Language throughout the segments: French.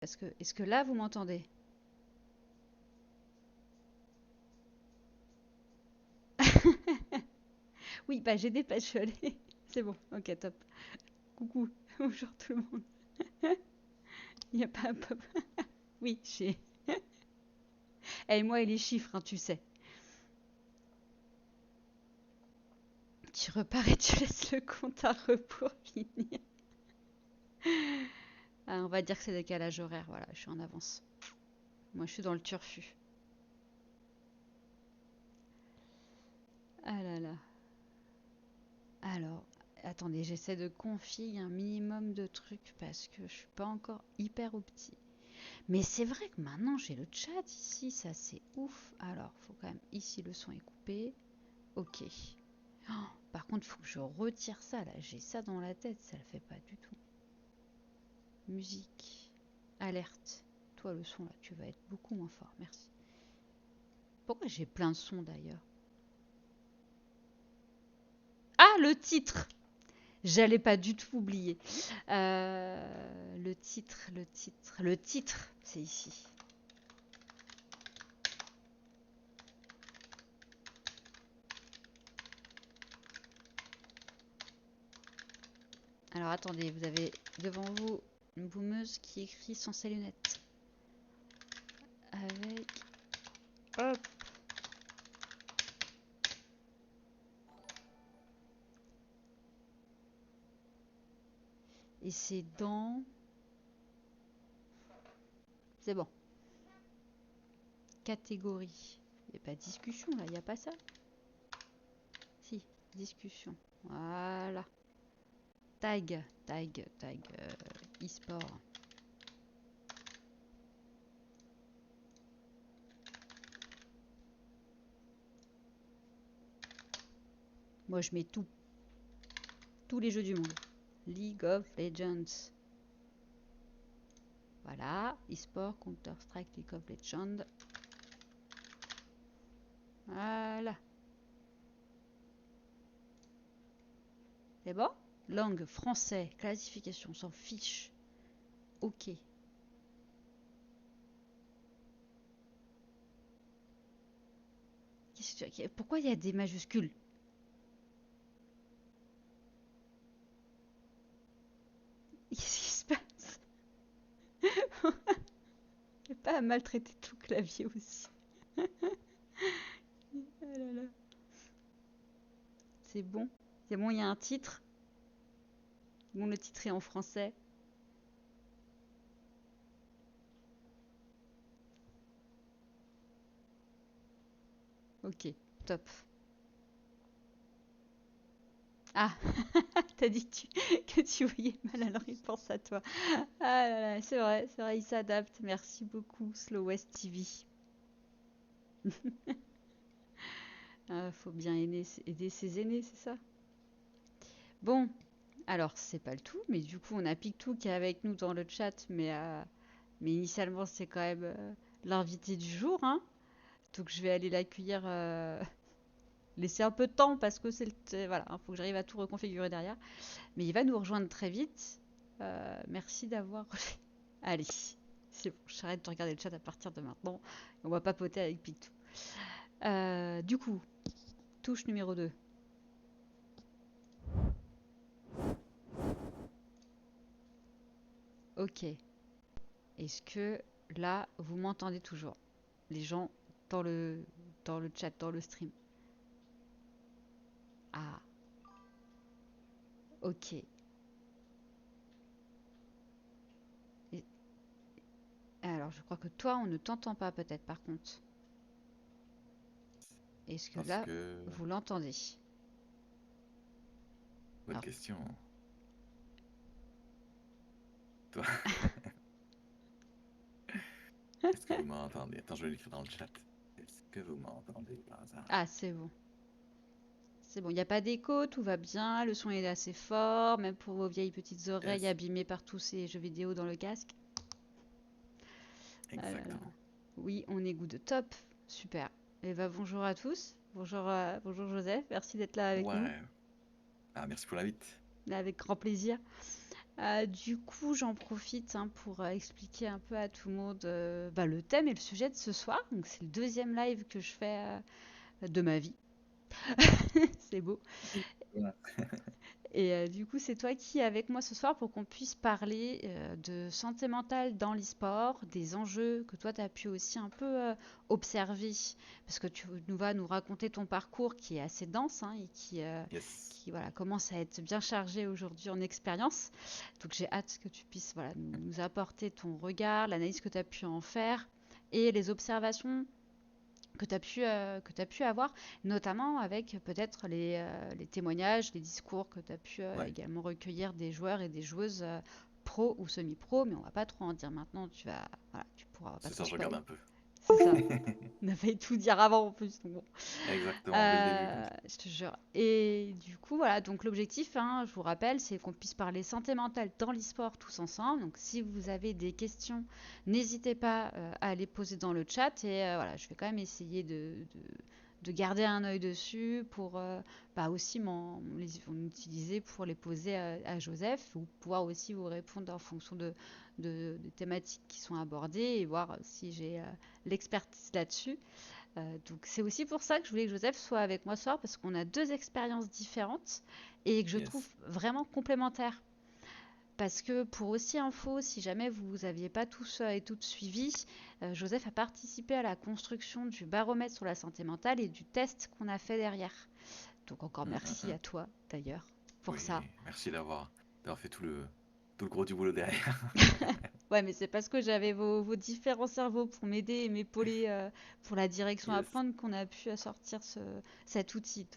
Est-ce que là, vous m'entendez? Oui, bah j'ai des patchs, je suis allée. C'est bon, ok, top. Coucou, bonjour tout le monde. Il n'y a pas un pop. Oui, j'ai. Et moi et les chiffres, hein, tu sais. Tu repars et tu laisses le compte à rebours pour finir. Ah, on va dire que c'est décalage horaire, voilà, je suis en avance. Moi, je suis dans le turfu. Ah là là. Alors, attendez, j'essaie de config un minimum de trucs parce que je suis pas encore hyper opti. Mais c'est vrai que maintenant j'ai le chat ici, ça c'est ouf. Alors, faut quand même ici le son est coupé. Ok. Oh, par contre, faut que je retire ça là. J'ai ça dans la tête, ça le fait pas du tout. Musique. Alerte. Toi le son là, tu vas être beaucoup moins fort. Merci. Pourquoi j'ai plein de sons d'ailleurs? Ah, le titre. J'allais pas du tout oublier. Le titre, c'est ici. Alors attendez, vous avez devant vous une boumeuse qui écrit sans ses lunettes. Avec. Hop. Et c'est dans. C'est bon. Catégorie. Il n'y a pas de discussion là, il n'y a pas ça? Si, discussion. Voilà. Tag, e-sport. Moi je mets tout, tous les jeux du monde. League of Legends. Voilà, e-sport, Counter-Strike, League of Legends. Voilà. C'est bon? Langue, français, classification, on s'en fiche. Ok. Pourquoi il y a des majuscules? Qu'est-ce qui se passe? J'ai pas à maltraiter tout le clavier aussi. Ah là là. C'est bon. C'est bon, il y a un titre. Bon, le titre est en français. Ok, top. Ah, t'as dit que tu voyais mal, alors il pense à toi. Ah là là, c'est vrai, il s'adapte. Merci beaucoup, Slow West TV. Ah, faut bien aider ses aînés, c'est ça? Bon, alors c'est pas le tout, mais du coup on a Pictou qui est avec nous dans le chat, mais initialement c'est quand même l'invité du jour, hein. Donc je vais aller l'accueillir, laisser un peu de temps parce que voilà, hein, faut que j'arrive à tout reconfigurer derrière. Mais il va nous rejoindre très vite. Merci d'avoir. Allez, c'est bon, j'arrête de regarder le chat à partir de maintenant. On va papoter avec Pictou. Du coup, touche numéro 2. Ok. Est-ce que là, vous m'entendez toujours? Les gens dans le, dans le chat, dans le stream. Ah, ok. Et- alors, je crois que toi, on ne t'entend pas peut-être par contre. Est-ce que Parce là, que... vous l'entendez? Bonne Alors, question. Toi, est-ce que vous m'entendez? Attends, je vais l'écrire dans le chat. Est-ce que vous m'entendez par hasard? ah, c'est bon. C'est bon, il n'y a pas d'écho, tout va bien, le son est assez fort, même pour vos vieilles petites oreilles Yes, abîmées par tous ces jeux vidéo dans le casque. Ah là là. exactement. Oui, on est good. Top, super. Et bah bonjour à tous. Bonjour, bonjour Joseph, merci d'être là avec nous. Ouais. Ah, merci pour l'invite. Avec grand plaisir. Du coup, j'en profite hein, pour expliquer un peu à tout le monde bah, le thème et le sujet de ce soir. Donc, c'est le deuxième live que je fais de ma vie. C'est beau. Voilà. Et du coup, c'est toi qui es avec moi ce soir pour qu'on puisse parler de santé mentale dans l'e-sport, des enjeux que toi, tu as pu aussi un peu observer, parce que tu nous vas nous raconter ton parcours qui est assez dense hein, et Yes. qui voilà, commence à être bien chargé aujourd'hui en expérience. Donc j'ai hâte que tu puisses voilà, nous apporter ton regard, l'analyse que tu as pu en faire et les observations que tu as pu avoir, notamment avec peut-être les témoignages, les discours que tu as pu Ouais. également recueillir des joueurs et des joueuses pro ou semi-pro, mais on va pas trop en dire maintenant, voilà, tu pourras on va pas C'est trop ça, je regarde spoiler. un peu. C'est ça. On a failli tout dire avant en plus. Donc bon. Exactement, dès le début, comme ça. Je te jure. Et du coup, voilà, donc l'objectif, hein, je vous rappelle, c'est qu'on puisse parler santé mentale dans l'e-sport tous ensemble. Donc si vous avez des questions, n'hésitez pas à les poser dans le chat. Et voilà, je vais quand même essayer de garder un œil dessus pour bah, aussi les utiliser pour les poser à Joseph ou pouvoir aussi vous répondre en fonction des thématiques qui sont abordées et voir si j'ai l'expertise là-dessus. Donc c'est aussi pour ça que je voulais que Joseph soit avec moi ce soir parce qu'on a deux expériences différentes et que je trouve Yes. vraiment complémentaires. Parce que pour aussi info, si jamais vous n'aviez pas tous et toutes suivi, Joseph a participé à la construction du baromètre sur la santé mentale et du test qu'on a fait derrière. Donc encore merci Mm. à toi d'ailleurs pour ça. Oui, merci d'avoir fait tout le gros du boulot derrière. Ouais, mais c'est parce que j'avais vos différents cerveaux pour m'aider et m'épauler pour la direction à Yes. prendre qu'on a pu sortir cet outil.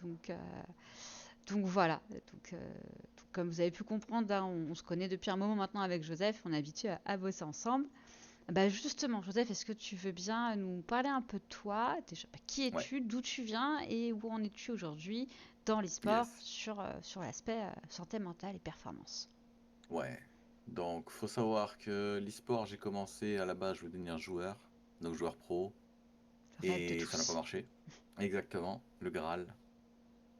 Donc voilà. Donc, comme vous avez pu comprendre, hein, on se connaît depuis un moment maintenant avec Joseph, on est habitué à bosser ensemble. Bah justement, Joseph, est-ce que tu veux bien nous parler un peu de toi? Déjà, bah, qui Ouais. es-tu, d'où tu viens et où en es-tu aujourd'hui dans l'e-sport Yes. sur l'aspect santé mentale et performance? Ouais. Donc, faut savoir que l'e-sport, j'ai commencé à la base, je voulais devenir joueur, donc joueur pro, Le rêve de et ça n'a pas tous. marché. Exactement, le Graal.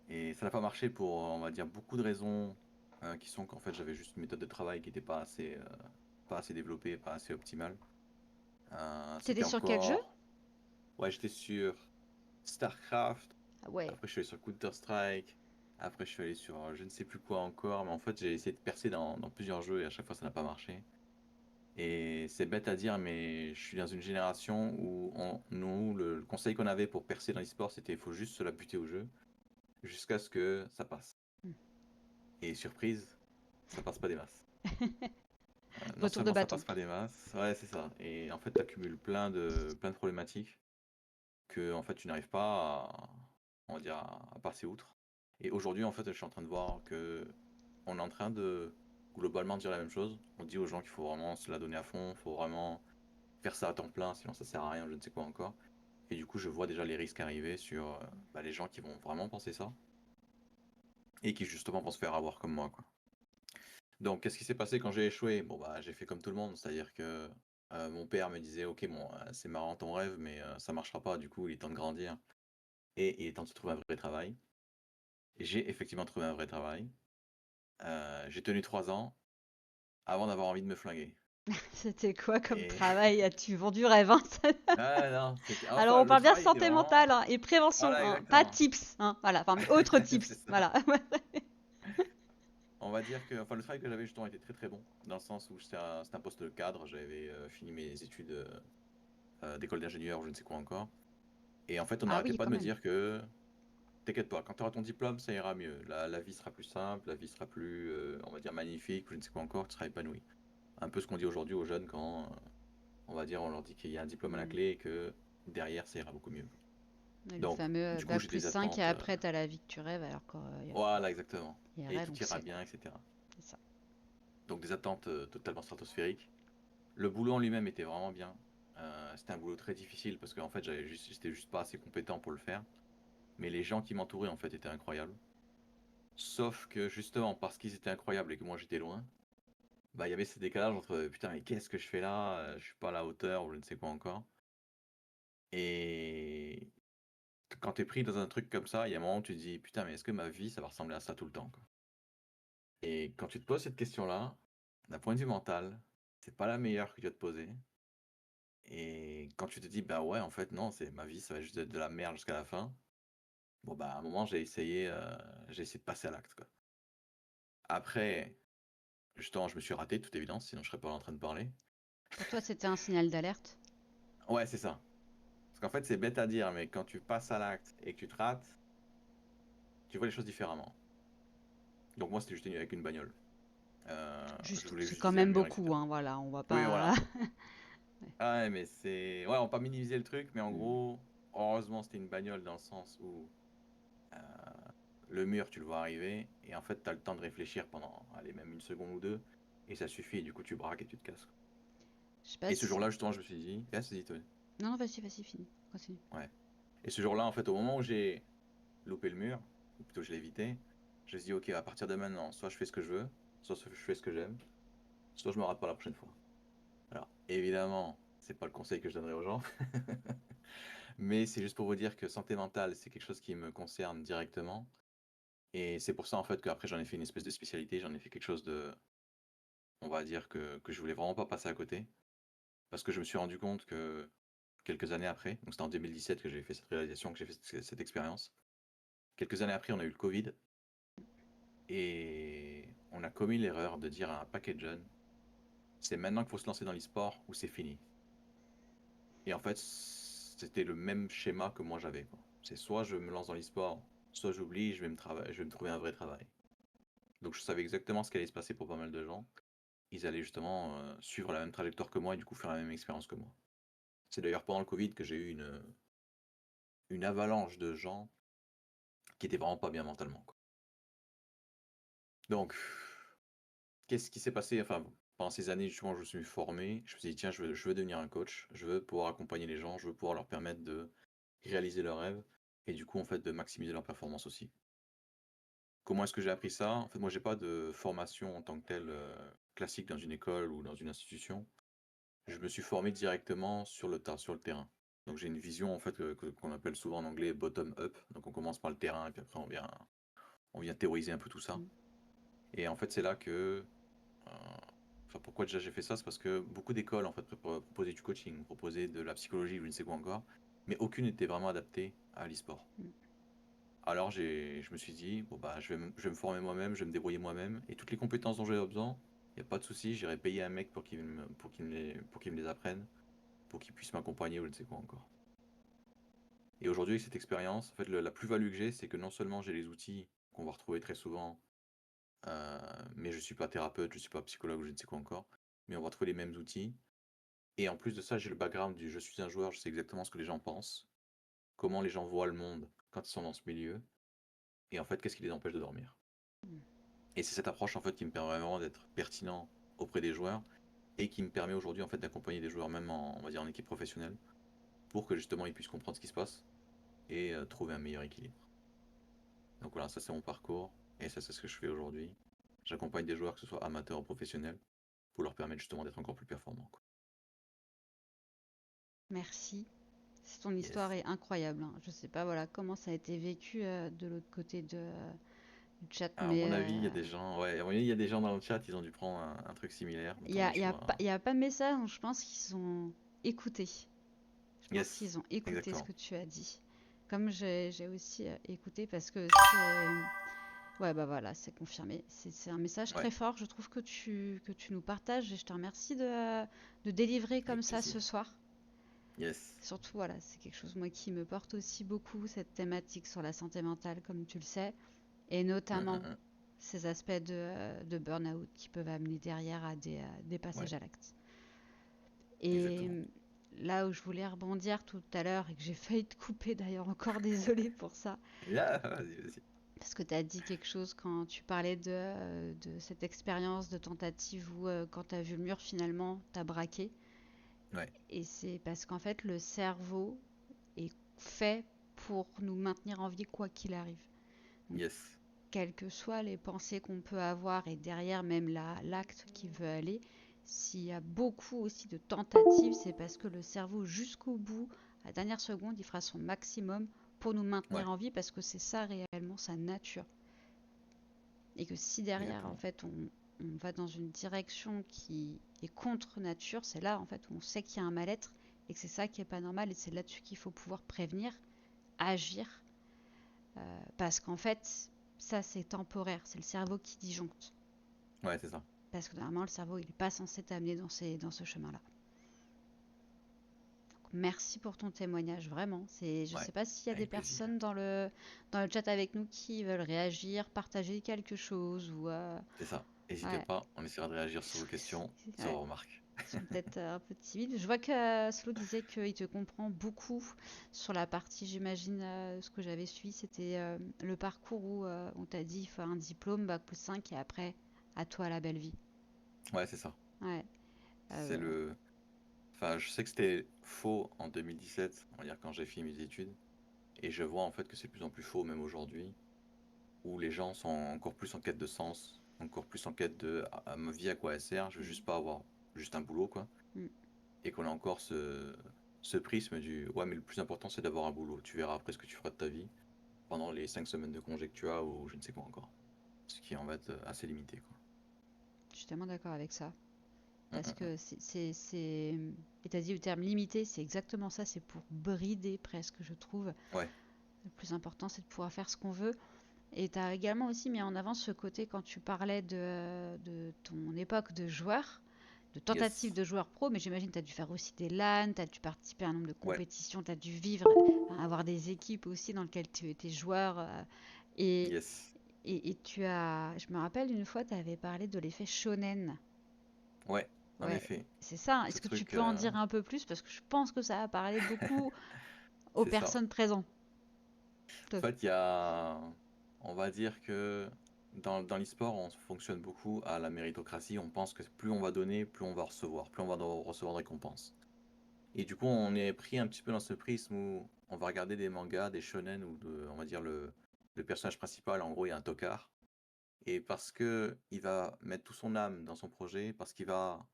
Et ça n'a pas marché pour, on va dire, beaucoup de raisons qui sont qu'en fait, j'avais juste une méthode de travail qui n'était pas assez développée, pas assez optimale. T'étais C'était sur quel jeu? encore. Ouais, j'étais sur StarCraft, Ah ouais. après je suis allé sur Counter-Strike, après je suis allé sur je ne sais plus quoi encore, mais en fait j'ai essayé de percer dans plusieurs jeux et à chaque fois ça n'a pas marché. Et c'est bête à dire, mais je suis dans une génération où nous, le conseil qu'on avait pour percer dans l'e-sport, c'était il faut juste se la buter au jeu jusqu'à ce que ça passe. Et surprise, ça passe pas des masses. Non Retour de seulement ça bâton. passe pas des masses, ouais c'est ça, et en fait tu accumules plein de problématiques que en fait tu n'arrives pas à, on va dire, à passer outre. Et aujourd'hui en fait je suis en train de voir que on est en train de globalement dire la même chose. On dit aux gens qu'il faut vraiment se la donner à fond, il faut vraiment faire ça à temps plein, sinon ça sert à rien, je ne sais quoi encore. Et du coup je vois déjà les risques arriver sur bah, les gens qui vont vraiment penser ça et qui justement vont se faire avoir comme moi quoi. Donc qu'est-ce qui s'est passé quand j'ai échoué? Bon bah j'ai fait comme tout le monde, c'est-à-dire que mon père me disait ok bon c'est marrant ton rêve mais ça marchera pas, du coup il est temps de grandir et il est temps de se trouver un vrai travail. J'ai effectivement trouvé un vrai travail. J'ai tenu 3 ans avant d'avoir envie de me flinguer. C'était quoi comme Et travail? As-tu vendu rêve, hein? ah non, c'était Alors enfin on le parle bien travail était santé vraiment mentale hein, et prévention, voilà hein, pas exactement. tips, hein, voilà, enfin autres C'est tips, ça. voilà. On va dire que enfin le travail que j'avais justement était très très bon dans le sens où c'était un poste de cadre, j'avais fini mes études d'école d'ingénieur ou je ne sais quoi encore. Et en fait, on Ah n'arrêtait oui, pas de quand me même. dire que t'inquiète pas, quand tu auras ton diplôme, ça ira mieux. La vie sera plus simple, la vie sera plus, on va dire, magnifique, ou je ne sais quoi encore, tu seras épanoui. Un peu ce qu'on dit aujourd'hui aux jeunes quand, on va dire, on leur dit qu'il y a un diplôme à la Hmm. clé et que derrière, ça ira beaucoup mieux. Le Donc, fameux du coup, bac j'ai plus des 5 et attentes. après t'as la vie que tu rêves alors Voilà, exactement. Et qu'IRL tout on ira sait. bien, etc. C'est ça. Donc, des attentes totalement stratosphériques. Le boulot en lui-même était vraiment bien. C'était un boulot très difficile parce qu'en fait, j'étais juste pas assez compétent pour le faire. Mais les gens qui m'entouraient, en fait, étaient incroyables. Sauf que justement, parce qu'ils étaient incroyables et que moi j'étais loin, bah il y avait ce décalage entre putain, mais qu'est-ce que je fais là? Je suis pas à la hauteur ou je ne sais quoi encore. Et quand t'es pris dans un truc comme ça, il y a un moment où tu te dis putain, mais est-ce que ma vie ça va ressembler à ça tout le temps, quoi? Et quand tu te poses cette question-là, d'un point de vue mental, c'est pas la meilleure que tu vas te poser. Et quand tu te dis, bah ouais, en fait, non, c'est ma vie, ça va juste être de la merde jusqu'à la fin. Bon, bah, à un moment, j'ai essayé de passer à l'acte, quoi. Après, justement, je me suis raté, de toute évidence, sinon je serais pas en train de parler. Pour toi, c'était un signal d'alerte? Ouais, c'est ça. Parce qu'en fait, c'est bête à dire, mais quand tu passes à l'acte et que tu te rates, tu vois les choses différemment. Donc moi, c'était juste avec une bagnole. Je Juste, voulais c'est juste quand viser un même mur, beaucoup, etc. hein, voilà, on va Oui, pas. voilà. Ah ouais, mais c'est... Ouais, on va pas minimiser le truc, mais en Hmm. gros, heureusement, c'était une bagnole dans le sens où euh, le mur, tu le vois arriver, et en fait, tu as le temps de réfléchir pendant, allez, même une seconde ou deux, et ça suffit, et du coup, tu braques et tu te casses, quoi. Je sais pas Et ce si. jour-là, justement, je me suis dit... Ah, vas-y, toi. Non, non, vas-y, fini. Continue. Ouais. Et ce jour-là, en fait, au moment où j'ai loupé le mur, ou plutôt je l'ai évité, je me suis dit, ok, à partir de maintenant, soit je fais ce que je veux, soit je fais ce que j'aime, soit je me rate pas la prochaine fois. Alors, évidemment, c'est pas le conseil que je donnerais aux gens, mais c'est juste pour vous dire que santé mentale, c'est quelque chose qui me concerne directement. Et c'est pour ça, en fait, qu'après, j'en ai fait une espèce de spécialité, j'en ai fait quelque chose de, on va dire, que je voulais vraiment pas passer à côté. Parce que je me suis rendu compte que quelques années après, donc c'était en 2017 que j'ai fait cette réalisation, que j'ai fait cette expérience, quelques années après, on a eu le Covid, et on a commis l'erreur de dire à un paquet de jeunes, c'est maintenant qu'il faut se lancer dans l'e-sport ou c'est fini. Et en fait, c'était le même schéma que moi j'avais, quoi. C'est soit je me lance dans l'e-sport, soit j'oublie, je vais me trouver un vrai travail. Donc je savais exactement ce qui allait se passer pour pas mal de gens. Ils allaient justement suivre la même trajectoire que moi et du coup faire la même expérience que moi. C'est d'ailleurs pendant le Covid que j'ai eu une avalanche de gens qui étaient vraiment pas bien mentalement, quoi. Donc, qu'est-ce qui s'est passé? Enfin, pendant ces années, justement, je me suis formé. Je me suis dit, tiens, je veux devenir un coach. Je veux pouvoir accompagner les gens. Je veux pouvoir leur permettre de réaliser leurs rêves. Et du coup, en fait, de maximiser leur performance aussi. Comment est-ce que j'ai appris ça? En fait, moi, j'ai pas de formation en tant que telle classique dans une école ou dans une institution. Je me suis formé directement sur le tas, sur le terrain. Donc, j'ai une vision, en fait, qu'on appelle souvent en anglais bottom-up. Donc, on commence par le terrain et puis après, on vient théoriser un peu tout ça. Hmm. Et en fait, c'est là que Euh, Enfin, pourquoi déjà j'ai fait ça? C'est parce que beaucoup d'écoles en fait proposaient du coaching, proposaient de la psychologie ou je ne sais quoi encore, mais aucune n'était vraiment adaptée à l'e-sport. Hmm. Alors je me suis dit, bon bah je vais me former moi-même, je vais me débrouiller moi-même, et toutes les compétences dont j'ai besoin, il n'y a pas de souci, j'irai payer un mec pour qu'il me les apprenne, pour qu'il puisse m'accompagner ou je ne sais quoi encore. Et aujourd'hui, avec cette expérience, en fait, la plus-value que j'ai, c'est que non seulement j'ai les outils qu'on va retrouver très souvent, mais je suis pas thérapeute, je suis pas psychologue ou je ne sais quoi encore, mais on va trouver les mêmes outils. Et en plus de ça, j'ai le background du je suis un joueur, je sais exactement ce que les gens pensent, comment les gens voient le monde quand ils sont dans ce milieu, et en fait, qu'est-ce qui les empêche de dormir. Et c'est cette approche en fait qui me permet vraiment d'être pertinent auprès des joueurs et qui me permet aujourd'hui en fait d'accompagner des joueurs même en, on va dire en équipe professionnelle pour que justement ils puissent comprendre ce qui se passe et trouver un meilleur équilibre. Donc voilà, ça c'est mon parcours et ça c'est ce que je fais aujourd'hui. J'accompagne des joueurs que ce soit amateurs ou professionnels pour leur permettre justement d'être encore plus performants, quoi. Merci. Ton histoire Yes. est incroyable, hein. Je sais pas voilà comment ça a été vécu de l'autre côté du chat, À mais mon avis, il y a des gens, ouais, à mon avis, il y a des gens dans le chat, ils ont dû prendre un truc similaire, il y notamment a, y a sur. pas, y a pas de message, donc je pense qu'ils ont écouté. Je pense Yes, qu'ils ont écouté ce exactement. que tu as dit. Comme j'ai aussi écouté parce que c'est... Ouais, bah voilà, c'est confirmé. C'est un message Ouais, très fort, je trouve, que tu nous partages et je te remercie de délivrer comme avec ça plaisir. ce soir. Yes. Surtout, voilà, c'est quelque chose, moi, qui me porte aussi beaucoup, cette thématique sur la santé mentale, comme tu le sais, et notamment Mm. ces aspects de burn-out qui peuvent amener derrière à des Ouais, passages à l'acte. Et exactement. là où je voulais rebondir tout à l'heure et que j'ai failli te couper d'ailleurs, encore désolée pour ça, Yeah, vas-y, vas-y. parce que tu as dit quelque chose quand tu parlais de cette expérience de tentative où quand tu as vu le mur finalement, tu as braqué. Ouais, Et c'est parce qu'en fait le cerveau est fait pour nous maintenir en vie quoi qu'il arrive. Donc, yes. quelles que soient les pensées qu'on peut avoir et derrière même l'acte qui veut aller, s'il y a beaucoup aussi de tentatives, c'est parce que le cerveau jusqu'au bout, à la dernière seconde, il fera son maximum pour nous maintenir Ouais, en vie parce que c'est ça réellement sa nature. Et que si derrière, en exactement. fait, on va dans une direction qui est contre nature, c'est là en fait où on sait qu'il y a un mal-être et que c'est ça qui est pas normal et c'est là-dessus qu'il faut pouvoir prévenir, agir, parce qu'en fait, ça c'est temporaire, c'est le cerveau qui disjoncte. Ouais, c'est ça. Parce que normalement, le cerveau, il n'est pas censé t'amener dans ce chemin-là. Merci pour ton témoignage, vraiment. Je ne Ouais, sais pas s'il y a des avec plaisir. personnes dans le chat avec nous qui veulent réagir, partager quelque chose ou C'est ça. N'hésitez ouais, pas, on essaiera de réagir sur vos questions, sur ouais, vos remarques. ils sont peut-être un peu timides. Je vois que Slo disait qu'il te comprend beaucoup sur la partie, j'imagine, ce que j'avais suivi, c'était le parcours où on t'a dit il faut un diplôme, bac+5 et après, à toi la belle vie. Ouais, c'est ça. Ouais. C'est Euh, le. Enfin, je sais que c'était faux en 2017, on va dire quand j'ai fini mes études, et je vois en fait que c'est de plus en plus faux même aujourd'hui, où les gens sont encore plus en quête de sens, encore plus en quête de ma vie à quoi elle sert, je veux juste pas avoir juste un boulot quoi, mm. et qu'on a encore ce prisme du ouais mais le plus important c'est d'avoir un boulot, tu verras après ce que tu feras de ta vie pendant les 5 semaines de congé que tu as ou je ne sais quoi encore, ce qui est en fait assez limité quoi. Je suis tellement d'accord avec ça. Hum, Parce hum, hum. que et t'as dit le terme limité, c'est exactement ça, c'est pour brider presque, je trouve. Ouais, Le plus important, c'est de pouvoir faire ce qu'on veut. Et t'as également aussi mis en avant ce côté quand tu parlais de ton époque de joueur, de tentative yes, de joueur pro, mais j'imagine que tu as dû faire aussi des LAN, tu as dû participer à un nombre de ouais, compétitions, tu as dû vivre, enfin, avoir des équipes aussi dans lesquelles tu étais joueur. Et, yes, et je me rappelle une fois, tu avais parlé de l'effet shonen. ouais, en Ouais, effet, c'est ça. ce Est-ce que tu truc, peux en dire un peu plus? Parce que je pense que ça a parlé beaucoup aux c'est ça. personnes présentes. En fait, il y a, on va dire que dans l'e-sport, on fonctionne beaucoup à la méritocratie. On pense que plus on va donner, plus on va recevoir, plus on va recevoir de récompenses. Et du coup, on est pris un petit peu dans ce prisme où on va regarder des mangas, des shonen, où on va dire le personnage principal, en gros, il y a un tocard. Et parce que il va mettre tout son âme dans son projet, parce qu'il va,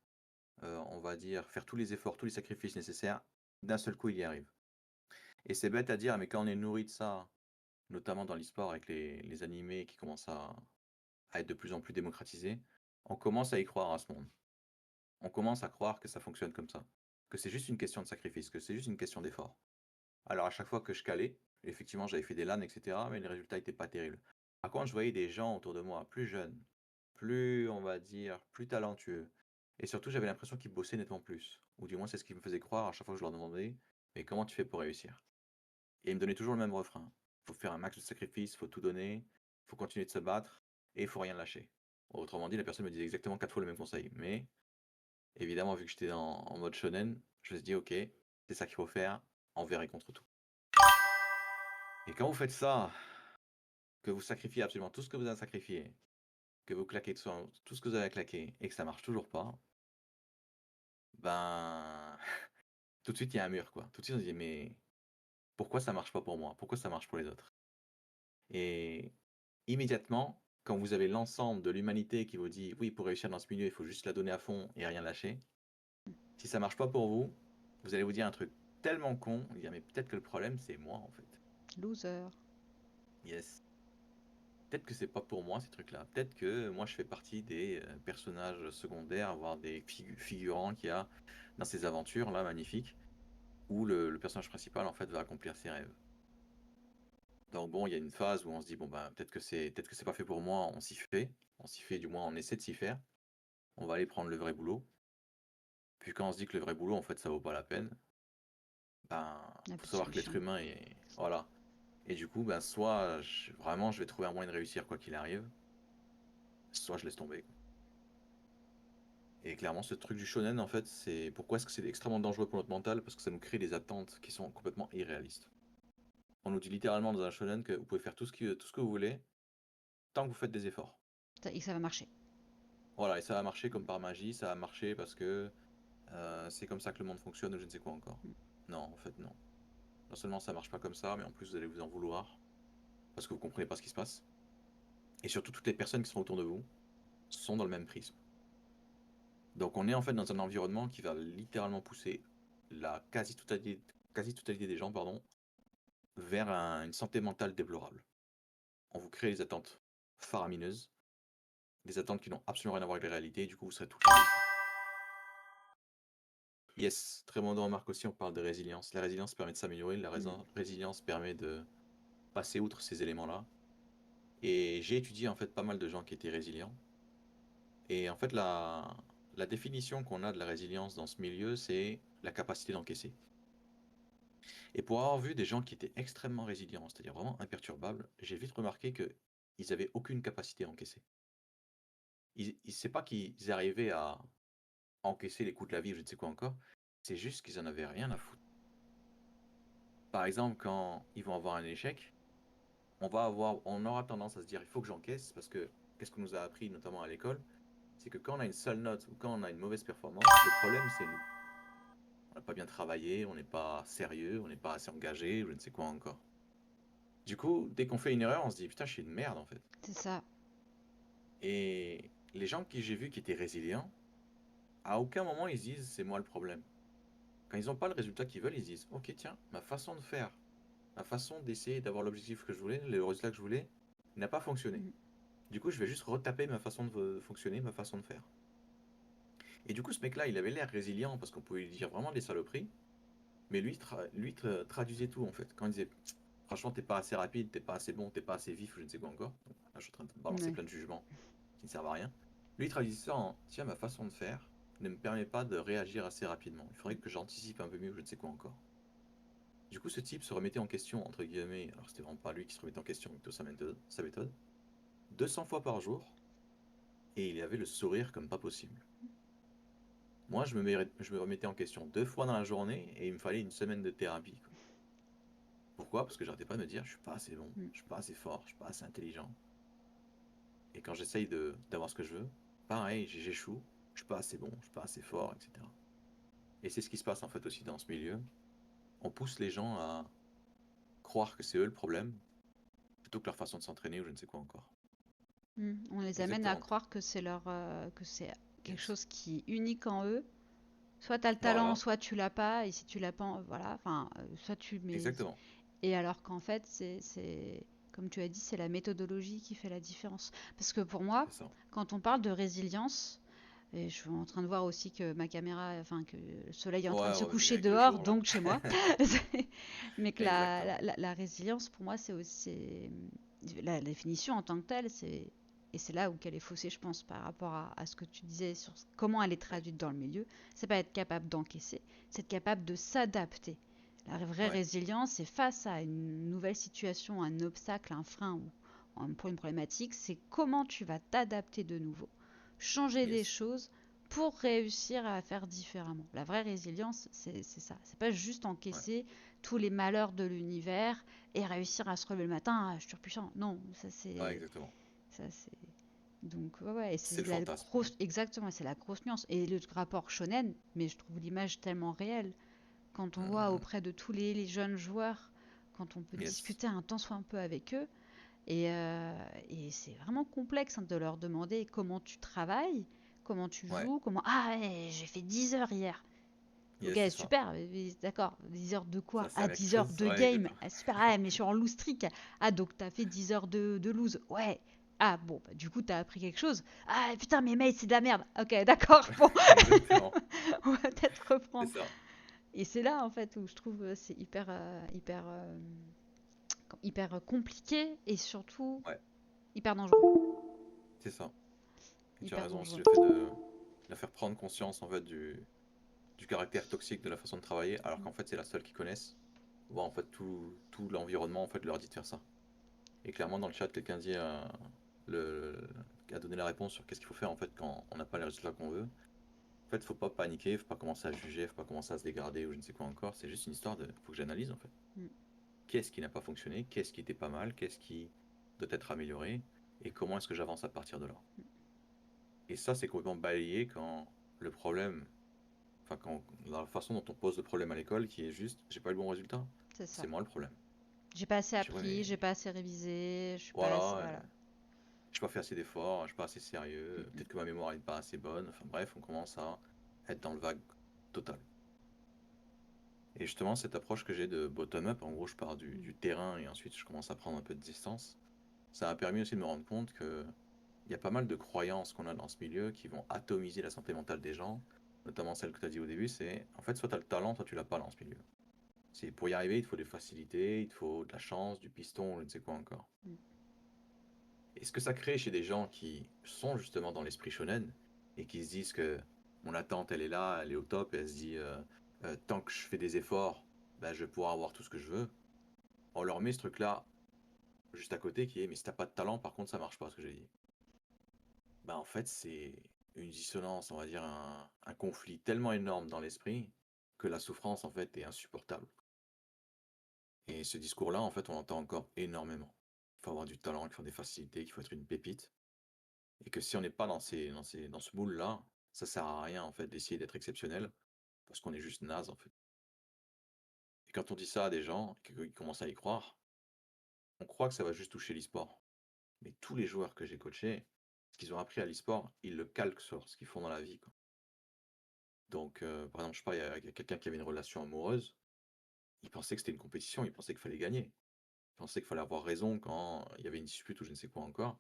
on va dire, faire tous les efforts, tous les sacrifices nécessaires, d'un seul coup, il y arrive. Et c'est bête à dire, mais quand on est nourri de ça, notamment dans l'e-sport avec les animés qui commencent à être de plus en plus démocratisés, on commence à y croire à ce monde. On commence à croire que ça fonctionne comme ça, que c'est juste une question de sacrifice, que c'est juste une question d'effort. Alors à chaque fois que je calais, effectivement j'avais fait des LAN, etc., mais les résultats n'étaient pas terribles. Par contre, je voyais des gens autour de moi plus jeunes, plus, on va dire, plus talentueux. Et surtout, j'avais l'impression qu'ils bossaient nettement plus. Ou du moins, c'est ce qui me faisait croire à chaque fois que je leur demandais, mais comment tu fais pour réussir? Et il me donnait toujours le même refrain. Faut faire un max de sacrifices, faut tout donner, faut continuer de se battre, et il faut rien lâcher. Autrement dit, la personne me disait exactement 4 fois le même conseil. Mais, évidemment, vu que j'étais en mode shonen, je me suis dit, ok, c'est ça qu'il faut faire, envers et contre tout. Et quand vous faites ça, que vous sacrifiez absolument tout ce que vous avez sacrifié, que vous claquez tout ce que vous avez claqué, et que ça marche toujours pas, ben, tout de suite, il y a un mur, quoi. Tout de suite, on se dit, mais pourquoi ça marche pas pour moi? Pourquoi ça marche pour les autres? Et immédiatement, quand vous avez l'ensemble de l'humanité qui vous dit oui, pour réussir dans ce milieu, il faut juste la donner à fond et rien lâcher, si ça marche pas pour vous, vous allez vous dire un truc tellement con, vous dire mais peut-être que le problème c'est moi en fait. Loser. Yes. Peut-être que c'est pas pour moi ces trucs-là. Peut-être que moi je fais partie des personnages secondaires, voire des figurants qu'il y a dans ces aventures là magnifiques, où le personnage principal en fait va accomplir ses rêves. Donc bon, il y a une phase où on se dit bon ben peut-être que c'est pas fait pour moi, on s'y fait du moins on essaie de s'y faire. On va aller prendre le vrai boulot. Puis quand on se dit que le vrai boulot, en fait, ça vaut pas la peine, ben, Il n'y a faut plus de savoir que solution. l'être humain est... Voilà. Et du coup, ben, soit vraiment, je vais trouver un moyen de réussir quoi qu'il arrive, soit je laisse tomber, quoi. Et clairement, ce truc du shonen, en fait, c'est... Pourquoi est-ce que c'est extrêmement dangereux pour notre mental? Parce que ça nous crée des attentes qui sont complètement irréalistes. On nous dit littéralement dans un shonen que vous pouvez faire tout ce que vous voulez, tant que vous faites des efforts. Et ça va marcher. Voilà, et ça va marcher comme par magie, ça va marcher parce que c'est comme ça que le monde fonctionne ou je ne sais quoi encore. Non, en fait, non. Non seulement ça marche pas comme ça, mais en plus vous allez vous en vouloir parce que vous comprenez pas ce qui se passe. Et surtout, toutes les personnes qui sont autour de vous sont dans le même prisme. Donc on est en fait dans un environnement qui va littéralement pousser la quasi-totalité des gens, pardon, vers une santé mentale déplorable. On vous crée des attentes faramineuses des attentes qui n'ont absolument rien à voir avec la réalité, et du coup, vous serez tout le temps déçus. Yes, très bonne remarque aussi, on parle de résilience. La résilience permet de s'améliorer, la Mm. résilience permet de passer outre ces éléments-là. Et j'ai étudié en fait pas mal de gens qui étaient résilients. Et en fait, la définition qu'on a de la résilience dans ce milieu, c'est la capacité d'encaisser. Et pour avoir vu des gens qui étaient extrêmement résilients, c'est-à-dire vraiment imperturbables, j'ai vite remarqué qu'ils n'avaient aucune capacité à encaisser. C'est pas qu'ils arrivaient à encaisser les coups de la vie ou je ne sais quoi encore, c'est juste qu'ils en avaient rien à foutre. Par exemple, quand ils vont avoir un échec, on aura tendance à se dire il faut que j'encaisse parce que qu'est-ce qu'on nous a appris notamment à l'école, c'est que quand on a une seule note ou quand on a une mauvaise performance, le problème c'est nous. On n'a pas bien travaillé, on n'est pas sérieux, on n'est pas assez engagé ou je ne sais quoi encore. Du coup, dès qu'on fait une erreur, on se dit putain, je suis une merde en fait. C'est ça. Et les gens que j'ai vus qui étaient résilients, à aucun moment ils se disent c'est moi le problème. Quand ils n'ont pas le résultat qu'ils veulent, ils se disent ok, tiens, ma façon de faire, ma façon d'essayer d'avoir l'objectif que je voulais, le résultat que je voulais, n'a pas fonctionné. Mm. Du coup, je vais juste retaper ma façon de fonctionner, ma façon de faire. Et du coup, ce mec-là, il avait l'air résilient parce qu'on pouvait lui dire vraiment des saloperies, mais traduisait tout en fait. Quand il disait franchement, t'es pas assez rapide, t'es pas assez bon, t'es pas assez vif, je ne sais quoi encore. Donc, là, je suis en train de balancer Ouais. plein de jugements qui ne servent à rien. Lui, il traduisait ça en tiens, ma façon de faire ne me permet pas de réagir assez rapidement. Il faudrait que j'anticipe un peu mieux, je ne sais quoi encore. Du coup, ce type se remettait en question, entre guillemets, alors c'était vraiment pas lui qui se remettait en question, mais plutôt sa méthode, 200 fois par jour, et il avait le sourire comme pas possible. Moi, je me remettais en question 2 fois dans la journée, et il me fallait une semaine de thérapie, quoi. Pourquoi? Parce que j'arrêtais pas de me dire, je suis pas assez bon, Mm. je suis pas assez fort, je suis pas assez intelligent. Et quand j'essaye d'avoir ce que je veux, pareil, j'échoue, je suis pas assez bon, je suis pas assez fort, etc. Et c'est ce qui se passe en fait aussi dans ce milieu. On pousse les gens à croire que c'est eux le problème, plutôt que leur façon de s'entraîner ou je ne sais quoi encore. Mm. On les amène à Exactement. croire que c'est que c'est quelque Yes. chose qui est unique en eux. Soit tu as le talent, Voilà, soit tu l'as pas, et si tu l'as pas, voilà, enfin, soit tu mets. exactement. Et alors qu'en fait, comme tu as dit, c'est la méthodologie qui fait la différence. Parce que pour moi, C'est ça. quand on parle de résilience, et je suis en train de voir aussi que ma caméra, enfin que le soleil est en train de Ouais, se ouais, coucher avec le dehors, jour là. donc chez moi. Mais que Exactement. la résilience, pour moi, c'est aussi la définition en tant que telle, et c'est là où qu'elle est faussée, je pense, par rapport à ce que tu disais sur comment elle est Oui. traduite dans le milieu. C'est pas être capable d'encaisser, c'est être capable de s'adapter. La vraie Ouais. résilience, c'est face à une nouvelle situation, un obstacle, un frein ou pour une problématique, c'est comment tu vas t'adapter de nouveau, changer des Yes. choses pour réussir à faire différemment. La vraie résilience, c'est ça. C'est pas juste Ouais. encaisser tous les malheurs de l'univers et réussir à se relever le matin, ah, je suis surpuissant. Non, Ouais, exactement. ça c'est donc ouais, ouais, et C'est c'est le la fantasme. grosse exactement, c'est la grosse nuance et le rapport shonen, mais je trouve l'image tellement réelle quand on voit Mhm. auprès de tous les jeunes joueurs, quand on peut Yes. discuter un temps soit un peu avec eux, et c'est vraiment complexe, hein, de leur demander comment tu travailles, comment tu Ouais. joues, comment... Ah ouais, j'ai fait 10 heures hier. Ok, Yes, c'est ça. super, d'accord. 10 heures de Ça, quoi? c'est Ah, la 10 heures chose. de Ouais, game. exactement. Ah, super, ah, mais je suis en loose streak. Ah, donc t'as fait 10 heures de lose. Ouais. Ah, bon, bah, du coup, t'as appris quelque chose. Ah, putain, mais mate, c'est de la merde. Ok, d'accord, bon, Exactement. on va peut-être C'est reprendre. ça. Et c'est là, en fait, où je trouve c'est hyper compliqué et surtout Ouais. hyper dangereux. C'est ça. Et tu as Hyper raison aussi, dangereux. le fait de la faire prendre conscience en fait du caractère toxique de la façon de travailler, alors qu'en fait c'est la seule qu'ils connaissent. Voir en fait tout l'environnement en fait leur dit de faire ça. Et clairement dans le chat quelqu'un dit le, a donné la réponse sur qu'est-ce qu'il faut faire en fait quand on n'a pas les résultats qu'on veut. En fait faut pas paniquer, faut pas commencer à juger, faut pas commencer à se dégrader ou je ne sais quoi encore. C'est juste une histoire de faut que j'analyse en fait. Mm. Qu'est-ce qui n'a pas fonctionné, qu'est-ce qui était pas mal, qu'est-ce qui doit être amélioré et comment est-ce que j'avance à partir de là. Et ça c'est complètement balayé quand le problème enfin, quand, la façon dont on pose le problème à l'école, qui est juste, j'ai pas eu le bon résultat, C'est ça. c'est moi le problème. J'ai pas assez Je dis, ouais, appris, j'ai mais pas assez révisé, je suis pas assez... voilà, Voilà. j'ai pas fait assez d'efforts, je suis pas assez sérieux, Mm, peut-être que ma mémoire n'est pas assez bonne, enfin bref, on commence à être dans le vague total. Et justement, cette approche que j'ai de bottom-up, en gros, je pars mm, du terrain et ensuite je commence à prendre un peu de distance, ça m'a permis aussi de me rendre compte que il y a pas mal de croyances qu'on a dans ce milieu qui vont atomiser la santé mentale des gens, notamment celle que tu as dit au début, c'est en fait soit tu as le talent, soit tu l'as pas dans ce milieu. C'est pour y arriver, il te faut des facilités, il te faut de la chance, du piston, je ne sais quoi encore. Mm. Et ce que ça crée chez des gens qui sont justement dans l'esprit shonen et qui se disent que mon attente elle est là, elle est au top, et elle se dit tant que je fais des efforts, ben, je vais pouvoir avoir tout ce que je veux. On leur met ce truc-là juste à côté qui est mais si t'as pas de talent, par contre ça marche pas ce que j'ai dit. Bah en fait c'est une dissonance, on va dire un conflit tellement énorme dans l'esprit que la souffrance en fait est insupportable. Et ce discours-là en fait on l'entend encore énormément. Il faut avoir du talent, il faut des facilités, qu'il faut être une pépite. Et que si on n'est pas dans ce moule-là, ça sert à rien en fait d'essayer d'être exceptionnel parce qu'on est juste naze en fait. Et quand on dit ça à des gens et qu'ils commencent à y croire, on croit que ça va juste toucher l'e-sport. Mais tous les joueurs que j'ai coachés, ce qu'ils ont appris à l'e-sport, ils le calquent sur ce qu'ils font dans la vie, quoi. Donc, par exemple, je sais pas, il y a quelqu'un qui avait une relation amoureuse, il pensait que c'était une compétition, il pensait qu'il fallait gagner. Il pensait qu'il fallait avoir raison quand il y avait une dispute ou je ne sais quoi encore.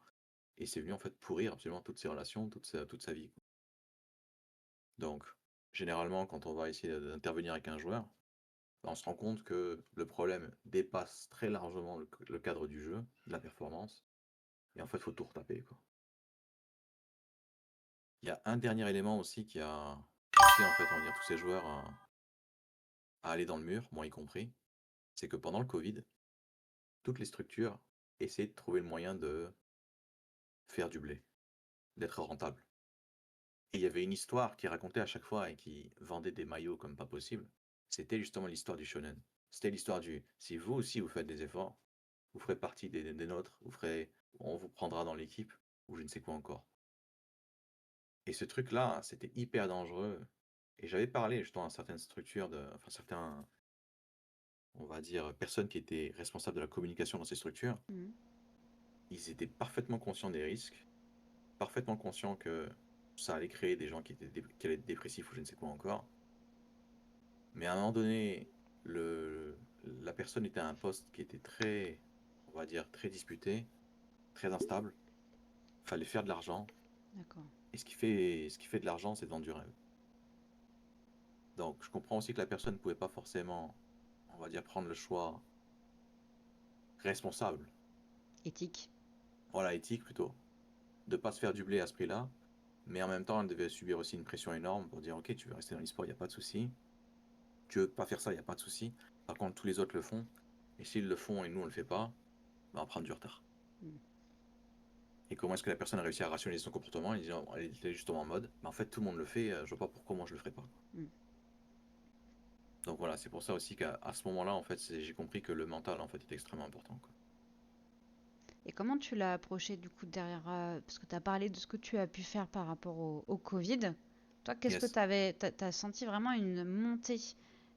Et c'est venu en fait pourrir absolument toutes ses relations, toute sa vie, quoi. Donc, généralement, quand on va essayer d'intervenir avec un joueur, on se rend compte que le problème dépasse très largement le cadre du jeu, de la performance, et en fait, il faut tout retaper, quoi. Il y a un dernier élément aussi qui a poussé, en fait, on va dire, tous ces joueurs à aller dans le mur, moi y compris, c'est que pendant le Covid, toutes les structures essayaient de trouver le moyen de faire du blé, d'être rentable. Et il y avait une histoire qui racontait à chaque fois et qui vendait des maillots comme pas possible. C'était justement l'histoire du shonen. C'était l'histoire du si vous aussi vous faites des efforts, vous ferez partie des nôtres, on vous prendra dans l'équipe, ou je ne sais quoi encore. Et ce truc-là, c'était hyper dangereux. Et j'avais parlé justement à certaines structures, enfin certains, on va dire, personnes qui étaient responsables de la communication dans ces structures. Mm. Ils étaient parfaitement conscients des risques, parfaitement conscients que ça allait créer des gens qui allaient être dépressifs ou je ne sais quoi encore. Mais à un moment donné, la personne était à un poste qui était très, on va dire, très disputé, très instable. Fallait faire de l'argent. D'accord. Et ce qui fait de l'argent, c'est de vendre du rêve. Donc, je comprends aussi que la personne ne pouvait pas forcément, on va dire, prendre le choix responsable, Éthique. voilà, éthique plutôt, de pas se faire du blé à ce prix-là. Mais en même temps, elle devait subir aussi une pression énorme pour dire, ok, tu veux rester dans l'e-sport, il n'y a pas de souci. Tu veux pas faire ça, il n'y a pas de souci. Par contre, tous les autres le font. Et s'ils le font et nous, on le fait pas, bah, on va prendre du retard. Mm. Et comment est-ce que la personne a réussi à rationaliser son comportement? Elle était justement en mode, bah, en fait, tout le monde le fait, je vois pas pourquoi moi je le ferais pas. Mm. Donc voilà, c'est pour ça aussi qu'à ce moment-là, en fait, j'ai compris que le mental, en fait, est extrêmement important, quoi. Et comment tu l'as approché du coup derrière parce que tu as parlé de ce que tu as pu faire par rapport au Covid. Toi, qu'est-ce que Yes. tu avais t'as senti vraiment une montée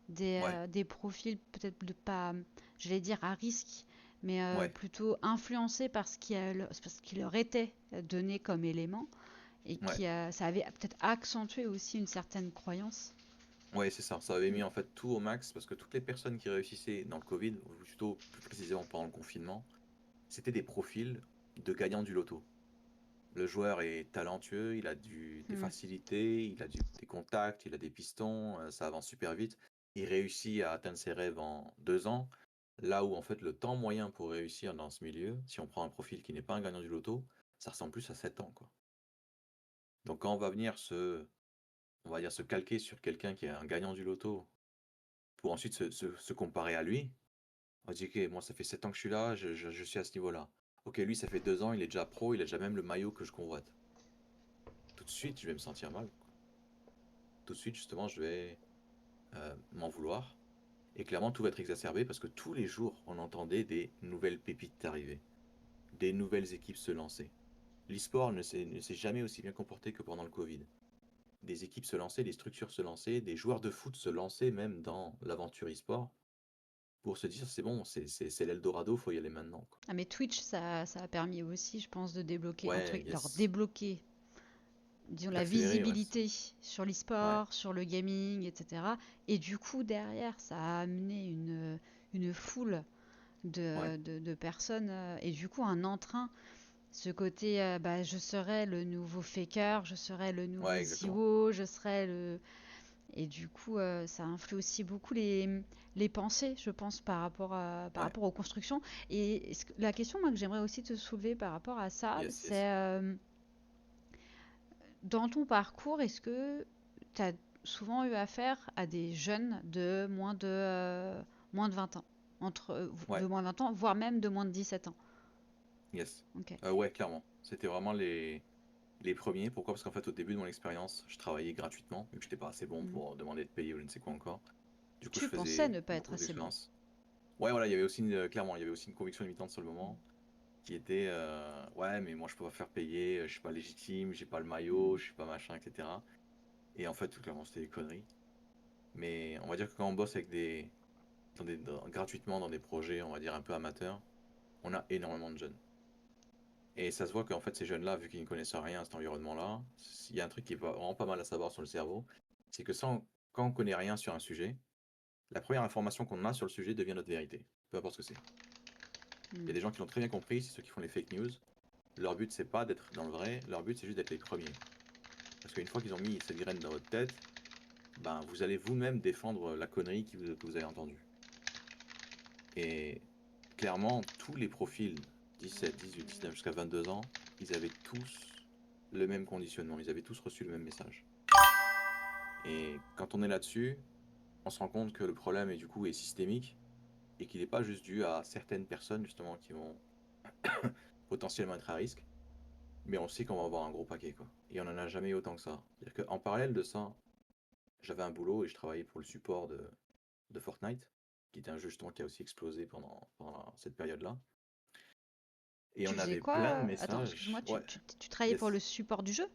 Ouais, des profils peut-être de pas j'allais dire à risque mais ouais, plutôt influencés par ce qui leur était donné comme élément et ouais. ça avait peut-être accentué aussi une certaine croyance. Ouais, c'est ça. Ça avait Mm. mis en fait tout au max parce que toutes les personnes qui réussissaient dans le Covid, ou plutôt plus précisément pendant le confinement, c'était des profils de gagnants du loto. Le joueur est talentueux, il a des Mm. facilités, des contacts, il a des pistons, ça avance super vite. Il réussit à atteindre ses rêves en 2 ans. Là où en fait le temps moyen pour réussir dans ce milieu, si on prend un profil qui n'est pas un gagnant du loto, ça ressemble plus à 7 ans, quoi. Donc quand on va venir on va dire se calquer sur quelqu'un qui est un gagnant du loto pour ensuite se comparer à lui, on dit ok, moi ça fait 7 ans que je suis là, je suis à ce niveau-là. Ok, lui ça fait 2 ans, il est déjà pro, il a déjà même le maillot que je convoite. Tout de suite, je vais me sentir mal, quoi. Tout de suite, justement, je vais m'en vouloir. Et clairement, tout va être exacerbé parce que tous les jours, on entendait des nouvelles pépites arriver, des nouvelles équipes se lancer. L'e-sport ne s'est jamais aussi bien comporté que pendant le Covid. Des équipes se lançaient, des structures se lançaient, des joueurs de foot se lançaient même dans l'aventure e-sport pour se dire c'est bon, c'est l'Eldorado, faut y aller maintenant, quoi. Ah mais Twitch ça a permis aussi je pense de débloquer Ouais, leur yes. débloquer disons la D'accélérer, ouais. visibilité sur Ouais, l'e-sport, sur le gaming, etc. Et du coup, derrière, ça a amené une foule ouais, de personnes et du coup un entrain. Ce côté, bah, je serai le nouveau faker, je serai le nouveau Ouais, exactement. CEO, je serai le... Et du coup, ça influe aussi beaucoup les pensées, je pense, par Ouais, rapport aux constructions. Et la question, moi, que j'aimerais aussi te soulever par rapport à ça, yes, yes. c'est dans ton parcours, est-ce que tu as souvent eu affaire à des jeunes de moins de 20 ans, Ouais, de moins de 20 ans, voire même de moins de 17 ans? yes. Ok. Ouais, clairement. C'était vraiment les premiers. Pourquoi? Parce qu'en fait, au début de mon expérience, je travaillais gratuitement, vu que j'étais pas assez bon Mm. pour demander de payer ou je ne sais quoi encore. Du coup, je Tu pensais faisais ne pas être beaucoup assez bon. d'expériences. Ouais, voilà, il y avait aussi clairement, il y avait aussi une conviction limitante sur le moment qui était ouais, mais moi je peux pas faire payer, je suis pas légitime, j'ai pas le maillot, Mm. je suis pas machin, etc. Et en fait, tout clairement, c'était des conneries. Mais on va dire que quand on bosse avec gratuitement dans des projets, on va dire un peu amateurs, on a énormément de jeunes. Et ça se voit qu'en fait, ces jeunes-là, vu qu'ils ne connaissent rien à cet environnement-là, il y a un truc qui est vraiment pas mal à savoir sur le cerveau, c'est que quand on connaît rien sur un sujet, la première information qu'on a sur le sujet devient notre vérité, peu importe ce que c'est. Il y a Mm. des gens qui l'ont très bien compris, c'est ceux qui font les fake news. Leur but, c'est pas d'être dans le vrai, leur but, c'est juste d'être les premiers. Parce qu'une fois qu'ils ont mis cette graine dans votre tête, ben, vous allez vous-même défendre la connerie que vous avez entendue. Et clairement, tous les profils 17, 18, 19 jusqu'à 22 ans, ils avaient tous le même conditionnement, ils avaient tous reçu le même message. Et quand on est là-dessus, on se rend compte que le problème est du coup est systémique et qu'il n'est pas juste dû à certaines personnes justement qui vont potentiellement être à risque, mais on sait qu'on va avoir un gros paquet quoi. Et on n'en a jamais eu autant que ça. C'est-à-dire qu'en parallèle de ça, j'avais un boulot et je travaillais pour le support de Fortnite, qui était un jeu justement qui a aussi explosé pendant cette période-là. Et Tu on faisais avait plein de quoi? Attends, excuse-moi, messages. Ouais, tu travaillais pour le yes. support du jeu?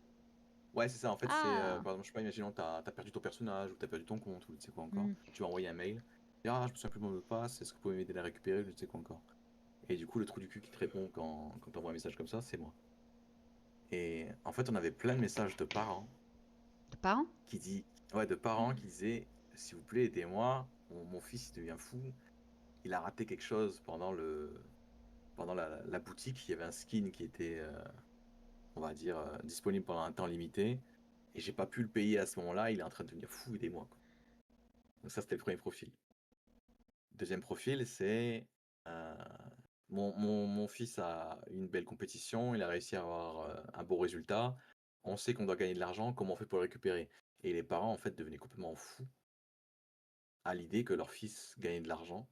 Ouais, c'est ça. En fait, c'est Ah! par exemple, je sais pas, imaginons, t'as perdu ton personnage ou t'as perdu ton compte ou je ne sais quoi encore. Mm. Tu vas envoyer un mail. Et, ah, je me souviens plus de mon mot de passe. Est-ce que vous pouvez m'aider à la récupérer? Je ne sais quoi encore. Et du coup, le trou du cul qui te répond quand t'envoies un message comme ça, c'est moi. Et en fait, on avait plein de messages de parents De parents? qui dit, ouais, de parents qui disaient, s'il vous plaît, aidez-moi. Mon fils il devient fou. Il a raté quelque chose pendant la boutique. Il y avait un skin qui était on va dire, disponible pendant un temps limité. Et j'ai pas pu le payer à ce moment-là, il est en train de devenir fou, aidez-moi. Donc ça, c'était le premier profil. Deuxième profil, c'est euh, mon fils a une belle compétition, il a réussi à avoir un bon résultat. On sait qu'on doit gagner de l'argent, comment on fait pour le récupérer? Et les parents, en fait, devenaient complètement fous à l'idée que leur fils gagnait de l'argent.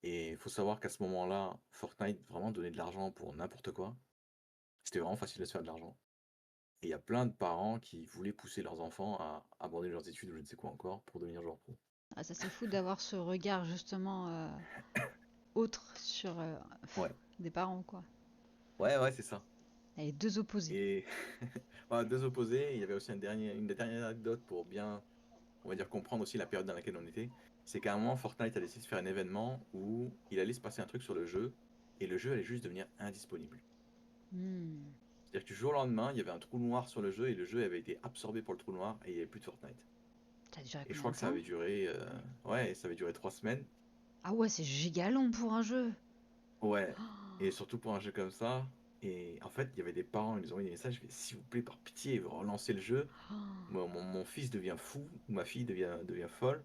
Et il faut savoir qu'à ce moment-là, Fortnite vraiment donnait de l'argent pour n'importe quoi. C'était vraiment facile de se faire de l'argent. Et il y a plein de parents qui voulaient pousser leurs enfants à abandonner leurs études ou je ne sais quoi encore pour devenir joueur pro. Ah, ça c'est fou d'avoir ce regard justement autre sur Ouais, des parents, quoi. ouais, ouais, c'est ça. Et deux opposés. Et voilà, deux opposés. Il y avait aussi une dernière anecdote pour bien, on va dire, comprendre aussi la période dans laquelle on était. C'est qu'à un moment, Fortnite a décidé de faire un événement où il allait se passer un truc sur le jeu et le jeu allait juste devenir indisponible. Hmm. C'est-à-dire que du jour au lendemain, il y avait un trou noir sur le jeu et le jeu avait été absorbé par le trou noir et il n'y avait plus de Fortnite. Ça a duré Et je combien crois de que ça temps? avait duré, ouais, ça avait duré 3 semaines. Ah ouais, c'est giga long pour un jeu. Ouais, et surtout pour un jeu comme ça. Et en fait, il y avait des parents, ils nous ont envoyé des messages, mais s'il vous plaît, par pitié, relancez le jeu. Mon fils devient fou, ou ma fille devient folle.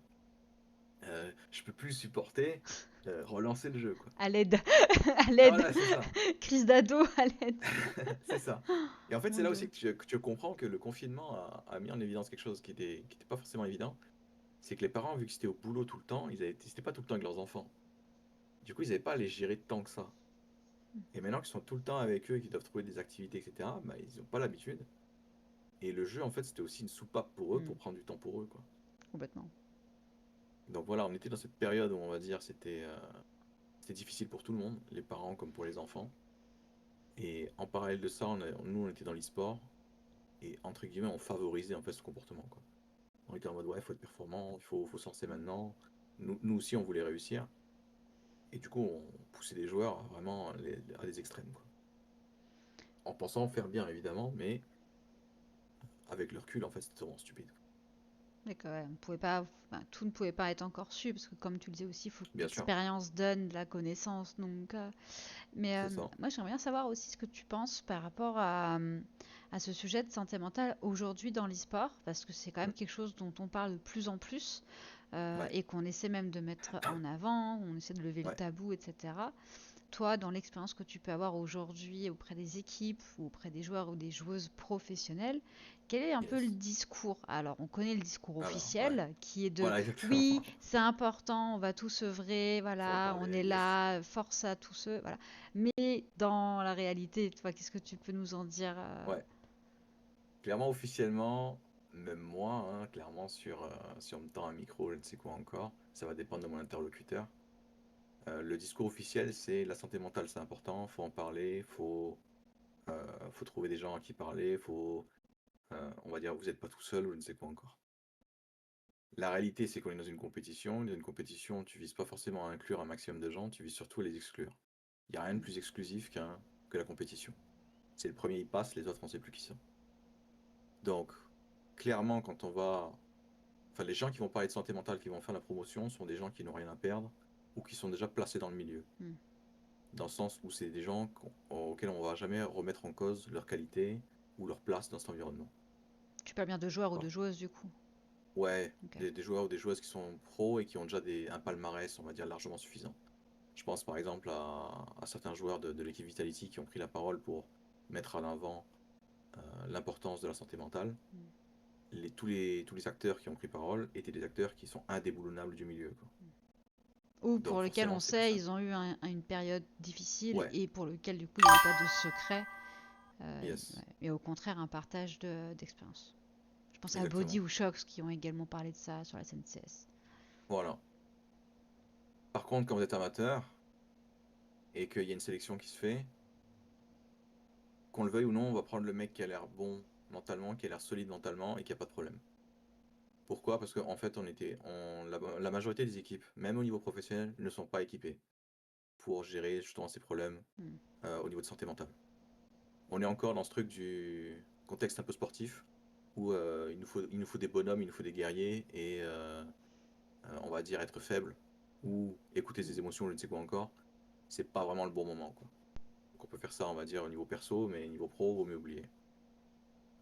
Je peux plus le supporter. Relancez le jeu, quoi. À l'aide, à Ah l'aide. voilà, c'est ça. Crise d'ado, à l'aide. C'est ça. Et en fait, c'est Mon là aussi Dieu. que tu comprends que le confinement a mis en évidence quelque chose qui était pas forcément évident. C'est que les parents, vu qu'ils étaient au boulot tout le temps, ils n'étaient pas tout le temps avec leurs enfants. Du coup, ils n'avaient pas à les gérer tant que ça. Et maintenant qu'ils sont tout le temps avec eux et qu'ils doivent trouver des activités, etc., bah, ils n'ont pas l'habitude. Et le jeu, en fait, c'était aussi une soupape pour eux, Hmm. pour prendre du temps pour eux, quoi. Complètement. Donc voilà, on était dans cette période où on va dire c'était difficile pour tout le monde, les parents comme pour les enfants. Et en parallèle de ça, nous, on était dans l'e-sport et entre guillemets, on favorisait en fait ce comportement, quoi. On était en mode ouais, il faut être performant, il faut se lancer maintenant. Nous aussi, on voulait réussir. Et du coup, on poussait les joueurs vraiment à des extrêmes, quoi. En pensant faire bien, évidemment, mais avec le recul, en fait, c'était vraiment stupide. D'accord, ouais, on pouvait pas, enfin, tout ne pouvait pas être encore su, parce que comme tu le disais aussi, il faut que Bien sûr, l'expérience donne la connaissance. Donc, mais c'est ça. moi, j'aimerais bien savoir aussi ce que tu penses par rapport à ce sujet de santé mentale aujourd'hui dans l'e-sport, parce que c'est quand même Mm. quelque chose dont on parle de plus en plus Ouais, et qu'on essaie même de mettre en avant, on essaie de lever le ouais. tabou, etc. Toi, dans l'expérience que tu peux avoir aujourd'hui auprès des équipes ou auprès des joueurs ou des joueuses professionnelles, quel est un peu le Yes. discours? Alors, on connaît le discours Alors, ouais. officiel qui est de Voilà, exactement. oui, c'est important, on va tous œuvrer, Faut en voilà, on parler, est yes. là, force à tous ceux, voilà. Mais dans la réalité, toi, qu'est-ce que tu peux nous en dire Ouais. Clairement, officiellement, même moi, hein, clairement, si on me tend un micro, je ne sais quoi encore, ça va dépendre de mon interlocuteur. Le discours officiel, c'est la santé mentale, c'est important, faut en parler, faut trouver des gens à qui parler, on va dire, vous n'êtes pas tout seul ou je ne sais quoi encore. La réalité, c'est qu'on est dans une compétition. Dans une compétition, tu vises pas forcément à inclure un maximum de gens, tu vises surtout à les exclure. Il n'y a rien de plus exclusif que la compétition. C'est le premier, il passe, les autres, on ne sait plus qui sont. Donc, clairement, quand on va enfin, les gens qui vont parler de santé mentale, qui vont faire la promotion, sont des gens qui n'ont rien à perdre ou qui sont déjà placés dans le milieu. Hmm. Dans le sens où c'est des gens auxquels on ne va jamais remettre en cause leur qualité ou leur place dans cet environnement. Tu parles bien de joueurs ou de Alors, joueuses du coup. ouais, Ok. des joueurs ou des joueuses qui sont pros et qui ont déjà un palmarès, on va dire, largement suffisant. Je pense par exemple à certains joueurs de l'équipe Vitality qui ont pris la parole pour mettre en avant l'importance de la santé mentale. Hmm. Tous les acteurs qui ont pris parole étaient des acteurs qui sont indéboulonnables du milieu, quoi. Ou pour Donc lequel forcément, on c'est plus sait simple. ils ont eu une période difficile Ouais, et pour lequel du coup il n'y avait pas de secret. yes, Ouais. Et au contraire, un partage d'expérience. Je pense à Body exactement. ou Shox qui ont également parlé de ça sur la scène CS. Voilà. Par contre, quand vous êtes amateur et qu'il y a une sélection qui se fait, qu'on le veuille ou non, on va prendre le mec qui a l'air bon mentalement, qui a l'air solide mentalement et qui a pas de problème. Pourquoi? Parce qu'en fait, la majorité des équipes, même au niveau professionnel, ne sont pas équipées pour gérer justement ces problèmes Hmm. au niveau de santé mentale. On est encore dans ce truc du contexte un peu sportif où il nous faut des bonhommes, il nous faut des guerriers et on va dire être faible ou écouter ses émotions, je ne sais quoi encore. C'est pas vraiment le bon moment, quoi. Donc on peut faire ça, on va dire, au niveau perso, mais au niveau pro, vaut mieux oublier.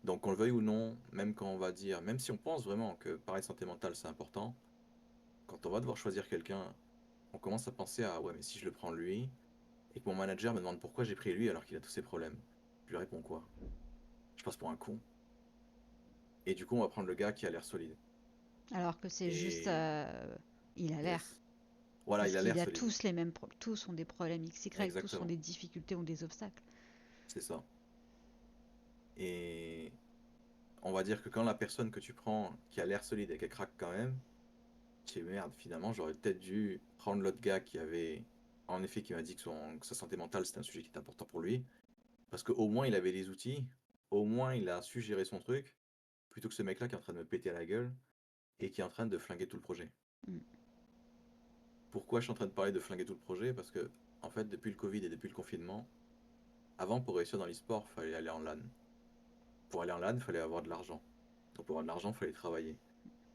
Donc qu'on le veuille ou non, même quand on va dire, même si on pense vraiment que parler de santé mentale c'est important, quand on va devoir choisir quelqu'un, on commence à penser à ouais mais si je le prends lui, et que mon manager me demande pourquoi j'ai pris lui alors qu'il a tous ses problèmes, je lui réponds quoi? Je passe pour un con. Et du coup on va prendre le gars qui a l'air solide. Alors que c'est juste, Et il a l'air. yes. Voilà, Parce il a qu'il l'air a solide. tous les mêmes, tous ont des problèmes XY, tous ont Exactement. des difficultés ou des obstacles. C'est ça. Et on va dire que quand la personne que tu prends qui a l'air solide et qu'elle craque quand même, tu es merde, finalement, j'aurais peut-être dû prendre l'autre gars qui avait, en effet, qui m'a dit que sa santé mentale c'était un sujet qui était important pour lui, parce qu'au moins il avait les outils, au moins il a su gérer son truc, plutôt que ce mec-là qui est en train de me péter à la gueule et qui est en train de flinguer tout le projet. Mm. Pourquoi je suis en train de parler de flinguer tout le projet? Parce que, en fait, depuis le Covid et depuis le confinement, avant, pour réussir dans l'e-sport, il fallait aller en LAN. Pour aller en LAN, il fallait avoir de l'argent. Donc pour avoir de l'argent, il fallait travailler.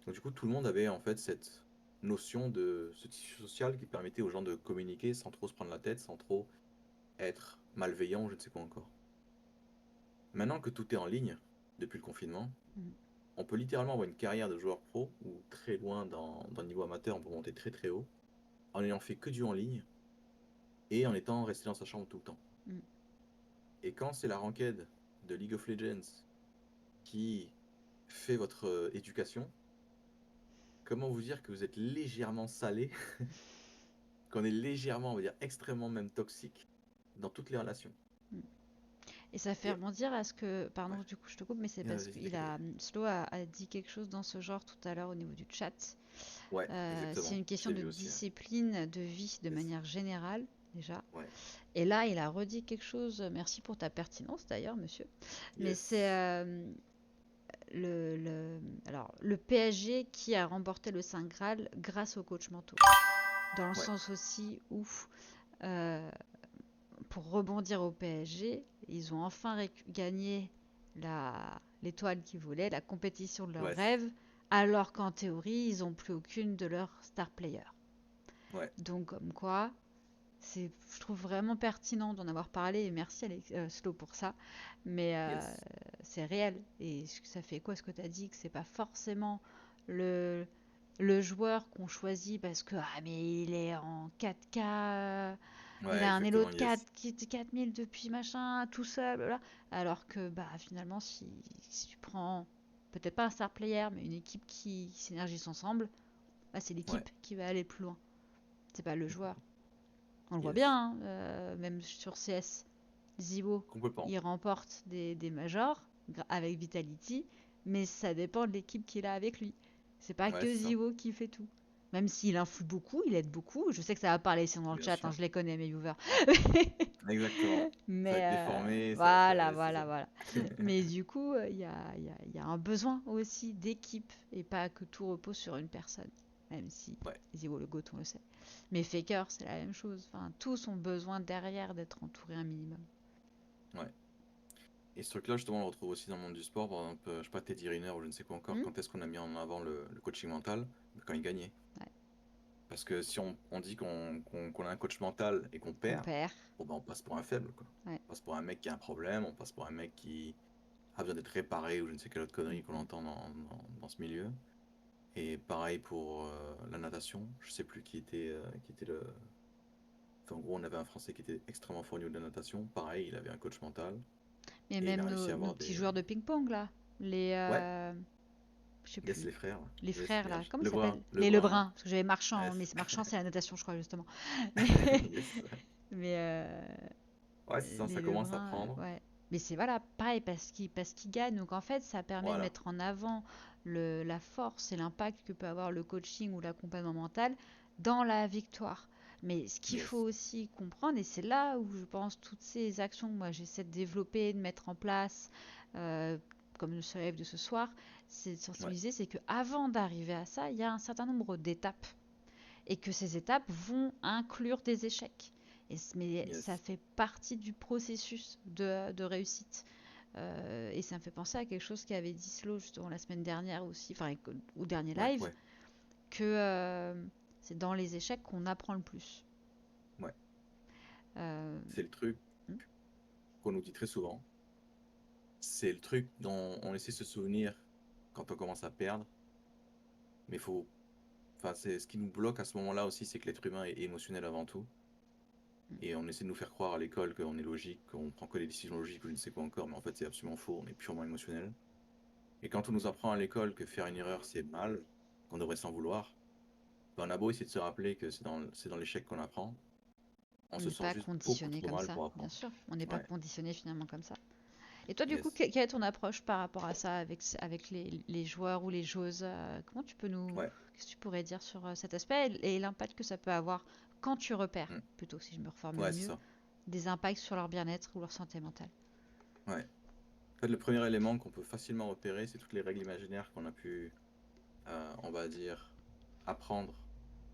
Donc du coup, tout le monde avait en fait cette notion de ce tissu social qui permettait aux gens de communiquer sans trop se prendre la tête, sans trop être malveillant ou je ne sais quoi encore. Maintenant que tout est en ligne, depuis le confinement, Mm. on peut littéralement avoir une carrière de joueur pro ou très loin dans le niveau amateur, on peut monter très très haut, en ayant fait que du en ligne et en étant resté dans sa chambre tout le temps. Mm. Et quand c'est la ranked de League of Legends qui fait votre éducation, comment vous dire que vous êtes légèrement salé, qu'on est légèrement, on va dire extrêmement même toxique dans toutes les relations. Mm. Et ça fait Et rebondir à ce que, ouais, pardon, du coup je te coupe, mais c'est parce vas-y, qu'il t'inquiète, a, t'inquiète. Slow a dit quelque chose dans ce genre tout à l'heure au niveau du chat. Ouais, C'est exactement. une Je question l'ai de vu aussi. Ouais. discipline de vie de Yes. manière générale, déjà. Ouais. Et là, il a redit quelque chose, merci pour ta pertinence d'ailleurs, monsieur. Mais c'est Yes. alors, le PSG qui a remporté le Saint Graal grâce aux coachs mentaux. Dans le Ouais. sens aussi où, euh, pour rebondir au PSG, ils ont enfin gagné l'étoile qu'ils voulaient, la compétition de leurs Ouais. rêves, alors qu'en théorie, ils ont plus aucune de leurs star players. Ouais, Donc, comme quoi, je trouve vraiment pertinent d'en avoir parlé et merci Slow pour ça. Mais yes. c'est réel et ça fait quoi ce que tu as dit que c'est pas forcément le, le joueur qu'on choisit parce que mais il est en 4K, il Ouais, a un Elo exactement, de 4 yes. qui est 4000 depuis machin, tout seul, voilà. Alors que bah finalement si tu prends peut-être pas un star player mais une équipe qui s'énergise ensemble, bah, c'est Ouais, l'équipe qui va aller plus loin. C'est pas le joueur. On le voit yes. bien, hein, même sur CS. Zibo, Complètement. il remporte des majors avec Vitality, mais ça dépend de l'équipe qu'il a avec lui. C'est pas Ouais, que c'est ça. Zibo qui fait tout. Même s'il influe beaucoup, il aide beaucoup. Je sais que ça va parler ici dans le Bien chat, hein, sûr. je les connais mes viewers. Exactement. Ça va Mais être déformé, ça va voilà, faire... C'est ça. voilà, voilà. Mais du coup, il y a un besoin aussi d'équipe et pas que tout repose sur une personne. Même si Ouais, Zibo le GOAT, on le sait. Mais Faker, c'est la même chose. Enfin, tous ont besoin derrière d'être entourés un minimum. ouais. Et ce truc-là, justement, on le retrouve aussi dans le monde du sport. Par exemple, je sais pas, Teddy Riner ou je ne sais quoi encore. Hmm. Quand est-ce qu'on a mis en avant le coaching mental? Quand il gagnait. Ouais. Parce que si on dit qu'on a un coach mental et qu'on Qu'on perd, perd. bon, ben, on passe pour un faible, quoi. Ouais. On passe pour un mec qui a un problème, on passe pour un mec qui a besoin d'être réparé ou je ne sais quelle autre connerie qu'on Mhm. entend dans ce milieu. Et pareil pour la natation. Je sais plus qui était le. Enfin, en gros, on avait un Français qui était extrêmement fourni de la natation. Pareil, il avait un coach mental Mais et il a même réussi à nos avoir petits des. joueurs de ping-pong, là. Les. Ouais, Je sais yes, plus. les frères. Les Yes, frères, là. vierge. Comment ils Lebrun, s'appellent? Les Lebrun. Lebrun. Parce que j'avais Marchand, mais Yes. Marchand, c'est la natation, je crois, justement. Mais. Yes. mais Ouais, c'est ça, ça les commence à Lebrun, prendre. ouais. Mais c'est voilà, pareil, parce qu'ils gagnent. Donc en fait, ça permet de Voilà. mettre en avant la force et l'impact que peut avoir le coaching ou l'accompagnement mental dans la victoire. Mais ce qu'il faut Yes. aussi comprendre, et c'est là où je pense toutes ces actions que moi j'essaie de développer, de mettre en place, euh, comme le live de ce soir, c'est de Ouais. sensibiliser, c'est qu'avant d'arriver à ça, il y a un certain nombre d'étapes et que ces étapes vont inclure des échecs. Mais ça Yes. fait partie du processus de réussite. Et ça me fait penser à quelque chose qu'avait dit Slow justement la semaine dernière aussi, enfin au dernier Ouais, live, ouais, que c'est dans les échecs qu'on apprend le plus. ouais. Euh, C'est le truc hmm, qu'on nous dit très souvent. C'est le truc dont on essaie de se souvenir quand on commence à perdre. Mais faut. Enfin, c'est ce qui nous bloque à ce moment-là aussi, c'est que l'être humain est émotionnel avant tout. Et on essaie de nous faire croire à l'école qu'on est logique, qu'on prend que des décisions logiques ou je ne sais quoi encore, mais en fait c'est absolument faux, on est purement émotionnel. Et quand on nous apprend à l'école que faire une erreur c'est mal, qu'on devrait s'en vouloir, ben on a beau essayer de se rappeler que c'est dans l'échec qu'on apprend, on on se n'est sent pas juste beaucoup conditionné trop comme mal ça, pour bien apprendre. sûr. On n'est pas Ouais, conditionné finalement comme ça. Et toi, du coup, yes. quelle est ton approche par rapport à ça avec les joueurs ou les joueuses comment tu peux nous. Ouais. Qu'est-ce que tu pourrais dire sur cet aspect et l'impact que ça peut avoir quand tu repères, Mm. plutôt si je me reformule Ouais, c'est mieux, ça. des impacts sur leur bien-être ou leur santé mentale? Ouais. En fait, le premier élément qu'on peut facilement repérer, c'est toutes les règles imaginaires qu'on a pu, on va dire, apprendre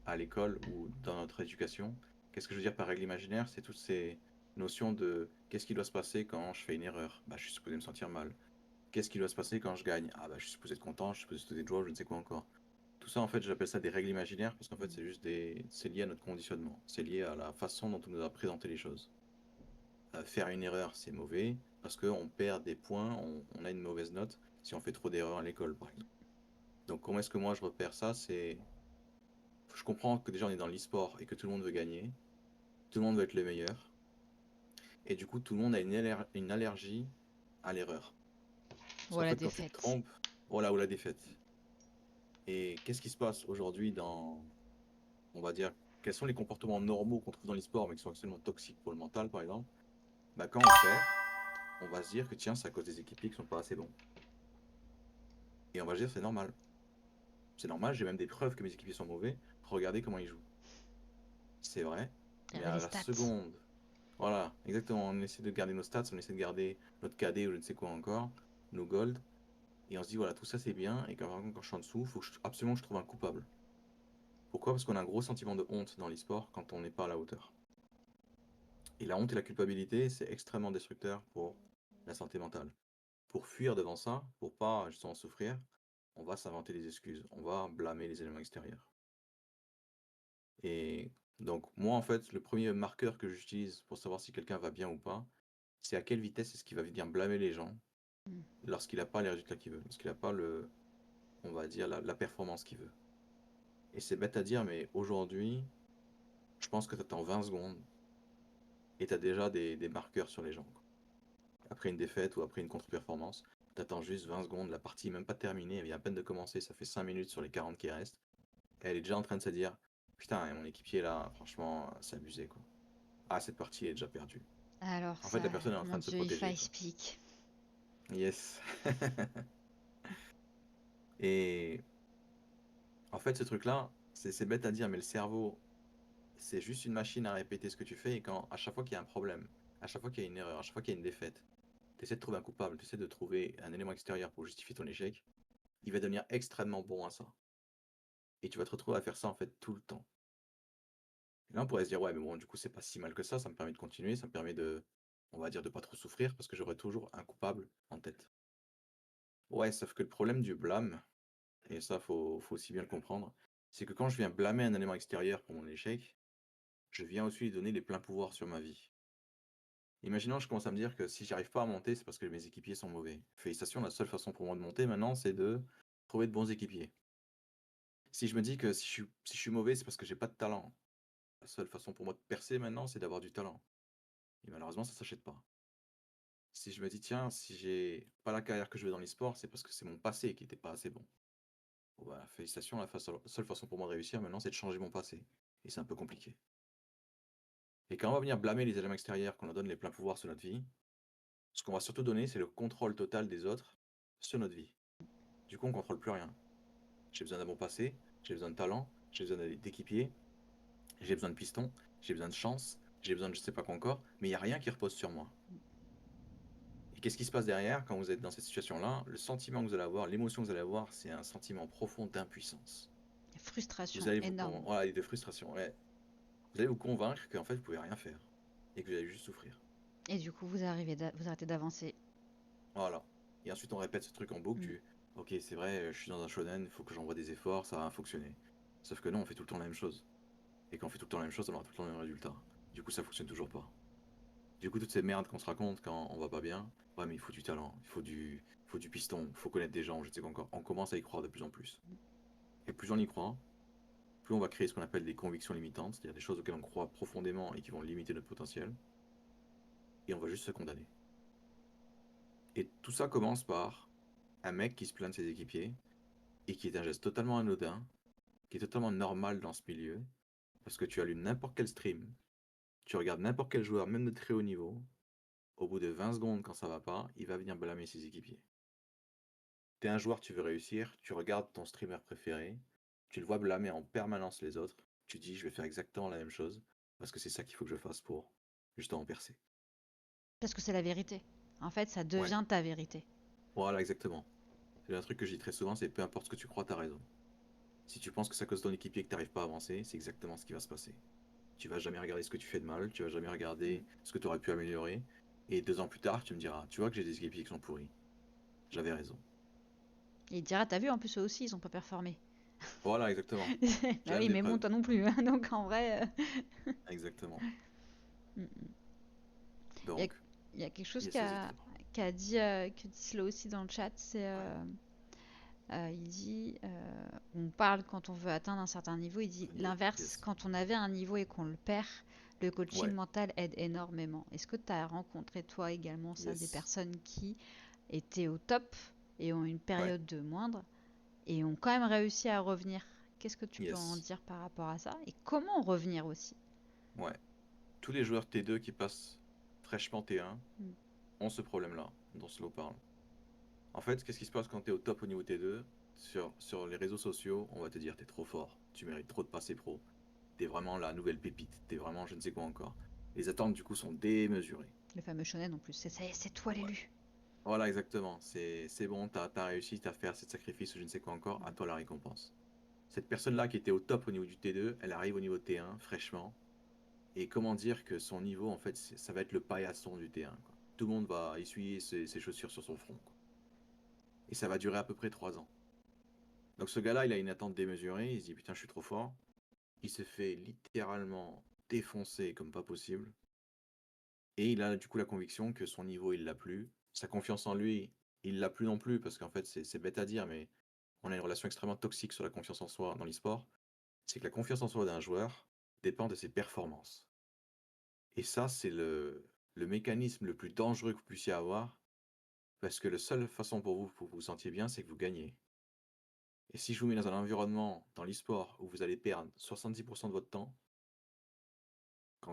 à l'école ou dans notre éducation. Qu'est-ce que je veux dire par règle imaginaire? C'est toutes ces notions de qu'est-ce qui doit se passer quand je fais une erreur? Bah, je suis supposé me sentir mal. Qu'est-ce qui doit se passer quand je gagne? Ah, bah, je suis supposé être content, je suis supposé sauter de joie, je ne sais quoi encore. Tout ça, en fait, j'appelle ça des règles imaginaires parce qu'en fait, c'est juste c'est lié à notre conditionnement. C'est lié à la façon dont on nous a présenté les choses. Faire une erreur, c'est mauvais parce qu'on perd des points, on a une mauvaise note si on fait trop d'erreurs à l'école, par exemple. Donc, comment est-ce que moi je repère ça? Je comprends que déjà on est dans l'e-sport et que tout le monde veut gagner, tout le monde veut être le meilleur, et du coup tout le monde a une allergie à l'erreur. Parce Ou à qu'en la fait quand tu te défaite? trompes, voilà où la défaite. Et qu'est-ce qui se passe aujourd'hui dans, on va dire, quels sont les comportements normaux qu'on trouve dans l'e-sport mais qui sont absolument toxiques pour le mental par exemple? Bah, quand on perd, on va se dire que tiens c'est à cause des équipiers qui sont pas assez bons. Et on va se dire c'est normal. C'est normal, j'ai même des preuves que mes équipiers sont mauvais, regardez comment ils jouent. C'est vrai, mais Regardez à les la stats. seconde. Voilà, exactement. On essaie de garder nos stats, on essaie de garder notre KD ou je ne sais quoi encore, nos gold, et on se dit voilà, tout ça c'est bien, et quand je suis en dessous, il faut absolument que je trouve un coupable. Pourquoi? Parce qu'on a un gros sentiment de honte dans l'e-sport quand on n'est pas à la hauteur. Et la honte et la culpabilité, c'est extrêmement destructeur pour la santé mentale. Pour fuir devant ça, pour pas justement souffrir, on va s'inventer des excuses, on va blâmer les éléments extérieurs. Et donc, moi, en fait, le premier marqueur que j'utilise pour savoir si quelqu'un va bien ou pas, c'est à quelle vitesse est-ce qu'il va venir blâmer les gens Mm. lorsqu'il n'a pas les résultats qu'il veut, lorsqu'il n'a pas on va dire, la performance qu'il veut. Et c'est bête à dire, mais aujourd'hui, je pense que tu attends 20 secondes et tu as déjà des marqueurs sur les gens, quoi. Après une défaite ou après une contre-performance, tu attends juste 20 secondes, la partie n'est même pas terminée, elle vient à peine de commencer, ça fait 5 minutes sur les 40 qui restent. Et elle est déjà en train de se dire, putain, mon équipier là, franchement, c'est abusé, quoi. Ah, cette partie est déjà perdue. Alors En fait, ça, la personne est en mon train de se Dieu, il protéger, faille quoi. speak. Yes. Et en fait, ce truc-là, c'est bête à dire, mais le cerveau, c'est juste une machine à répéter ce que tu fais. Et quand, à chaque fois qu'il y a un problème, à chaque fois qu'il y a une erreur, à chaque fois qu'il y a une défaite, tu essaies de trouver un coupable, tu essaies de trouver un élément extérieur pour justifier ton échec, il va devenir extrêmement bon à ça. Et tu vas te retrouver à faire ça en fait tout le temps. Et là, on pourrait se dire, ouais, mais bon, du coup, c'est pas si mal que ça me permet de continuer, ça me permet de, on va dire, de pas trop souffrir parce que j'aurai toujours un coupable en tête. Ouais, sauf que le problème du blâme, et ça, faut aussi bien le comprendre, c'est que quand je viens blâmer un élément extérieur pour mon échec, je viens aussi lui donner les pleins pouvoirs sur ma vie. Imaginons, je commence à me dire que si j'arrive pas à monter, c'est parce que mes équipiers sont mauvais. Félicitations, la seule façon pour moi de monter maintenant, c'est de trouver de bons équipiers. Si je me dis que si je suis mauvais, c'est parce que j'ai pas de talent. La seule façon pour moi de percer maintenant, c'est d'avoir du talent. Et malheureusement, ça s'achète pas. Si je me dis, tiens, si j'ai pas la carrière que je veux dans l'e-sport, c'est parce que c'est mon passé qui était pas assez bon. Bon, bah, félicitations, seule façon pour moi de réussir maintenant, c'est de changer mon passé. Et c'est un peu compliqué. Et quand on va venir blâmer les éléments extérieurs, qu'on leur donne les pleins pouvoirs sur notre vie, ce qu'on va surtout donner, c'est le contrôle total des autres sur notre vie. Du coup, on contrôle plus rien. J'ai besoin d'un bon passé, j'ai besoin de talent, j'ai besoin d'équipier, j'ai besoin de piston, j'ai besoin de chance, j'ai besoin de je sais pas quoi encore, mais il n'y a rien qui repose sur moi. Et qu'est-ce qui se passe derrière quand vous êtes dans cette situation-là? Le sentiment que vous allez avoir, l'émotion que vous allez avoir, c'est un sentiment profond d'impuissance. Vous Frustration allez énorme. voilà, et de frustration. Ouais. Vous allez vous convaincre qu'en fait vous pouvez rien faire et que vous allez juste souffrir. Et du coup, vous arrêtez d'avancer. Voilà. Et ensuite on répète ce truc en boucle Mm. du ok, c'est vrai, je suis dans un shonen, il faut que j'envoie des efforts, ça va fonctionner. Sauf que non, on fait tout le temps la même chose. Et quand on fait tout le temps la même chose, on aura tout le temps le même résultat. Du coup, ça fonctionne toujours pas. Du coup, toutes ces merdes qu'on se raconte quand on va pas bien, ouais, mais il faut du talent, il faut du piston, il faut connaître des gens, je sais pas encore. On commence à y croire de plus en plus. Et plus on y croit, plus on va créer ce qu'on appelle des convictions limitantes, c'est-à-dire des choses auxquelles on croit profondément et qui vont limiter notre potentiel, et on va juste se condamner. Et tout ça commence par un mec qui se plaint de ses équipiers, et qui est un geste totalement anodin, qui est totalement normal dans ce milieu, parce que tu allumes n'importe quel stream, tu regardes n'importe quel joueur, même de très haut niveau, au bout de 20 secondes quand ça va pas, il va venir blâmer ses équipiers. T'es un joueur, tu veux réussir, tu regardes ton streamer préféré, tu le vois blâmer en permanence les autres, tu dis je vais faire exactement la même chose, parce que c'est ça qu'il faut que je fasse pour justement percer. Parce que c'est la vérité. En fait, ça Ouais, devient ta vérité. voilà exactement. C'est un truc que je dis très souvent, c'est peu importe ce que tu crois, t'as raison. Si tu penses que c'est à cause de ton équipier que t'arrives pas à avancer, c'est exactement ce qui va se passer. Tu vas jamais regarder ce que tu fais de mal, tu vas jamais Mm. regarder ce que tu aurais pu améliorer, et 2 ans plus tard, tu me diras, tu vois que j'ai des équipiers qui sont pourris. J'avais raison. Et il dira, t'as vu, en plus eux aussi, ils ont pas performé. Voilà, exactement. J'ai Bah même oui, des mais bon, preuves. toi non plus, hein. Donc en vrai, Exactement. mm, mm. il y a, Donc, il y a quelque chose yes, vas-y, je t'écoute. qu'a dit, que dit Slow aussi dans le chat, c'est Ouais. il dit, on parle quand on veut atteindre un certain niveau, il dit Niveau, l'inverse, yes. quand on avait un niveau et qu'on le perd, le coaching Ouais, mental aide énormément. Est-ce que tu as rencontré toi également ça, des yes. personnes qui étaient au top et ont une Ouais, période de moindre et ont quand même réussi à revenir? Qu'est-ce que tu peux en yes. dire par rapport à ça et comment revenir aussi? Ouais. Tous les joueurs T2 qui passent fraîchement T1 Mm. ont ce problème-là, dont Slow parle. En fait, qu'est-ce qui se passe quand t'es au top au niveau T2? Sur les réseaux sociaux, on va te dire t'es trop fort, tu mérites trop de passer pro, t'es vraiment la nouvelle pépite, t'es vraiment je ne sais quoi encore. Les attentes du coup sont démesurées. Le fameux shonen en plus, c'est toi Ouais. l'élu. Voilà, exactement. C'est bon, t'as réussi à faire cette sacrifice ou je ne sais quoi encore, à toi la récompense. Cette personne-là qui était au top au niveau du T2, elle arrive au niveau T1 fraîchement. Et comment dire que son niveau, en fait, ça va être le paillasson du T1, quoi. Tout le monde va essuyer ses chaussures sur son front, quoi. Et ça va durer à peu près 3 ans. Donc ce gars-là, il a une attente démesurée, il se dit putain, je suis trop fort. Il se fait littéralement défoncer comme pas possible. Et il a du coup la conviction que son niveau, il l'a plus. Sa confiance en lui, il l'a plus non plus, parce qu'en fait, c'est bête à dire, mais on a une relation extrêmement toxique sur la confiance en soi dans l'e-sport. C'est que la confiance en soi d'un joueur dépend de ses performances. Et ça, c'est le mécanisme le plus dangereux que vous puissiez avoir, parce que la seule façon pour vous sentiez bien, c'est que vous gagnez. Et si je vous mets dans un environnement, dans l'e-sport, où vous allez perdre 70% de votre temps,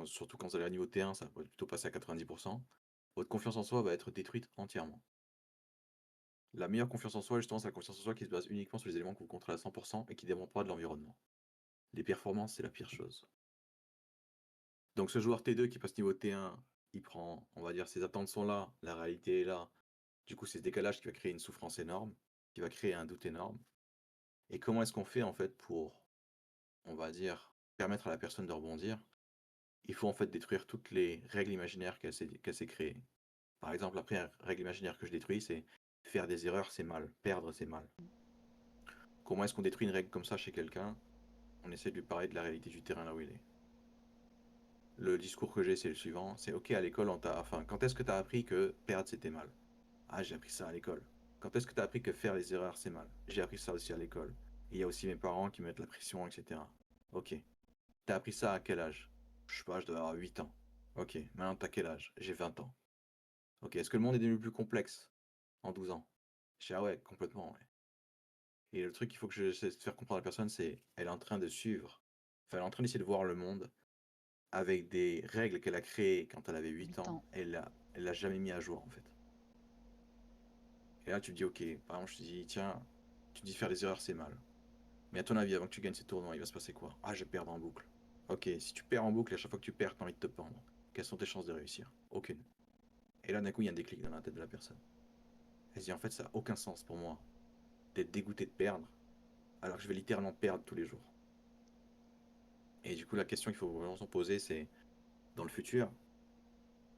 surtout quand vous allez à niveau T1, ça va plutôt passer à 90%, votre confiance en soi va être détruite entièrement. La meilleure confiance en soi, justement, c'est la confiance en soi qui se base uniquement sur les éléments que vous contrôlez à 100% et qui ne dépendent pas de l'environnement. Les performances, c'est la pire chose. Donc ce joueur T2 qui passe niveau T1, il prend, on va dire, ses attentes sont là, la réalité est là. Du coup, c'est ce décalage qui va créer une souffrance énorme, qui va créer un doute énorme. Et comment est-ce qu'on fait en fait pour, on va dire, permettre à la personne de rebondir? Il faut en fait détruire toutes les règles imaginaires qu'elle s'est créées. Par exemple, la première règle imaginaire que je détruis, c'est faire des erreurs, c'est mal, perdre, c'est mal. Comment est-ce qu'on détruit une règle comme ça chez quelqu'un? On essaie de lui parler de la réalité du terrain là où il est. Le discours que j'ai, c'est le suivant, c'est ok, à l'école, enfin, quand est-ce que tu as appris que perdre c'était mal? Ah, j'ai appris ça à l'école. Quand est-ce que tu as appris que faire les erreurs c'est mal? J'ai appris ça aussi à l'école. Et il y a aussi mes parents qui mettent la pression, etc. Ok. T'as appris ça à quel âge? Je sais pas, je dois avoir 8 ans. Ok, maintenant t'as quel âge? J'ai 20 ans. Ok, est-ce que le monde est devenu plus complexe en 12 ans? Je dis ah ouais, complètement, ouais. Et le truc qu'il faut que j'essaie de faire comprendre à la personne, c'est elle est en train de suivre. Enfin, elle est en train d'essayer de voir le monde avec des règles qu'elle a créées quand elle avait 8 8 ans. ans. Elle l'a jamais mis à jour en fait. Et là, tu te dis, ok, par exemple, je te dis, tiens, tu te dis faire des erreurs, c'est mal. Mais à ton avis, avant que tu gagnes ces tournois, il va se passer quoi? Ah, je vais perdre en boucle. Ok, si tu perds en boucle, à chaque fois que tu perds, t'as envie de te pendre. Quelles sont tes chances de réussir? Aucune. Et là, d'un coup, il y a un déclic dans la tête de la personne. Elle se dit, en fait, ça n'a aucun sens pour moi d'être dégoûté de perdre, alors que je vais littéralement perdre tous les jours. Et du coup, la question qu'il faut vraiment se poser, c'est, dans le futur,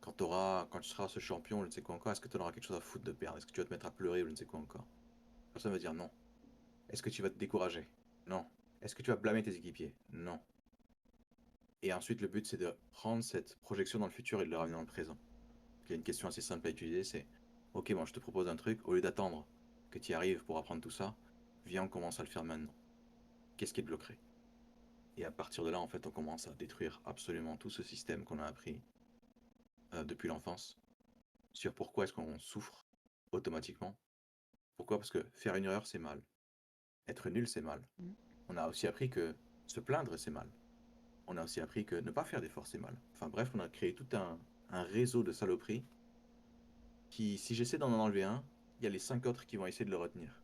quand tu seras ce champion, je ne sais quoi encore, est-ce que tu auras quelque chose à foutre de perdre? Est-ce que tu vas te mettre à pleurer ou je ne sais quoi encore? La personne va dire non. Est-ce que tu vas te décourager? Non. Est-ce que tu vas blâmer tes équipiers? Non. Et ensuite, le but, c'est de prendre cette projection dans le futur et de le ramener dans le présent. Il y a une question assez simple à utiliser, c'est ok, moi je te propose un truc, au lieu d'attendre que tu y arrives pour apprendre tout ça, viens, on commence à le faire maintenant. Qu'est-ce qui te bloquerait? Et à partir de là, en fait, on commence à détruire absolument tout ce système qu'on a appris depuis l'enfance sur pourquoi est-ce qu'on souffre automatiquement. Pourquoi? Parce que faire une erreur, c'est mal. Être nul, c'est mal. Mm. On a aussi appris que se plaindre, c'est mal. On a aussi appris que ne pas faire d'efforts, c'est mal. Enfin bref, on a créé tout un réseau de saloperies qui, si j'essaie d'en enlever un, il y a les 5 autres qui vont essayer de le retenir.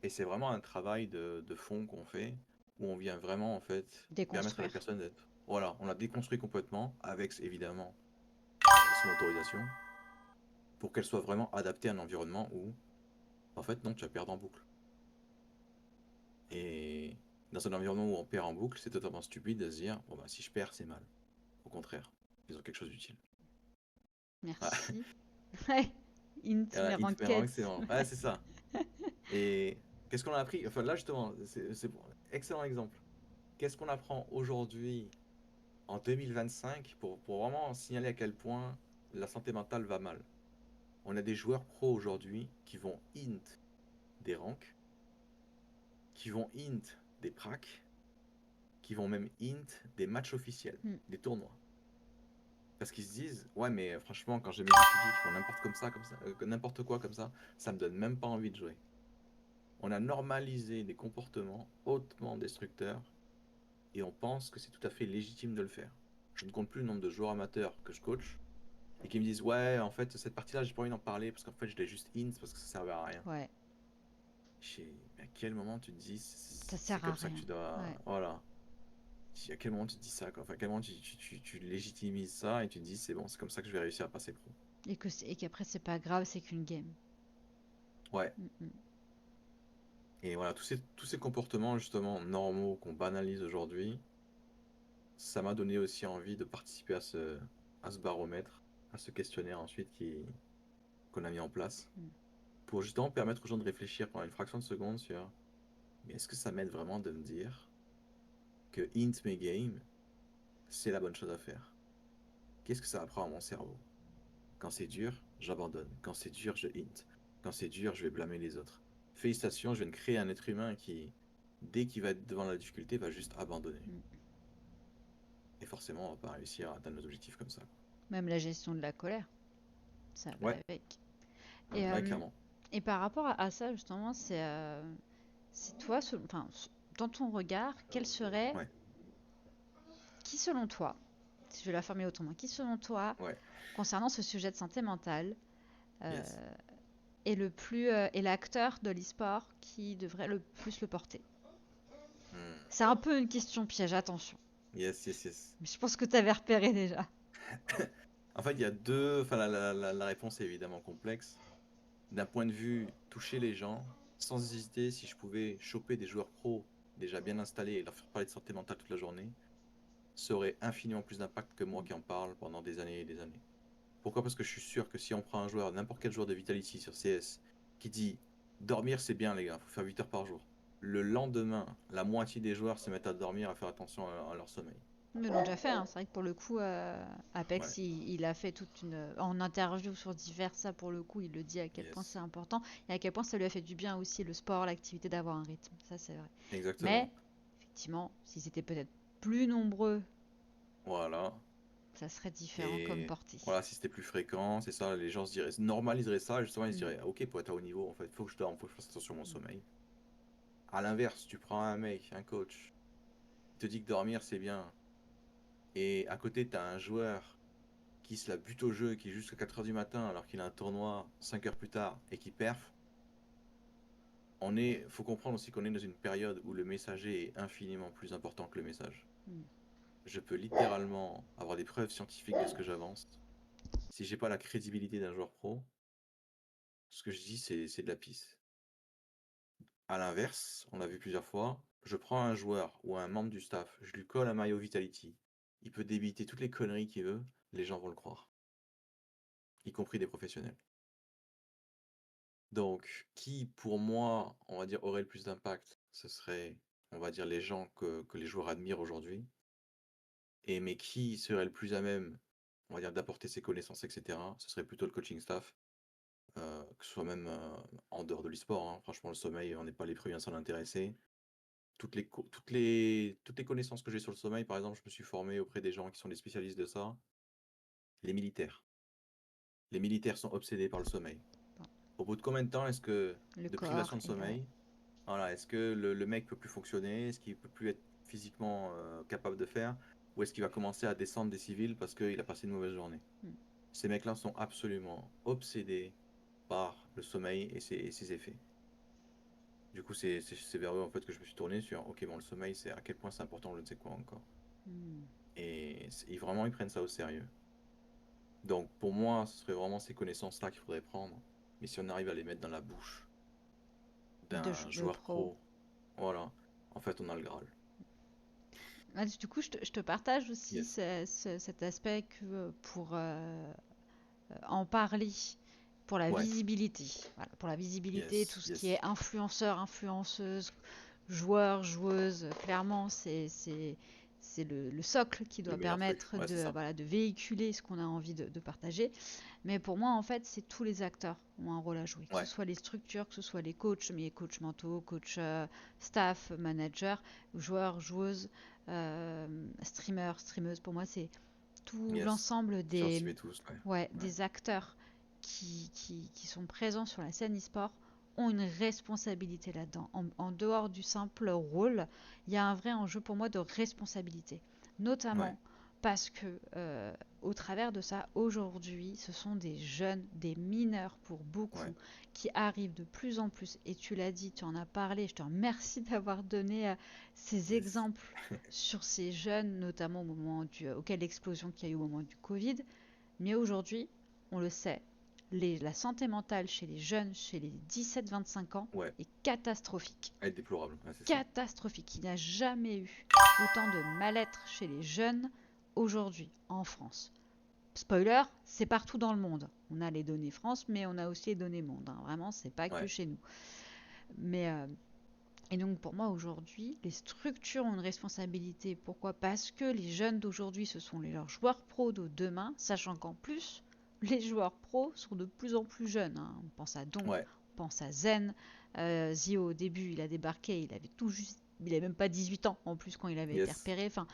Et c'est vraiment un travail de fond qu'on fait, où on vient vraiment, en fait, permettre à la Déconstruire. personne d'être... Voilà, on l'a déconstruit complètement, avec évidemment son autorisation, pour qu'elle soit vraiment adaptée à un environnement où, en fait, non, tu vas perdre en boucle. Et dans un environnement où on perd en boucle, c'est totalement stupide de se dire, bon bah si je perds, c'est mal. Au contraire, ils ont quelque chose d'utile. Ah, Merci. Ouais. Int mes int, mais vraiment rankeds. excellent. Ouais, c'est ça. Et qu'est-ce qu'on a appris? Enfin, là, justement, c'est bon. Excellent exemple. Qu'est-ce qu'on apprend aujourd'hui, en 2025, pour vraiment signaler à quel point la santé mentale va mal? On a des joueurs pros aujourd'hui qui vont int des ranks, qui vont int des pracs, qui vont même int des matchs officiels, Mm. des tournois. Parce qu'ils se disent, ouais, mais franchement, quand j'ai mes étudiants qui font n'importe quoi comme ça me donne même pas envie de jouer. On a normalisé des comportements hautement destructeurs et on pense que c'est tout à fait légitime de le faire. Je ne compte plus le nombre de joueurs amateurs que je coach et qui me disent ouais, en fait, cette partie-là, j'ai pas envie d'en parler parce qu'en fait, je l'ai juste int parce que ça servait à rien. Ouais. Mais à quel moment tu te dis Ça c'est sert à comme ça que rien. tu dois. Ouais. Voilà. À quel moment tu te dis ça, quoi? Enfin, à quel moment tu légitimises ça et tu te dis c'est bon, c'est comme ça que je vais réussir à passer pro. Et qu'après, c'est pas grave, c'est qu'une game. Ouais. Mm, mm. Et voilà, tous ces comportements justement normaux qu'on banalise aujourd'hui, ça m'a donné aussi envie de participer à ce baromètre, à ce questionnaire ensuite qu'on a mis en place, Mm. pour justement permettre aux gens de réfléchir pendant une fraction de seconde sur, mais est-ce que ça m'aide vraiment de me dire que int mes game, c'est la bonne chose à faire? Qu'est-ce que ça apprend à mon cerveau? Quand c'est dur, j'abandonne. Quand c'est dur, je int. Quand c'est dur, je vais blâmer les autres. Félicitations, je viens de créer un être humain qui, dès qu'il va être devant la difficulté, va juste abandonner. Mm. Et forcément, on va pas réussir à atteindre nos objectifs comme ça. Même la gestion de la colère, ça va Ouais, avec. Et, ouais, clairement. et par rapport à ça, justement, c'est toi, enfin, dans ton regard, quel serait, Ouais, qui selon toi, si je vais la formuler autrement, qui selon toi, ouais, concernant ce sujet de santé mentale, euh, yes. est l'acteur de l'e-sport qui devrait le plus le porter? Hmm. C'est un peu une question piège, attention. Yes, yes, yes. Mais je pense que tu avais repéré déjà. En fait, il y a deux. Enfin, la réponse est évidemment complexe. D'un point de vue toucher les gens, sans hésiter, si je pouvais choper des joueurs pros déjà bien installés et leur faire parler de santé mentale toute la journée, ça aurait infiniment plus d'impact que moi qui en parle pendant des années et des années. Pourquoi? Parce que je suis sûr que si on prend un joueur, n'importe quel joueur de Vitality sur CS, qui dit dormir c'est bien les gars, faut faire 8 heures par jour. Le lendemain, la moitié des joueurs se mettent à dormir, à faire attention à leur sommeil. Ils l'ont déjà fait, hein. C'est vrai que pour le coup, Ouais, Apex, il a fait toute une. En interview sur divers, ça pour le coup, il le dit à quel point c'est yes, important et à quel point ça lui a fait du bien aussi, le sport, l'activité, d'avoir un rythme. Ça, c'est vrai. Mais, exactement. effectivement, s'ils étaient peut-être plus nombreux, Voilà. ça serait différent comme Et portée. voilà, si c'était plus fréquent, c'est ça, les gens se diraient, normaliseraient ça, et justement ils se Mm. diraient, ah, ok, pour être à haut niveau, en fait, faut que je dorme, faut que je fasse attention à mon sommeil. À l'inverse, tu prends un mec, un coach, il te dit que dormir c'est bien, et à côté t'as un joueur qui se la bute au jeu, qui est jusqu'à 4 heures du matin alors qu'il a un tournoi 5 heures plus tard et qui perf, faut comprendre aussi qu'on est dans une période où le messager est infiniment plus important que le message. Mm. Je peux littéralement avoir des preuves scientifiques de ce que j'avance. Si j'ai pas la crédibilité d'un joueur pro, ce que je dis c'est de la pisse. À l'inverse, on l'a vu plusieurs fois, je prends un joueur ou un membre du staff, je lui colle un maillot Vitality, il peut débiter toutes les conneries qu'il veut, les gens vont le croire, y compris des professionnels. Donc, qui pour moi, on va dire, aurait le plus d'impact, ce serait, on va dire, les gens que les joueurs admirent aujourd'hui, et mais qui serait le plus à même, on va dire, d'apporter ses connaissances, etc., ce serait plutôt le coaching staff, que ce soit même en dehors de l'e-sport, hein. Franchement, le sommeil, on n'est pas les premiers à s'en intéresser. Toutes les connaissances que j'ai sur le sommeil, par exemple, je me suis formé auprès des gens qui sont des spécialistes de ça. Les militaires. Les militaires sont obsédés par le sommeil. Bon. Au bout de combien de temps est-ce que Le de corps, privation de et ouais. sommeil, voilà, est-ce que le mec peut plus fonctionner, est-ce qu'il peut plus être physiquement capable de faire, ou est-ce qu'il va commencer à descendre des civils parce qu'il a passé une mauvaise journée? Mm. Ces mecs-là sont absolument obsédés par le sommeil et ses effets. Du coup, c'est vers eux en fait que je me suis tourné sur, ok, bon, le sommeil, c'est à quel point c'est important, je ne sais quoi encore. Mm. Et vraiment, ils prennent ça au sérieux. Donc, pour moi, ce serait vraiment ces connaissances-là qu'il faudrait prendre. Mais si on arrive à les mettre dans la bouche d'un Le joueur pro. pro, voilà, en fait, on a le Graal. Ah, du coup, je te partage aussi Yes. cet aspect que pour en parler, pour la Ouais. visibilité. Voilà, pour la visibilité, tout Yes. ce qui est Yes. influenceur, influenceuse, joueur, joueuse, clairement, c'est le socle qui Le doit meilleur truc. permettre Ouais, c'est de, ça. voilà, de véhiculer ce qu'on a envie de partager. Mais pour moi, en fait, c'est tous les acteurs ont un rôle à jouer, que ce Ouais. soit les structures, que ce soit les coachs, mais les coachs mentaux, coachs staff, managers, joueurs, joueuses, streamers, streameuses. Pour moi, c'est tout Yes. l'ensemble Scientifiques tous, ouais. ouais, Ouais. des acteurs qui sont présents sur la scène e-sport ont une responsabilité là-dedans. En dehors du simple rôle, il y a un vrai enjeu pour moi de responsabilité. Ouais. Notamment parce que au travers de ça, aujourd'hui, ce sont des jeunes, des mineurs pour Ouais. beaucoup, qui arrivent de plus en plus. Et tu l'as dit, tu en as parlé, je te remercie d'avoir donné ces Yes. exemples sur ces jeunes, notamment auquel l'explosion qu'il y a eu au moment du Covid. Mais aujourd'hui, on le sait, la santé mentale chez les jeunes, chez les 17-25 ans, Ouais. est catastrophique. Elle est déplorable. Ouais, c'est ça. Catastrophique. Il n'y a jamais eu autant de mal-être chez les jeunes aujourd'hui en France. Spoiler, c'est partout dans le monde. On a les données France, mais on a aussi les données monde, hein. Vraiment, c'est pas que Ouais. chez nous. Mais Et donc pour moi aujourd'hui, les structures ont une responsabilité. Pourquoi? Parce que les jeunes d'aujourd'hui, ce sont leurs joueurs pros de demain, sachant qu'en plus, les joueurs pros sont de plus en plus jeunes, hein. On pense à Donk, Ouais, on pense à Zen. Zio au début, il a débarqué, il avait tout juste, il avait même pas 18 ans en plus quand il avait été yes, repéré. Enfin,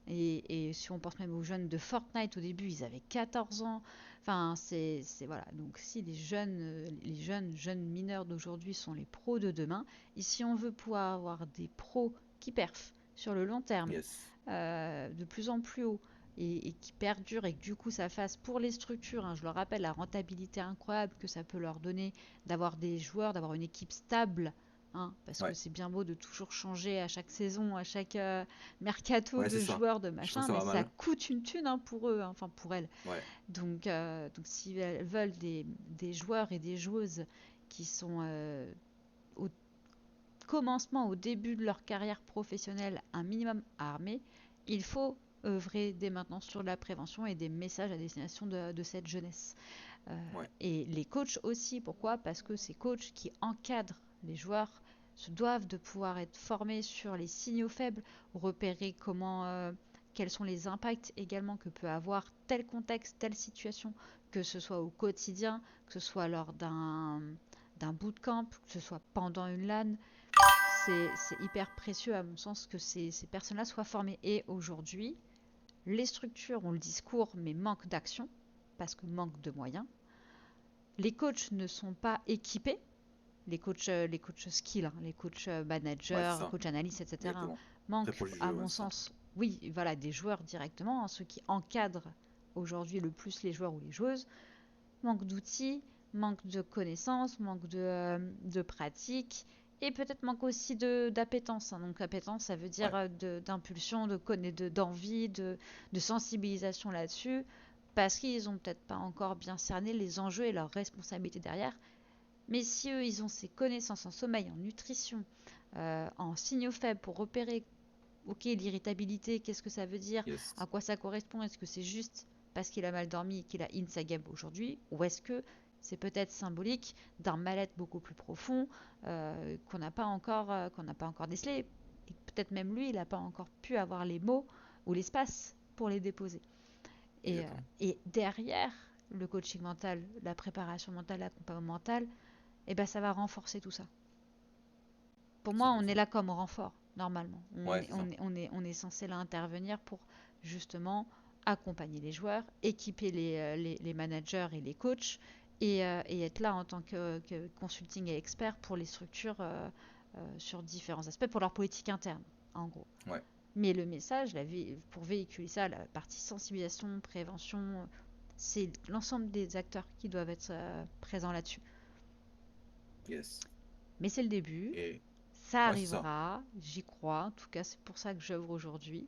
et si on pense même aux jeunes de Fortnite au début, ils avaient 14 ans. Enfin, voilà. Donc si les jeunes mineurs d'aujourd'hui sont les pros de demain, et si on veut pouvoir avoir des pros qui perfent sur le long terme, yes, de plus en plus haut, et qui perdurent, et que du coup ça fasse pour les structures, hein, je leur rappelle la rentabilité incroyable que ça peut leur donner d'avoir des joueurs, d'avoir une équipe stable, hein, parce que ouais, c'est bien beau de toujours changer à chaque saison, à chaque mercato ouais, c'est de ça. joueurs, de Je trouve machin, ça mais pas ça mal. coûte une thune, hein, pour eux, hein, enfin pour elles. Ouais, Donc si elles veulent des joueurs et des joueuses qui sont au commencement, au début de leur carrière professionnelle, un minimum armés, il faut œuvrer dès maintenant sur la prévention et des messages à destination de cette jeunesse. ouais, Et les coachs aussi, pourquoi? Parce que ces coachs qui encadrent les joueurs se doivent de pouvoir être formés sur les signaux faibles, repérer quels sont les impacts également que peut avoir tel contexte, telle situation, que ce soit au quotidien, que ce soit lors d'un bootcamp, que ce soit pendant une LAN. C'est hyper précieux à mon sens que ces personnes-là soient formées. Et aujourd'hui, les structures ont le discours mais manquent d'action parce que manque de moyens. Les coachs ne sont pas équipés, les coachs skill, hein, les coachs ouais, c'est managers, ça, coachs analystes, etc., exactement. Très manquent, proche du à jeu, ouais, mon c'est ça. sens, oui, voilà, des joueurs directement, hein, ceux qui encadrent aujourd'hui le plus les joueurs ou les joueuses, manque d'outils, manque de connaissances, manque de pratique, et peut-être manque aussi d'appétence, hein. Donc appétence, ça veut dire Ouais, d'impulsion, d'envie, de sensibilisation là-dessus, parce qu'ils ont peut-être pas encore bien cerné les enjeux et leurs responsabilités derrière. Mais si eux, ils ont ces connaissances en sommeil, en nutrition, en signaux faibles pour repérer, ok, l'irritabilité, qu'est-ce que ça veut dire, yes, à quoi ça correspond, est-ce que c'est juste parce qu'il a mal dormi et qu'il a in sa game aujourd'hui, ou est-ce que c'est peut-être symbolique d'un mal-être beaucoup plus profond, qu'on n'a pas encore décelé, et peut-être même lui, il n'a pas encore pu avoir les mots ou l'espace pour les déposer. Et, exactement. et derrière le coaching mental, la préparation mentale, l'accompagnement mental, eh ben, ça va renforcer tout ça. Pour moi, on est 100%. là comme renfort, normalement. On Ouais, est, c'est on ça. est, on est, on est censé là intervenir pour justement accompagner les joueurs, équiper les managers et les coachs, et être là en tant que consulting et expert pour les structures sur différents aspects, pour leur politique interne, en gros. Ouais, Mais le message, pour véhiculer ça, la partie sensibilisation, prévention, c'est l'ensemble des acteurs qui doivent être présents là-dessus. yes. Mais c'est le début. Et Ça ouais, c'est ça. arrivera, j'y crois. En tout cas, c'est pour ça que j'œuvre aujourd'hui.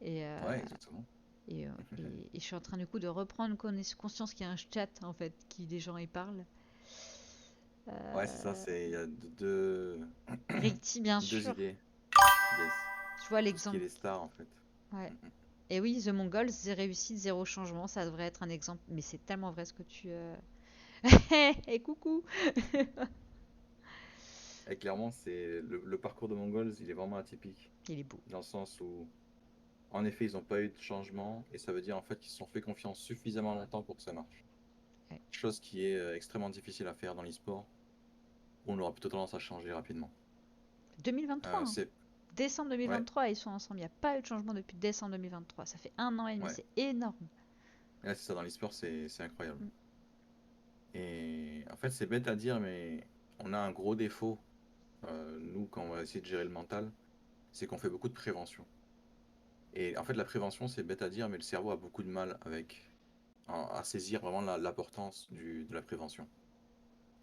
Et, Ouais, exactement. et je suis en train du coup de reprendre conscience qu'il y a un chat en fait, qui des gens y parlent. Ouais, c'est ça, Euh, c'est il y a deux, Recti, bien deux sûr. idées. Yes. Tu vois Tout ce qui est l'exemple. les stars, en fait. Ouais. Mm, mm. Et oui, The Mongols, zéro réussite, zéro changement, ça devrait être un exemple. Mais c'est tellement vrai ce que tu. Et coucou. Et clairement, c'est le parcours de Mongols, il est vraiment atypique. Il est beau. Dans le sens où, en effet, ils n'ont pas eu de changement. Et ça veut dire, en fait, qu'ils se sont fait confiance suffisamment longtemps pour que ça marche. Ouais. Chose qui est extrêmement difficile à faire dans l'e-sport, où on aura plutôt tendance à changer rapidement. 2023, hein. C'est... Décembre Ouais, 2023, ils sont ensemble. Il n'y a pas eu de changement depuis décembre 2023. Ça fait 1 an et demi, ouais. c'est énorme. Et là, c'est ça, dans l'e-sport, c'est incroyable. Mm. Et en fait, c'est bête à dire, mais on a un gros défaut, nous, quand on va essayer de gérer le mental, c'est qu'on fait beaucoup de prévention. Et en fait, la prévention, c'est bête à dire, mais le cerveau a beaucoup de mal à saisir vraiment l'importance de la prévention.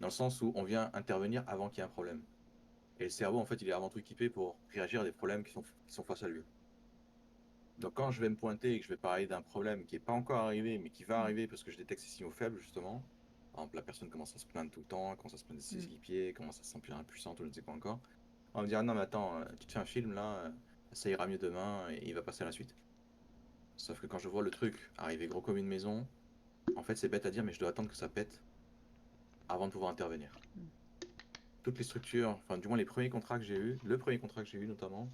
Dans le sens où on vient intervenir avant qu'il y ait un problème. Et le cerveau, en fait, il est avant tout équipé pour réagir à des problèmes qui sont face à lui. Donc quand je vais me pointer et que je vais parler d'un problème qui n'est pas encore arrivé, mais qui va Mm. arriver parce que je détecte ces signaux faibles, justement, par exemple, la personne commence à se plaindre tout le temps, commence à se plaindre de ses Mm. équipiers, commence à se sentir impuissante ou je ne sais quoi encore, on va me dire, ah non, mais attends, tu te fais un film là, ça ira mieux demain et il va passer à la suite. Sauf que quand je vois le truc arriver gros comme une maison, en fait, c'est bête à dire, mais je dois attendre que ça pète avant de pouvoir intervenir. toutes les structures, enfin du moins les premiers contrats que j'ai eu, le premier contrat que j'ai eu notamment,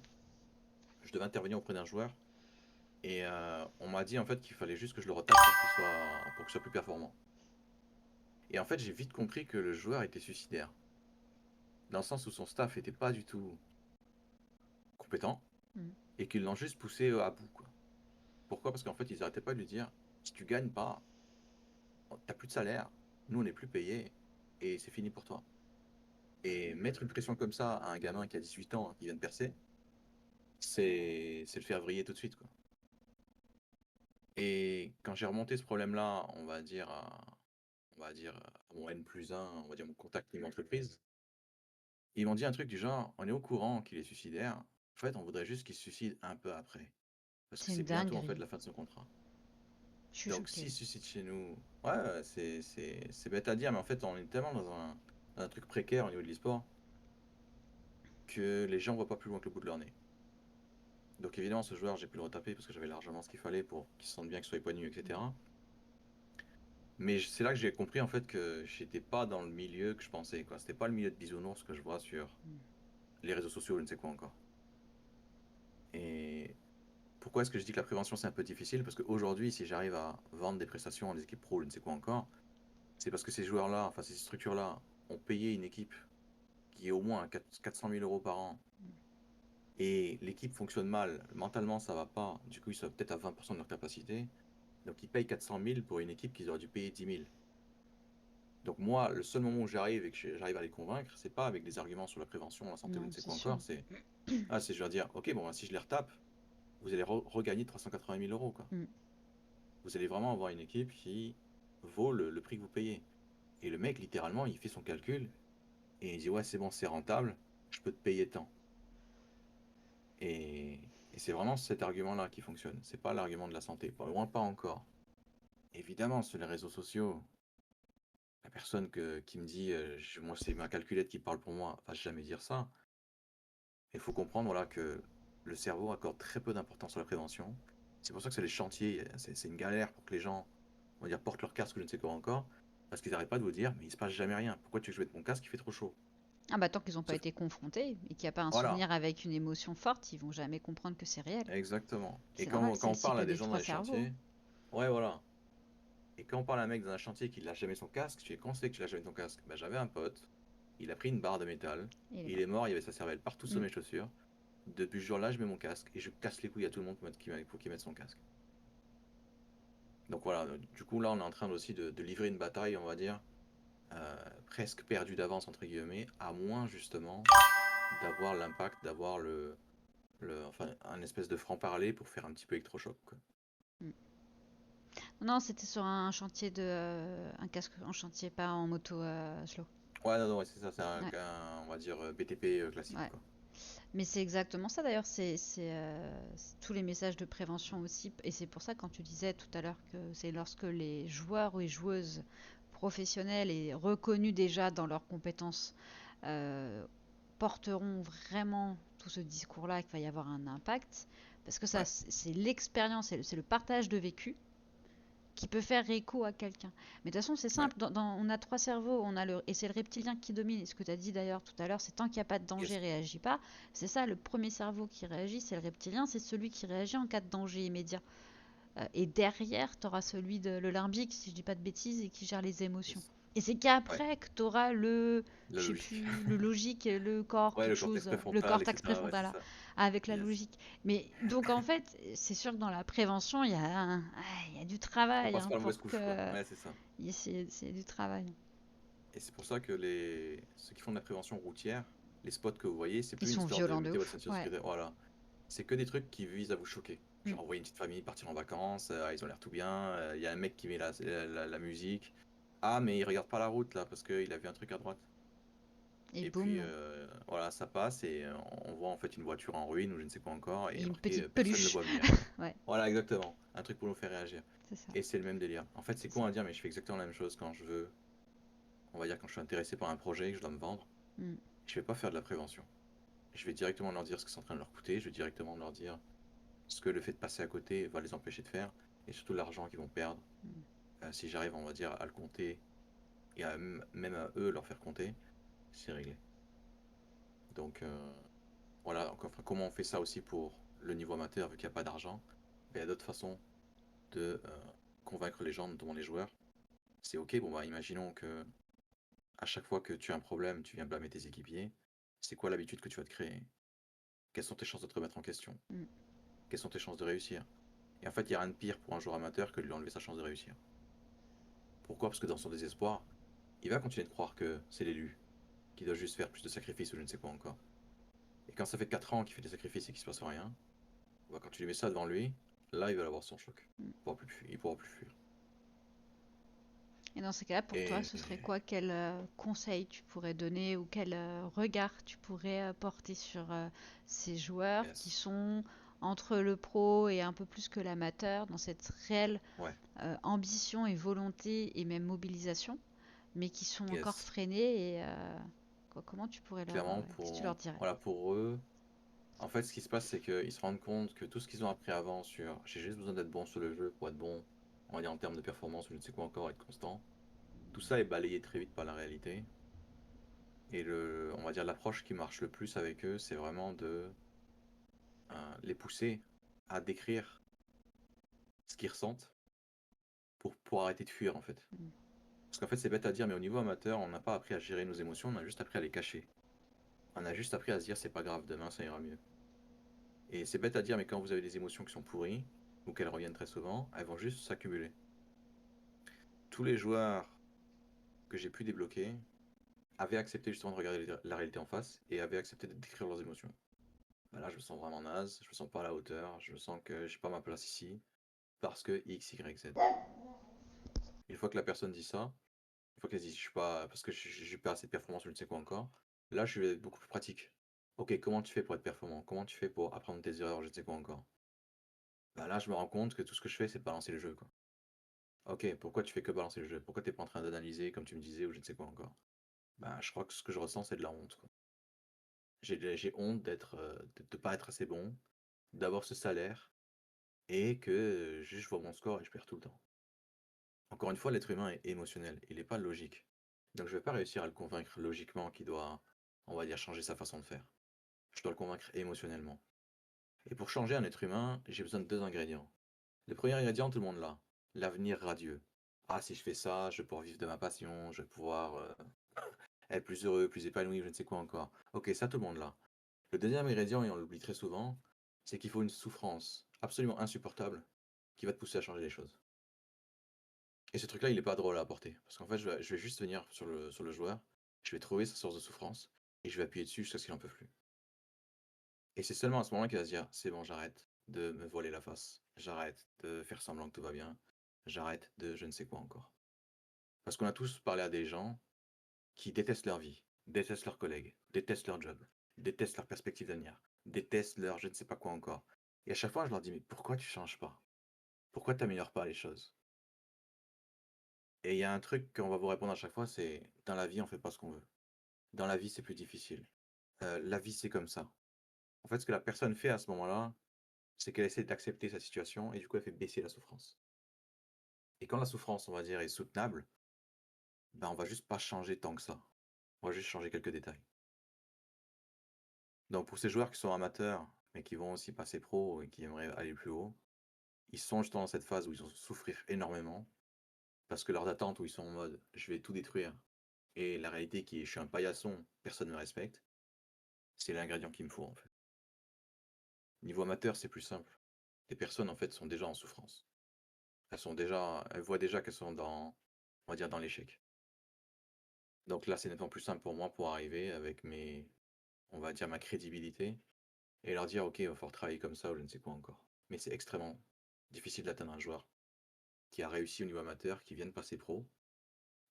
je devais intervenir auprès d'un joueur et on m'a dit en fait qu'il fallait juste que je le retape pour qu'il soit plus performant. Et en fait, j'ai vite compris que le joueur était suicidaire, dans le sens où son staff était pas du tout compétent Mm. et qu'ils l'ont juste poussé à bout, quoi. Pourquoi? Parce qu'en fait, ils arrêtaient pas de lui dire, si tu gagnes pas, t'as plus de salaire, nous on n'est plus payé et c'est fini pour toi. Et mettre une pression comme ça à un gamin qui a 18 ans, qui vient de percer, c'est le faire vriller tout de suite, quoi. Et quand j'ai remonté ce problème-là, on va dire à mon N+1, on va dire mon contact niveau entreprise, ils m'ont dit un truc du genre, on est au courant qu'il est suicidaire, en fait on voudrait juste qu'il se suicide un peu après, parce que C'est une c'est bientôt en fait dinguerie. la fin de son contrat. Je suis Donc s'il choquée. se suicide chez nous, ouais, c'est bête à dire, mais en fait on est tellement dans un truc précaire au niveau de l'e-sport que les gens voient pas plus loin que le bout de leur nez. Donc évidemment, ce joueur, j'ai pu le retaper parce que j'avais largement ce qu'il fallait pour qu'il se sente bien, qu'il soit épanoui, etc. Mais c'est là que j'ai compris en fait que j'étais pas dans le milieu que je pensais, quoi. C'était pas le milieu de bisounours que je vois sur Mm. les réseaux sociaux, je ne sais quoi encore. Et pourquoi est-ce que je dis que la prévention c'est un peu difficile? Parce qu'aujourd'hui, si j'arrive à vendre des prestations à des équipes pro, je ne sais quoi encore, c'est parce que ces joueurs-là, enfin ces structures-là, ont payé une équipe qui est au moins à 400 000 euros par an. Et l'équipe fonctionne mal, mentalement ça va pas, du coup ils sont peut-être à 20% de leur capacité. Donc ils payent 400 000 pour une équipe qu'ils auraient dû payer 10 000. Donc moi, le seul moment où j'arrive et que j'arrive à les convaincre, c'est pas avec des arguments sur la prévention, la santé ou je Non, ne sais c'est quoi sûr. encore, c'est je leur dire, ok, bon, bah, si je les retape, vous allez regagner 380 000 euros, quoi. Mm. Vous allez vraiment avoir une équipe qui vaut le prix que vous payez. Et le mec, littéralement, il fait son calcul et il dit, ouais, c'est bon, c'est rentable, je peux te payer tant. Et, et c'est vraiment cet argument-là qui fonctionne. C'est pas l'argument de la santé, pas loin pas encore. Évidemment, sur les réseaux sociaux, la personne qui me dit, moi c'est ma calculette qui parle pour moi, va jamais dire ça. Il faut comprendre voilà, que le cerveau accorde très peu d'importance à la prévention. C'est pour ça que c'est les chantiers, c'est une galère pour que les gens, on va dire, portent leur casque ou je ne sais quoi encore, parce qu'ils n'arrêtent pas de vous dire, mais il se passe jamais rien. Pourquoi tu veux que je mette mon casque, il fait trop chaud. Ah bah tant qu'ils n'ont pas Sauf, été confrontés et qu'il n'y a pas un voilà, souvenir avec une émotion forte, ils vont jamais comprendre que c'est réel. exactement. Et C'est normal, c'est quand le on parle cycle à des des gens dans trois les cerveaux, hein. chantiers, ouais, voilà. Et quand on parle à un mec dans un chantier qui lâche jamais son casque, tu fais, comment c'est que tu lâches jamais ton casque? Bah, j'avais un pote, il a pris une barre de métal, Et il est il mort. est mort, il y avait sa cervelle partout sur Mm. mes chaussures. Depuis ce jour-là, je mets mon casque et je casse les couilles à tout le monde pour qu'il mette son casque. Donc voilà, du coup là on est en train aussi de livrer une bataille, on va dire, presque perdue d'avance entre guillemets, à moins justement d'avoir l'impact, d'avoir enfin un espèce de franc-parler pour faire un petit peu électrochoc, quoi. Mm. Non, c'était sur un chantier un casque en chantier, pas en moto slow. Ouais, non, non, ouais, c'est ça, c'est Ouais, on va dire BTP classique, ouais. quoi. Mais c'est exactement ça d'ailleurs, c'est tous les messages de prévention aussi. Et c'est pour ça quand tu disais tout à l'heure que c'est lorsque les joueurs ou les joueuses professionnelles et reconnus déjà dans leurs compétences euh, porteront vraiment tout ce discours-là qu'il va y avoir un impact. Parce que ça, Ouais, c'est l'expérience, c'est le partage de vécu qui peut faire écho à quelqu'un. Mais de toute façon, c'est ouais, simple. On a trois cerveaux, et c'est le reptilien qui domine. Et ce que tu as dit d'ailleurs tout à l'heure, c'est tant qu'il n'y a pas de danger, yes, réagit pas. C'est ça, le premier cerveau qui réagit, c'est le reptilien, c'est celui qui réagit en cas de danger immédiat. Et derrière, tu auras celui de le limbique, si je dis pas de bêtises, et qui gère les émotions. yes, Et c'est ouais, qu'après que tu auras la je sais logique. plus, le logique, le corps, Ouais, quelque le cortex chose, le préfrontal, cortex etc. Ouais, préfrontal c'est là, ça. avec la Yes. logique. Mais donc en fait, c'est sûr que dans la prévention, il y a du On travail passe hein, par la mauvaise pour couche, quoi. que Ouais, c'est ça. c'est du travail. Et c'est pour ça que ceux qui font de la prévention routière, les spots que vous voyez, c'est Ils plus une sont histoire de violents de mettez votre ouf. ceinture de Ouais. sécurité. Voilà. C'est que des trucs qui visent à vous choquer. Mm. Genre, envoyer une petite famille partir en vacances, ils ont l'air tout bien, il y a un mec qui met la musique. Ah, mais il regarde pas la route là, parce qu'il a vu un truc à droite. Et Et puis, boum. voilà, ça passe et on voit en fait une voiture en ruine ou je ne sais quoi encore, Et et une marqué petite personne ne le peluche. voit venir. Ouais, Voilà, exactement. Un truc pour nous faire réagir. c'est ça. Et c'est le même délire. En fait, c'est C'est con ça. à dire, mais je fais exactement la même chose quand je veux, on va dire, quand je suis intéressé par un projet et que je dois me vendre. Mm. Je vais pas faire de la prévention. Je vais directement leur dire ce que c'est en train de leur coûter, je vais directement leur dire ce que le fait de passer à côté va les empêcher de faire, et surtout l'argent qu'ils vont perdre. Mm. Si j'arrive, on va dire, à le compter, et même à eux leur faire compter, c'est réglé. Donc voilà, donc, enfin, comment on fait ça aussi pour le niveau amateur vu qu'il n'y a pas d'argent? Ben, il y a d'autres façons de convaincre les gens, notamment les joueurs. C'est ok, bon bah imaginons que à chaque fois que tu as un problème, tu viens blâmer tes équipiers. C'est quoi l'habitude que tu vas te créer? Quelles sont tes chances de te remettre en question? Mm. Quelles sont tes chances de réussir? Et en fait, il n'y a rien de pire pour un joueur amateur que de lui enlever sa chance de réussir. Pourquoi? Parce que dans son désespoir, il va continuer de croire que c'est l'élu, qu'il doit juste faire plus de sacrifices ou je ne sais quoi encore. Et quand ça fait 4 ans qu'il fait des sacrifices et qu'il se passe rien, bah, quand tu lui mets ça devant lui, là il va avoir son choc. Il pourra plus fuir. Et dans ces cas-là, pour toi, Et ce serait quoi? Quel conseil tu pourrais donner ou quel regard tu pourrais porter sur ces joueurs qui yes. sont entre le pro et un peu plus que l'amateur, dans cette réelle Ouais, ambition et volonté et même mobilisation, mais qui sont encore yes. freinés et comment tu pourrais Clairement, qu'est-ce que tu leur dirais? voilà, pour eux, en fait, ce qui se passe, c'est qu'ils se rendent compte que tout ce qu'ils ont appris avant sur j'ai juste besoin d'être bon sur le jeu pour être bon, on va dire en termes de performance ou je ne sais quoi encore, être constant, tout ça est balayé très vite par la réalité. Et on va dire l'approche qui marche le plus avec eux, c'est vraiment de les pousser à décrire ce qu'ils ressentent pour arrêter de fuir en fait. Mm. Parce qu'en fait, c'est bête à dire, mais au niveau amateur, on n'a pas appris à gérer nos émotions, on a juste appris à les cacher. On a juste appris à se dire c'est pas grave, demain ça ira mieux. Et c'est bête à dire, mais quand vous avez des émotions qui sont pourries, ou qu'elles reviennent très souvent, elles vont juste s'accumuler. Tous les joueurs que j'ai pu débloquer avaient accepté justement de regarder la réalité en face et avaient accepté de décrire leurs émotions. Ben là, je me sens vraiment naze, je me sens pas à la hauteur, je sens que j'ai pas ma place ici, parce que X, Y, Z. Une fois que la personne dit ça, une fois qu'elle dit je suis pas, parce que j'ai pas assez de performance, je ne sais quoi encore, là je vais être beaucoup plus pratique. Ok, comment tu fais pour être performant? Comment tu fais pour apprendre tes erreurs, je ne sais quoi encore? Ben là, je me rends compte que tout ce que je fais, c'est de balancer le jeu, quoi. Ok, pourquoi tu fais que balancer le jeu? Pourquoi t'es pas en train d'analyser, comme tu me disais, ou je ne sais quoi encore? Ben, je crois que ce que je ressens, c'est de la honte, quoi. J'ai honte de pas être assez bon, d'avoir ce salaire, et que juste je vois mon score et je perds tout le temps. Encore une fois, l'être humain est émotionnel, il n'est pas logique. Donc je vais pas réussir à le convaincre logiquement qu'il doit, on va dire, changer sa façon de faire. Je dois le convaincre émotionnellement. Et pour changer un être humain, j'ai besoin de deux ingrédients. Le premier ingrédient, tout le monde l'a. L'avenir radieux. Ah, si je fais ça, je vais pouvoir vivre de ma passion, je vais pouvoir être plus heureux, plus épanoui, je ne sais quoi encore. Ok, ça, tout le monde l'a. Le deuxième ingrédient, et on l'oublie très souvent, c'est qu'il faut une souffrance absolument insupportable qui va te pousser à changer les choses. Et ce truc-là, il est pas drôle à apporter. Parce qu'en fait, je vais juste venir sur le joueur, je vais trouver sa source de souffrance, et je vais appuyer dessus jusqu'à ce qu'il en peut plus. Et c'est seulement à ce moment-là qu'il va se dire, c'est bon, j'arrête de me voiler la face, j'arrête de faire semblant que tout va bien, j'arrête de je ne sais quoi encore. Parce qu'on a tous parlé à des gens qui détestent leur vie, détestent leurs collègues, détestent leur job, détestent leur perspective d'avenir, détestent leur je ne sais pas quoi encore. Et à chaque fois, je leur dis, mais pourquoi tu changes pas? Pourquoi tu n'améliores pas les choses? Et il y a un truc qu'on va vous répondre à chaque fois, c'est dans la vie, on fait pas ce qu'on veut. Dans la vie, c'est plus difficile. La vie, c'est comme ça. En fait, ce que la personne fait à ce moment-là, c'est qu'elle essaie d'accepter sa situation et du coup, elle fait baisser la souffrance. Et quand la souffrance, on va dire, est soutenable, ben, on va juste pas changer tant que ça. On va juste changer quelques détails. Donc, pour ces joueurs qui sont amateurs, mais qui vont aussi passer pro et qui aimeraient aller plus haut, ils sont justement dans cette phase où ils vont souffrir énormément parce que leurs attentes où ils sont en mode je vais tout détruire et la réalité qui est je suis un paillasson, personne ne me respecte, c'est l'ingrédient qu'il me faut en fait. Niveau amateur, c'est plus simple. Les personnes en fait sont déjà en souffrance. Elles voient déjà qu'elles sont dans, on va dire, dans l'échec. Donc là, c'est nettement plus simple pour moi pour arriver avec on va dire, ma crédibilité et leur dire, ok, il va falloir travailler comme ça ou je ne sais quoi encore. Mais c'est extrêmement difficile d'atteindre un joueur qui a réussi au niveau amateur, qui vient de passer pro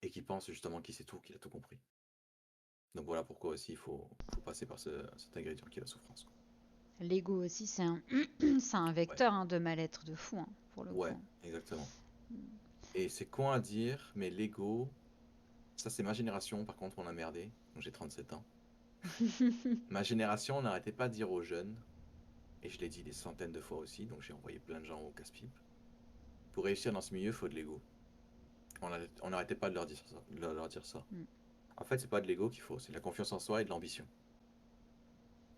et qui pense justement qu'il sait tout, qu'il a tout compris. Donc voilà pourquoi aussi faut passer par cet ingrédient qui est la souffrance, quoi. L'ego aussi, c'est un Ouais, vecteur hein, de mal-être de fou, hein, pour le coup. ouais, exactement. Et c'est con à dire, mais l'ego, ça c'est ma génération, par contre on a merdé, donc j'ai 37 ans. Ma génération n'arrêtait pas de dire aux jeunes, et je l'ai dit des centaines de fois aussi, donc j'ai envoyé plein de gens au casse-pipe, pour réussir dans ce milieu, il faut de l'ego. On n'arrêtait pas de leur dire ça. En fait, c'est pas de l'ego qu'il faut, c'est de la confiance en soi et de l'ambition.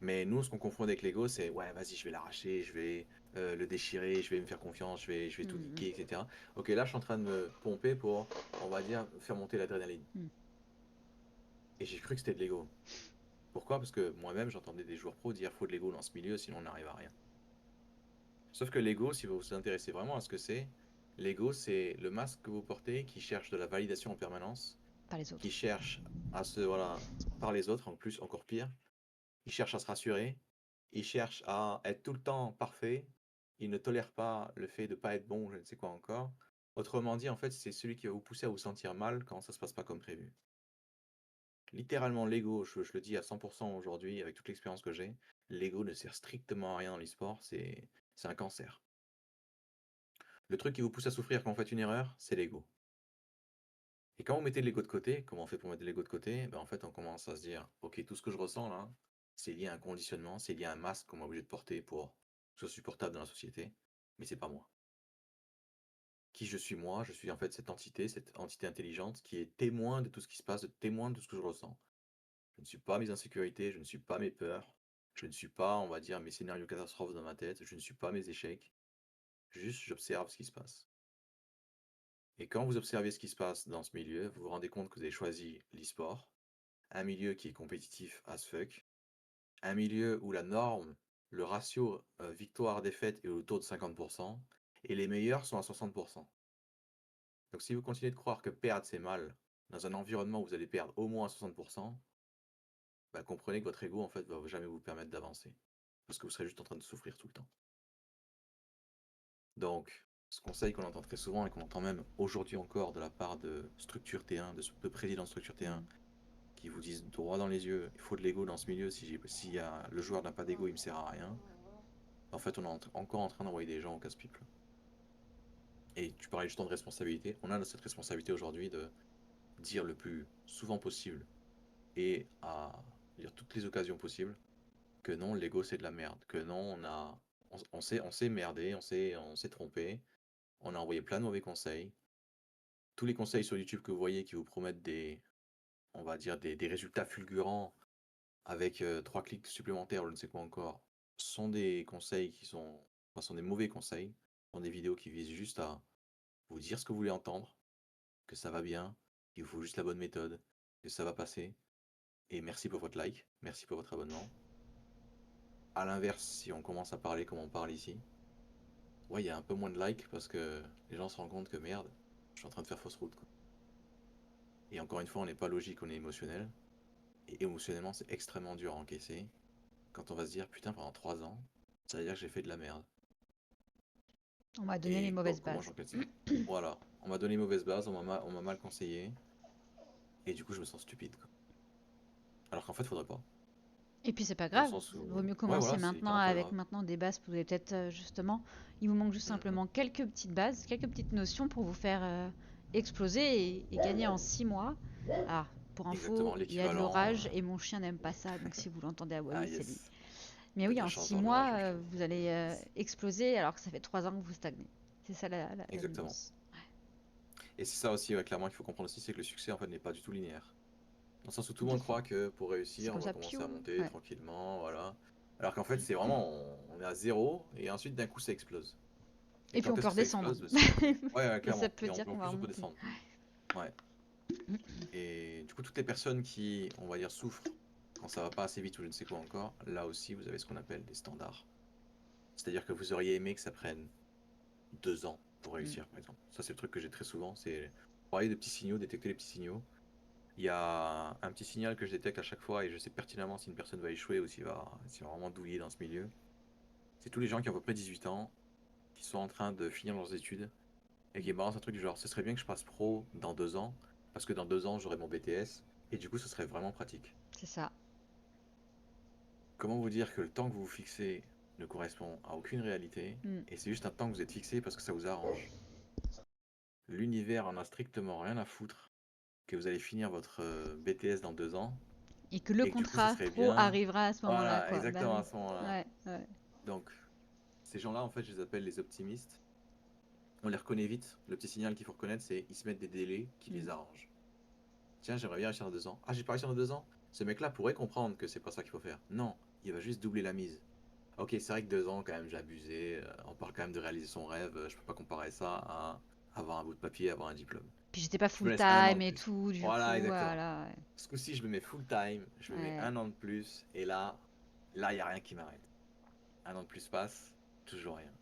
Mais nous, ce qu'on confond avec Lego, c'est ouais, vas-y, je vais l'arracher, je vais le déchirer, je vais me faire confiance, je vais tout Mm, niquer, etc. Ok, là, je suis en train de me pomper pour, on va dire, faire monter l'adrénaline. mm. Et j'ai cru que c'était de Lego. Pourquoi? Parce que moi-même, j'entendais des joueurs pros dire faut de Lego dans ce milieu, sinon on n'arrive à rien. Sauf que Lego, si vous vous intéressez vraiment à ce que c'est, Lego, c'est le masque que vous portez qui cherche de la validation en permanence, Pas les qui autres. cherche à se, voilà, par les autres, en plus, encore pire. Il cherche à se rassurer, il cherche à être tout le temps parfait, il ne tolère pas le fait de ne pas être bon, je ne sais quoi encore. Autrement dit, en fait, c'est celui qui va vous pousser à vous sentir mal quand ça se passe pas comme prévu. Littéralement, l'ego, je le dis à 100% aujourd'hui, avec toute l'expérience que j'ai, l'ego ne sert strictement à rien dans l'e-sport, c'est un cancer. Le truc qui vous pousse à souffrir quand vous faites une erreur, c'est l'ego. Et quand vous mettez l'ego de côté, comment on fait pour mettre l'ego de côté? Ben, en fait, on commence à se dire, ok, tout ce que je ressens là, c'est lié à un conditionnement, c'est lié à un masque qu'on est obligé de porter pour que ce soit supportable dans la société, mais c'est pas moi. Qui je suis moi? Je suis en fait cette entité intelligente qui est témoin de tout ce qui se passe, témoin de tout ce que je ressens. Je ne suis pas mes insécurités, je ne suis pas mes peurs, je ne suis pas, on va dire, mes scénarios catastrophes dans ma tête, je ne suis pas mes échecs, juste j'observe ce qui se passe. Et quand vous observez ce qui se passe dans ce milieu, vous vous rendez compte que vous avez choisi l'e-sport, un milieu qui est compétitif as fuck, un milieu où la norme, le ratio victoire-défaite est autour de 50%, et les meilleurs sont à 60%. Donc si vous continuez de croire que perdre c'est mal, dans un environnement où vous allez perdre au moins à 60%, bah, comprenez que votre ego en fait va jamais vous permettre d'avancer. Parce que vous serez juste en train de souffrir tout le temps. Donc, ce conseil qu'on entend très souvent et qu'on entend même aujourd'hui encore de la part de structure T1, de présidents de structure T1, Mm. qui vous disent droit dans les yeux, il faut de l'ego dans ce milieu, si le joueur n'a pas d'ego, il me sert à rien. En fait, on est encore en train d'envoyer des gens au casse-pipe. Et tu parlais justement de responsabilité. On a cette responsabilité aujourd'hui de dire le plus souvent possible et à dire toutes les occasions possibles que non, l'ego c'est de la merde, que non, on s'est merdé, on s'est trompé, on a envoyé plein de mauvais conseils. Tous les conseils sur YouTube que vous voyez qui vous promettent on va dire des résultats fulgurants avec 3 clics supplémentaires, je ne sais quoi encore, sont des conseils sont des mauvais conseils, sont des vidéos qui visent juste à vous dire ce que vous voulez entendre, que ça va bien, qu'il vous faut juste la bonne méthode, que ça va passer. Et merci pour votre like, merci pour votre abonnement. À l'inverse, si on commence à parler comme on parle ici, ouais, il y a un peu moins de likes parce que les gens se rendent compte que merde, je suis en train de faire fausse route, quoi. Et encore une fois, on n'est pas logique, on est émotionnel. Et émotionnellement, c'est extrêmement dur à encaisser quand on va se dire putain, pendant 3 ans, ça veut dire que j'ai fait de la merde. On m'a donné les Et mauvaises comment bases. j'encaisse ça? Voilà, on m'a donné une mauvaise base, on m'a mal conseillé, et du coup, je me sens stupide, quoi. Alors qu'en fait, faudrait pas. Et puis c'est pas Dans le grave, sens il vaut où, mieux ouais, commencer voilà, c'est maintenant littéralement pas avec grave. maintenant des bases que vous avez peut-être justement, il vous manque juste Mhm. simplement quelques petites bases, quelques petites notions pour vous faire exploser et gagner en 6 mois. Ah, pour info, Exactement, il y a de l'équivalent. l'orage et mon chien n'aime pas ça, donc si vous l'entendez Ah aboyer, c'est lui. yes, Mais t'as oui, de la en chance 6 dans l'orage, mois, mon chien. vous allez exploser alors que ça fait 3 ans que vous stagnez. C'est ça la Exactement. nuance. Et c'est ça aussi, ouais, clairement, qu'il faut comprendre aussi, c'est que le succès, en fait, n'est pas du tout linéaire. Dans le sens où tout le monde croit que pour C'est réussir, comme on va ça, commencer à piou. monter Ouais. tranquillement, voilà. Alors qu'en fait, c'est vraiment, on est à zéro, et ensuite, d'un coup, ça explose. Et Et puis quand on est-ce peut que ça redescendre. explose? C'est quand. Ouais, ouais, Et ça clairement. peut Et en dire en qu'on va plus, on peut remonter. descendre. Ouais. Et du coup, toutes les personnes qui, on va dire, souffrent quand ça va pas assez vite ou je ne sais quoi encore, là aussi, vous avez ce qu'on appelle des standards. C'est-à-dire que vous auriez aimé que ça prenne 2 ans pour Mm. réussir, par exemple. Ça, c'est le truc que j'ai très souvent, c'est parler de petits signaux, détecter les petits signaux. Il y a un petit signal que je détecte à chaque fois et je sais pertinemment si une personne va échouer ou s'il va vraiment douiller dans ce milieu. C'est tous les gens qui ont à peu près 18 ans, qui sont en train de finir leurs études et qui balancent un truc du genre, ce serait bien que je passe pro dans 2 ans, parce que dans 2 ans j'aurai mon BTS et du coup ce serait vraiment pratique. C'est ça. Comment vous dire que le temps que vous vous fixez ne correspond à aucune réalité Mm. et c'est juste un temps que vous êtes fixé parce que ça vous arrange. L'univers en a strictement rien à foutre que vous allez finir votre BTS dans 2 ans Et que le et que du coup ce contrat serait pro bien. arrivera à ce moment-là, Voilà, quoi. Bah exactement oui. à ce moment-là. Ouais, ouais. Donc, ces gens-là, en fait, je les appelle les optimistes. On les reconnaît vite. Le petit signal qu'il faut reconnaître, c'est qu'ils se mettent des délais qui Mm. les arrangent. Tiens, j'aimerais bien réussir dans 2 ans. Ah, j'ai pas réussi dans 2 ans. Ce mec-là pourrait comprendre que c'est pas ça qu'il faut faire. Non, il va juste doubler la mise. Ok, c'est vrai que 2 ans, quand même, j'ai abusé. On parle quand même de réaliser son rêve. Je peux pas comparer ça à avoir un bout de papier, avoir un diplôme. Puis j'étais pas Je me full laisse un an time de et plus. tout, du Voilà, coup, exactement. voilà. Ce coup-ci, je me mets full time, je me mets Ouais. 1 an de plus, et là, il n'y a rien qui m'arrête. 1 an de plus passe, toujours rien.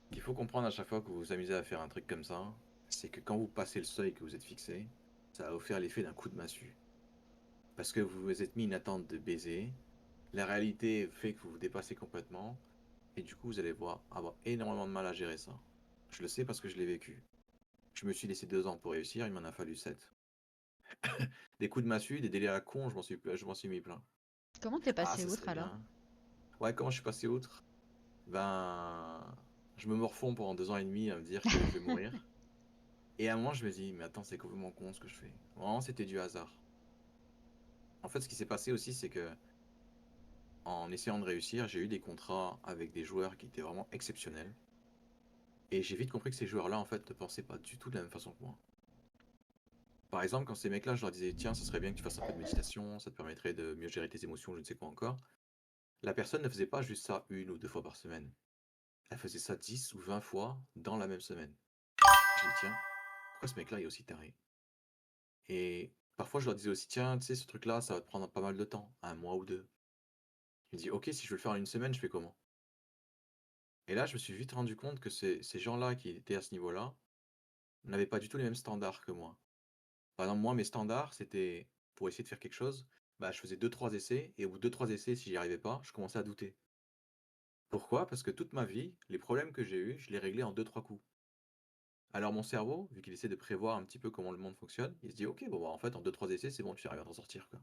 Ce qu'il faut comprendre à chaque fois que vous vous amusez à faire un truc comme ça, c'est que quand vous passez le seuil que vous êtes fixé, ça va vous faire l'effet d'un coup de massue. Parce que vous vous êtes mis une attente de baiser, la réalité fait que vous vous dépassez complètement, et du coup, vous allez avoir énormément de mal à gérer ça. Je le sais parce que je l'ai vécu. Je me suis laissé 2 ans pour réussir, il m'en a fallu 7. Des coups de massue, des délais à la con, je m'en suis mis plein. Comment t'es Ah, passé ça outre serait alors? bien. Ouais, comment je suis passé outre? Ben, je me morfonds pendant 2 ans et demi à me dire que je vais mourir. Et à un moment, je me dis, mais attends, c'est complètement con ce que je fais. Vraiment, c'était du hasard. En fait, ce qui s'est passé aussi, c'est que en essayant de réussir, j'ai eu des contrats avec des joueurs qui étaient vraiment exceptionnels. Et j'ai vite compris que ces joueurs-là, en fait, ne pensaient pas du tout de la même façon que moi. Par exemple, quand ces mecs-là, je leur disais, tiens, ça serait bien que tu fasses un peu de méditation, ça te permettrait de mieux gérer tes émotions, je ne sais quoi encore. La personne ne faisait pas juste ça 1 ou 2 fois par semaine. Elle faisait ça 10 ou 20 fois dans la même semaine. Je dis, tiens, pourquoi ce mec-là est aussi taré? Et parfois, je leur disais aussi, tiens, tu sais, ce truc-là, ça va te prendre pas mal de temps, 1 mois ou 2. Je me dis, ok, si je veux le faire en une semaine, je fais comment? Et là, je me suis vite rendu compte que ces gens-là qui étaient à ce niveau-là n'avaient pas du tout les mêmes standards que moi. Par exemple, moi, mes standards, c'était pour essayer de faire quelque chose, bah, je faisais 2 3 essais, et au bout de 2 3 essais, si j'y arrivais pas, je commençais à douter. Pourquoi? Parce que toute ma vie, les problèmes que j'ai eus, je les réglais en 2 3 coups. Alors mon cerveau, vu qu'il essaie de prévoir un petit peu comment le monde fonctionne, il se dit ok, bon bah en fait en 2 3 essais, c'est bon, tu arrives à t'en sortir quoi.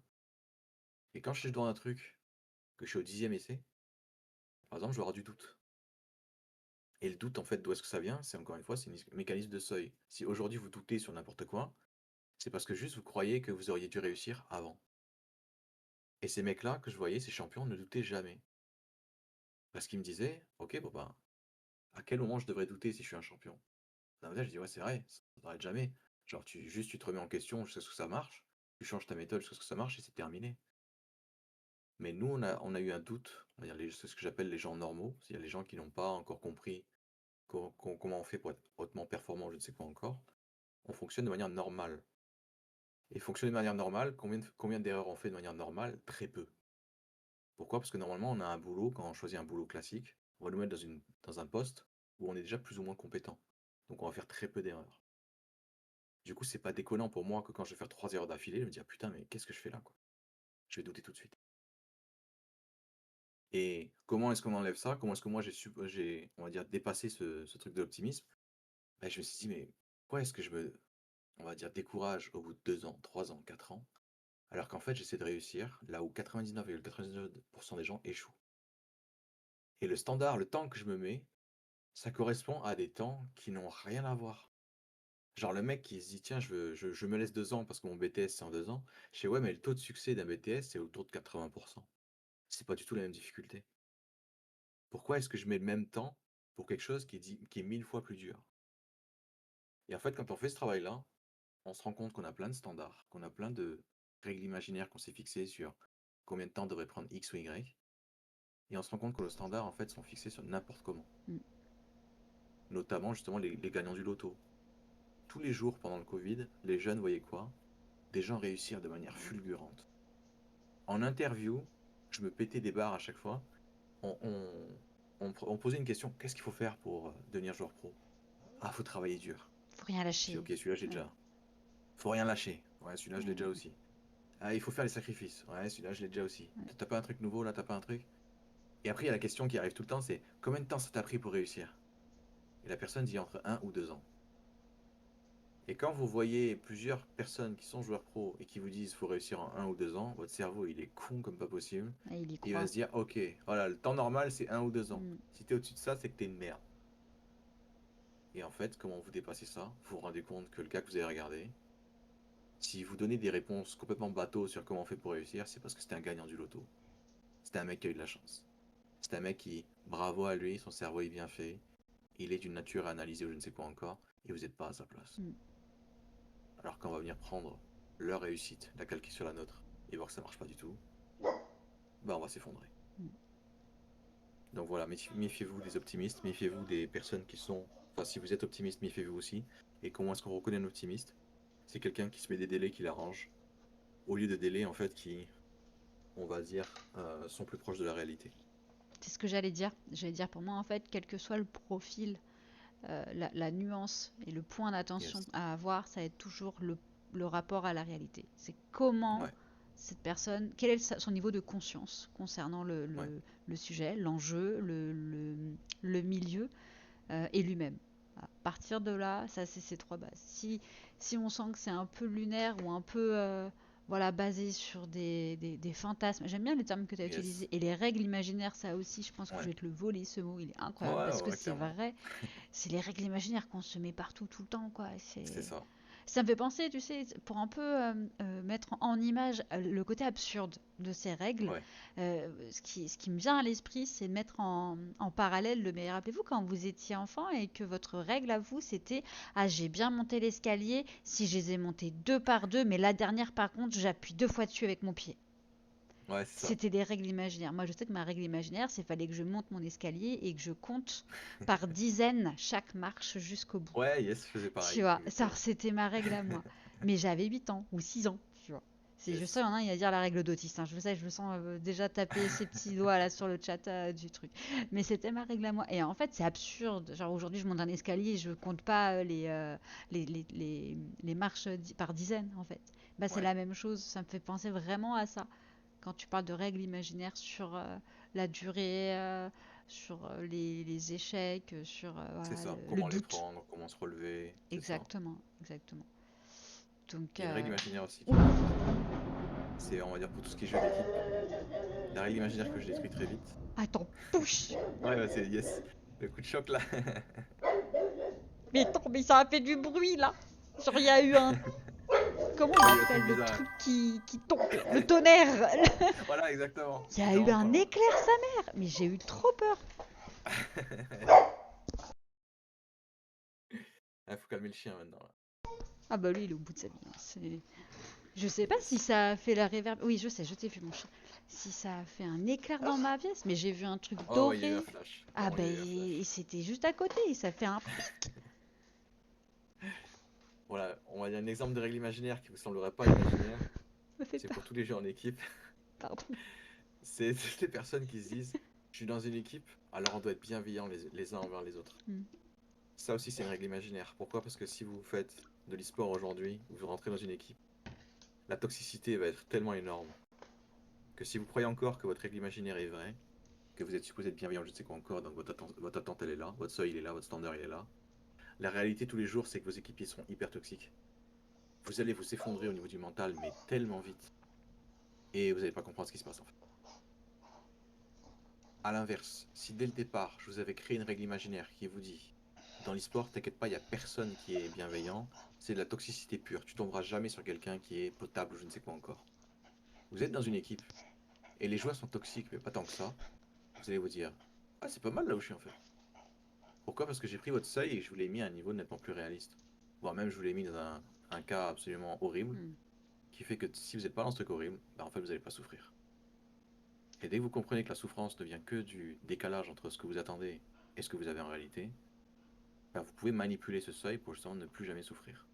Et quand je suis dans un truc, que je suis au 10e essai, par exemple, je vais avoir du doute. Et le doute, en fait, d'où est-ce que ça vient? C'est encore une fois, c'est un mécanisme de seuil. Si aujourd'hui vous doutez sur n'importe quoi, c'est parce que juste vous croyez que vous auriez dû réussir avant. Et ces mecs-là que je voyais, ces champions, ne doutaient jamais. Parce qu'ils me disaient, ok, bon bah, à quel moment je devrais douter si je suis un champion? D'un côté, je dis, ouais, c'est vrai, ça n'arrête jamais. Genre, tu te remets en question jusqu'à ce que ça marche, tu changes ta méthode jusqu'à ce que ça marche et c'est terminé. Mais nous, on a eu un doute, on va dire, c'est ce que j'appelle les gens normaux, c'est-à-dire les gens qui n'ont pas encore compris comment on fait pour être hautement performant, je ne sais quoi encore. On fonctionne de manière normale. Et fonctionner de manière normale, combien d'erreurs on fait de manière normale? Très peu. Pourquoi? Parce que normalement, on a un boulot, quand on choisit un boulot classique, on va nous mettre dans un poste où on est déjà plus ou moins compétent. Donc on va faire très peu d'erreurs. Du coup, c'est pas déconnant pour moi que quand je vais faire 3 erreurs d'affilée, je me dis, ah putain, mais qu'est-ce que je fais là, quoi? Je vais douter tout de suite. Et comment est-ce qu'on enlève ça? Comment est-ce que moi j'ai, on va dire, dépassé ce truc de l'optimisme? Ben, je me suis dit, mais pourquoi est-ce que on va dire, décourage au bout de 2 ans, 3 ans, 4 ans, alors qu'en fait, j'essaie de réussir là où 99,99% des gens échouent. Et le standard, le temps que je me mets, ça correspond à des temps qui n'ont rien à voir. Genre le mec qui se dit, tiens, je me laisse 2 ans parce que mon BTS c'est en 2 ans. Je sais, ouais, mais le taux de succès d'un BTS c'est autour de 80%. C'est pas du tout la même difficulté. Pourquoi est-ce que je mets le même temps pour quelque chose qui est 1000 fois plus dur? Et en fait, quand on fait ce travail-là, on se rend compte qu'on a plein de standards, qu'on a plein de règles imaginaires qu'on s'est fixées sur combien de temps devrait prendre X ou Y. Et on se rend compte que nos standards, en fait, sont fixés sur n'importe comment. Mm. Notamment, justement, les gagnants du loto. Tous les jours pendant le Covid, les jeunes voyaient quoi? Des gens réussir de manière fulgurante. En interview, je me pétais des barres à chaque fois. On posait une question, qu'est-ce qu'il faut faire pour devenir joueur pro? Ah, faut travailler dur. Faut rien Je dis, lâcher. ok, celui-là, j'ai Ouais. déjà. Faut rien lâcher. Ouais, celui-là, je l'ai déjà Ouais. aussi. Ah, il faut faire les sacrifices. Ouais, celui-là, je l'ai déjà aussi. Ouais. T'as pas un truc nouveau, là, t'as pas un truc? Et après, il y a la question qui arrive tout le temps, c'est combien de temps ça t'a pris pour réussir? Et la personne dit entre 1 ou 2 ans. Et quand vous voyez plusieurs personnes qui sont joueurs pro et qui vous disent qu'il faut réussir en 1 ou 2 ans, votre cerveau il est con comme pas possible. Ah, il y Il va croit. se dire, ok, voilà, le temps normal c'est 1 ou 2 ans. Mm. Si t'es au-dessus de ça, c'est que t'es une merde. Et en fait, comment vous dépassez ça? Vous vous rendez compte que le gars que vous avez regardé, si vous donnez des réponses complètement bateau sur comment on fait pour réussir, c'est parce que c'était un gagnant du loto. C'était un mec qui a eu de la chance. C'est un mec qui, bravo à lui, son cerveau est bien fait, il est d'une nature à analyser ou je ne sais quoi encore, et vous n'êtes pas à sa place. Mm. Alors qu'on va venir prendre leur réussite, la calquer sur la nôtre, et voir que ça marche pas du tout, bah on va s'effondrer. Mm. Donc voilà, méfiez-vous des optimistes, méfiez-vous des personnes qui sont... Enfin, si vous êtes optimiste, méfiez-vous aussi. Et comment est-ce qu'on reconnaît un optimiste? C'est quelqu'un qui se met des délais qui l'arrangent, au lieu de délais, en fait, qui, on va dire, sont plus proches de la réalité. C'est ce que j'allais dire. J'allais dire pour moi, en fait, quel que soit le profil, la nuance et le point d'attention Yes. à avoir, ça va être toujours le rapport à la réalité. C'est comment Ouais, cette personne, quel est son niveau de conscience concernant ouais, le sujet, l'enjeu, le milieu et lui-même. À partir de là, ça c'est ces trois bases. Si on sent que c'est un peu lunaire ou un peu voilà, basé sur des fantasmes, j'aime bien les termes que tu as yes. utilisés, et les règles imaginaires, ça aussi, je pense que je Ouais, vais te le voler ce mot, il est incroyable, ouais, parce que ouais, c'est clairement. vrai, c'est les règles imaginaires qu'on se met partout tout le temps, quoi. C'est C'est ça. ça me fait penser, tu sais, pour un peu mettre en image le côté absurde de ces règles. Ouais, Ce qui me vient à l'esprit, c'est de mettre en parallèle mais rappelez-vous quand vous étiez enfant et que votre règle à vous, c'était ah, j'ai bien monté l'escalier si je les ai montés deux par deux, mais la dernière, par contre, j'appuie deux fois dessus avec mon pied. ouais, c'est ça. C'était des règles imaginaires. Moi, je sais que ma règle imaginaire, c'est fallait que je monte mon escalier et que je compte par dizaines chaque marche jusqu'au bout. Ouais, yes, je faisais Tu pareil, vois, ça, exactement. c'était ma règle à moi. Mais j'avais 8 ans ou 6 ans, tu vois. Je sais, Yes. il y en a un, il va dire la règle d'autiste, hein. Je sais, je me sens déjà taper ses petits doigts là sur le chat du truc. Mais c'était ma règle à moi. Et en fait, c'est absurde. Genre aujourd'hui, je monte un escalier et je compte pas les marches par dizaines, en fait. Bah, c'est Ouais, la même chose. Ça me fait penser vraiment à ça. Quand tu parles de règles imaginaires sur la durée, sur les échecs, sur c'est voilà, ça. le Comment les doute. prendre, comment se relever, c'est ça. Exactement, exactement. Donc, Il y a une règle imaginaire aussi ouh, qui peut... C'est, on va dire, pour tout ce qui est jeu d'équipe. La règle imaginaire que je détruis très vite. attends, push. Ouais, ouais, c'est yes. Le coup de choc là. Mais attends, mais ça a fait du bruit là. Genre, il y a eu un. Comment on Oui, un appelle truc le bizarre. truc qui tombe là, le tonnerre. Voilà, exactement. Il y a J'étais eu vraiment pas un loin. éclair, sa mère. Mais j'ai eu trop peur. Il faut calmer le chien maintenant là. Ah bah lui, il est au bout de sa vie, hein. Je sais pas si Yes. ça a fait la réverb. Oui, je sais, je t'ai vu mon chat. Si ça a fait un éclair dans ma pièce, mais j'ai vu un truc Oh, ouais, il y a eu un doré. flash. Ah Clairement, il bah y a eu un flash. c'était juste à côté, et ça fait un. Voilà, on va dire un exemple de règle imaginaire qui vous semblerait pas imaginaire. Ça me fait C'est pour peur. tous les jeux en équipe. Pardon. C'est toutes les personnes qui se disent, je suis dans une équipe, alors on doit être bienveillants les uns envers les autres. Hmm. Ça aussi, c'est une règle imaginaire. Pourquoi? Parce que si vous faites de l'e-sport aujourd'hui, vous rentrez dans une équipe, la toxicité va être tellement énorme que si vous croyez encore que votre règle imaginaire est vraie, que vous êtes supposé être bienveillant, je ne sais quoi encore, donc votre attente elle est là, votre seuil il est là, votre standard il est là. La réalité tous les jours, c'est que vos équipiers sont hyper toxiques. Vous allez vous effondrer au niveau du mental, mais tellement vite. Et vous n'allez pas comprendre ce qui se passe en fait. A l'inverse, si dès le départ, je vous avais créé une règle imaginaire qui vous dit, dans l'e-sport, t'inquiète pas, il n'y a personne qui est bienveillant, c'est de la toxicité pure. Tu tomberas jamais sur quelqu'un qui est potable ou je ne sais quoi encore. Vous êtes dans une équipe, et les joueurs sont toxiques, mais pas tant que ça. Vous allez vous dire, ah c'est pas mal là où je suis en fait. Pourquoi? Parce que j'ai pris votre seuil et je vous l'ai mis à un niveau nettement plus réaliste. Voire même je vous l'ai mis dans un cas absolument horrible, Hmm. qui fait que si vous n'êtes pas dans ce truc horrible, bah en fait vous n'allez pas souffrir. Et dès que vous comprenez que la souffrance ne vient que du décalage entre ce que vous attendez et ce que vous avez en réalité, bah, vous pouvez manipuler ce seuil pour justement ne plus jamais souffrir.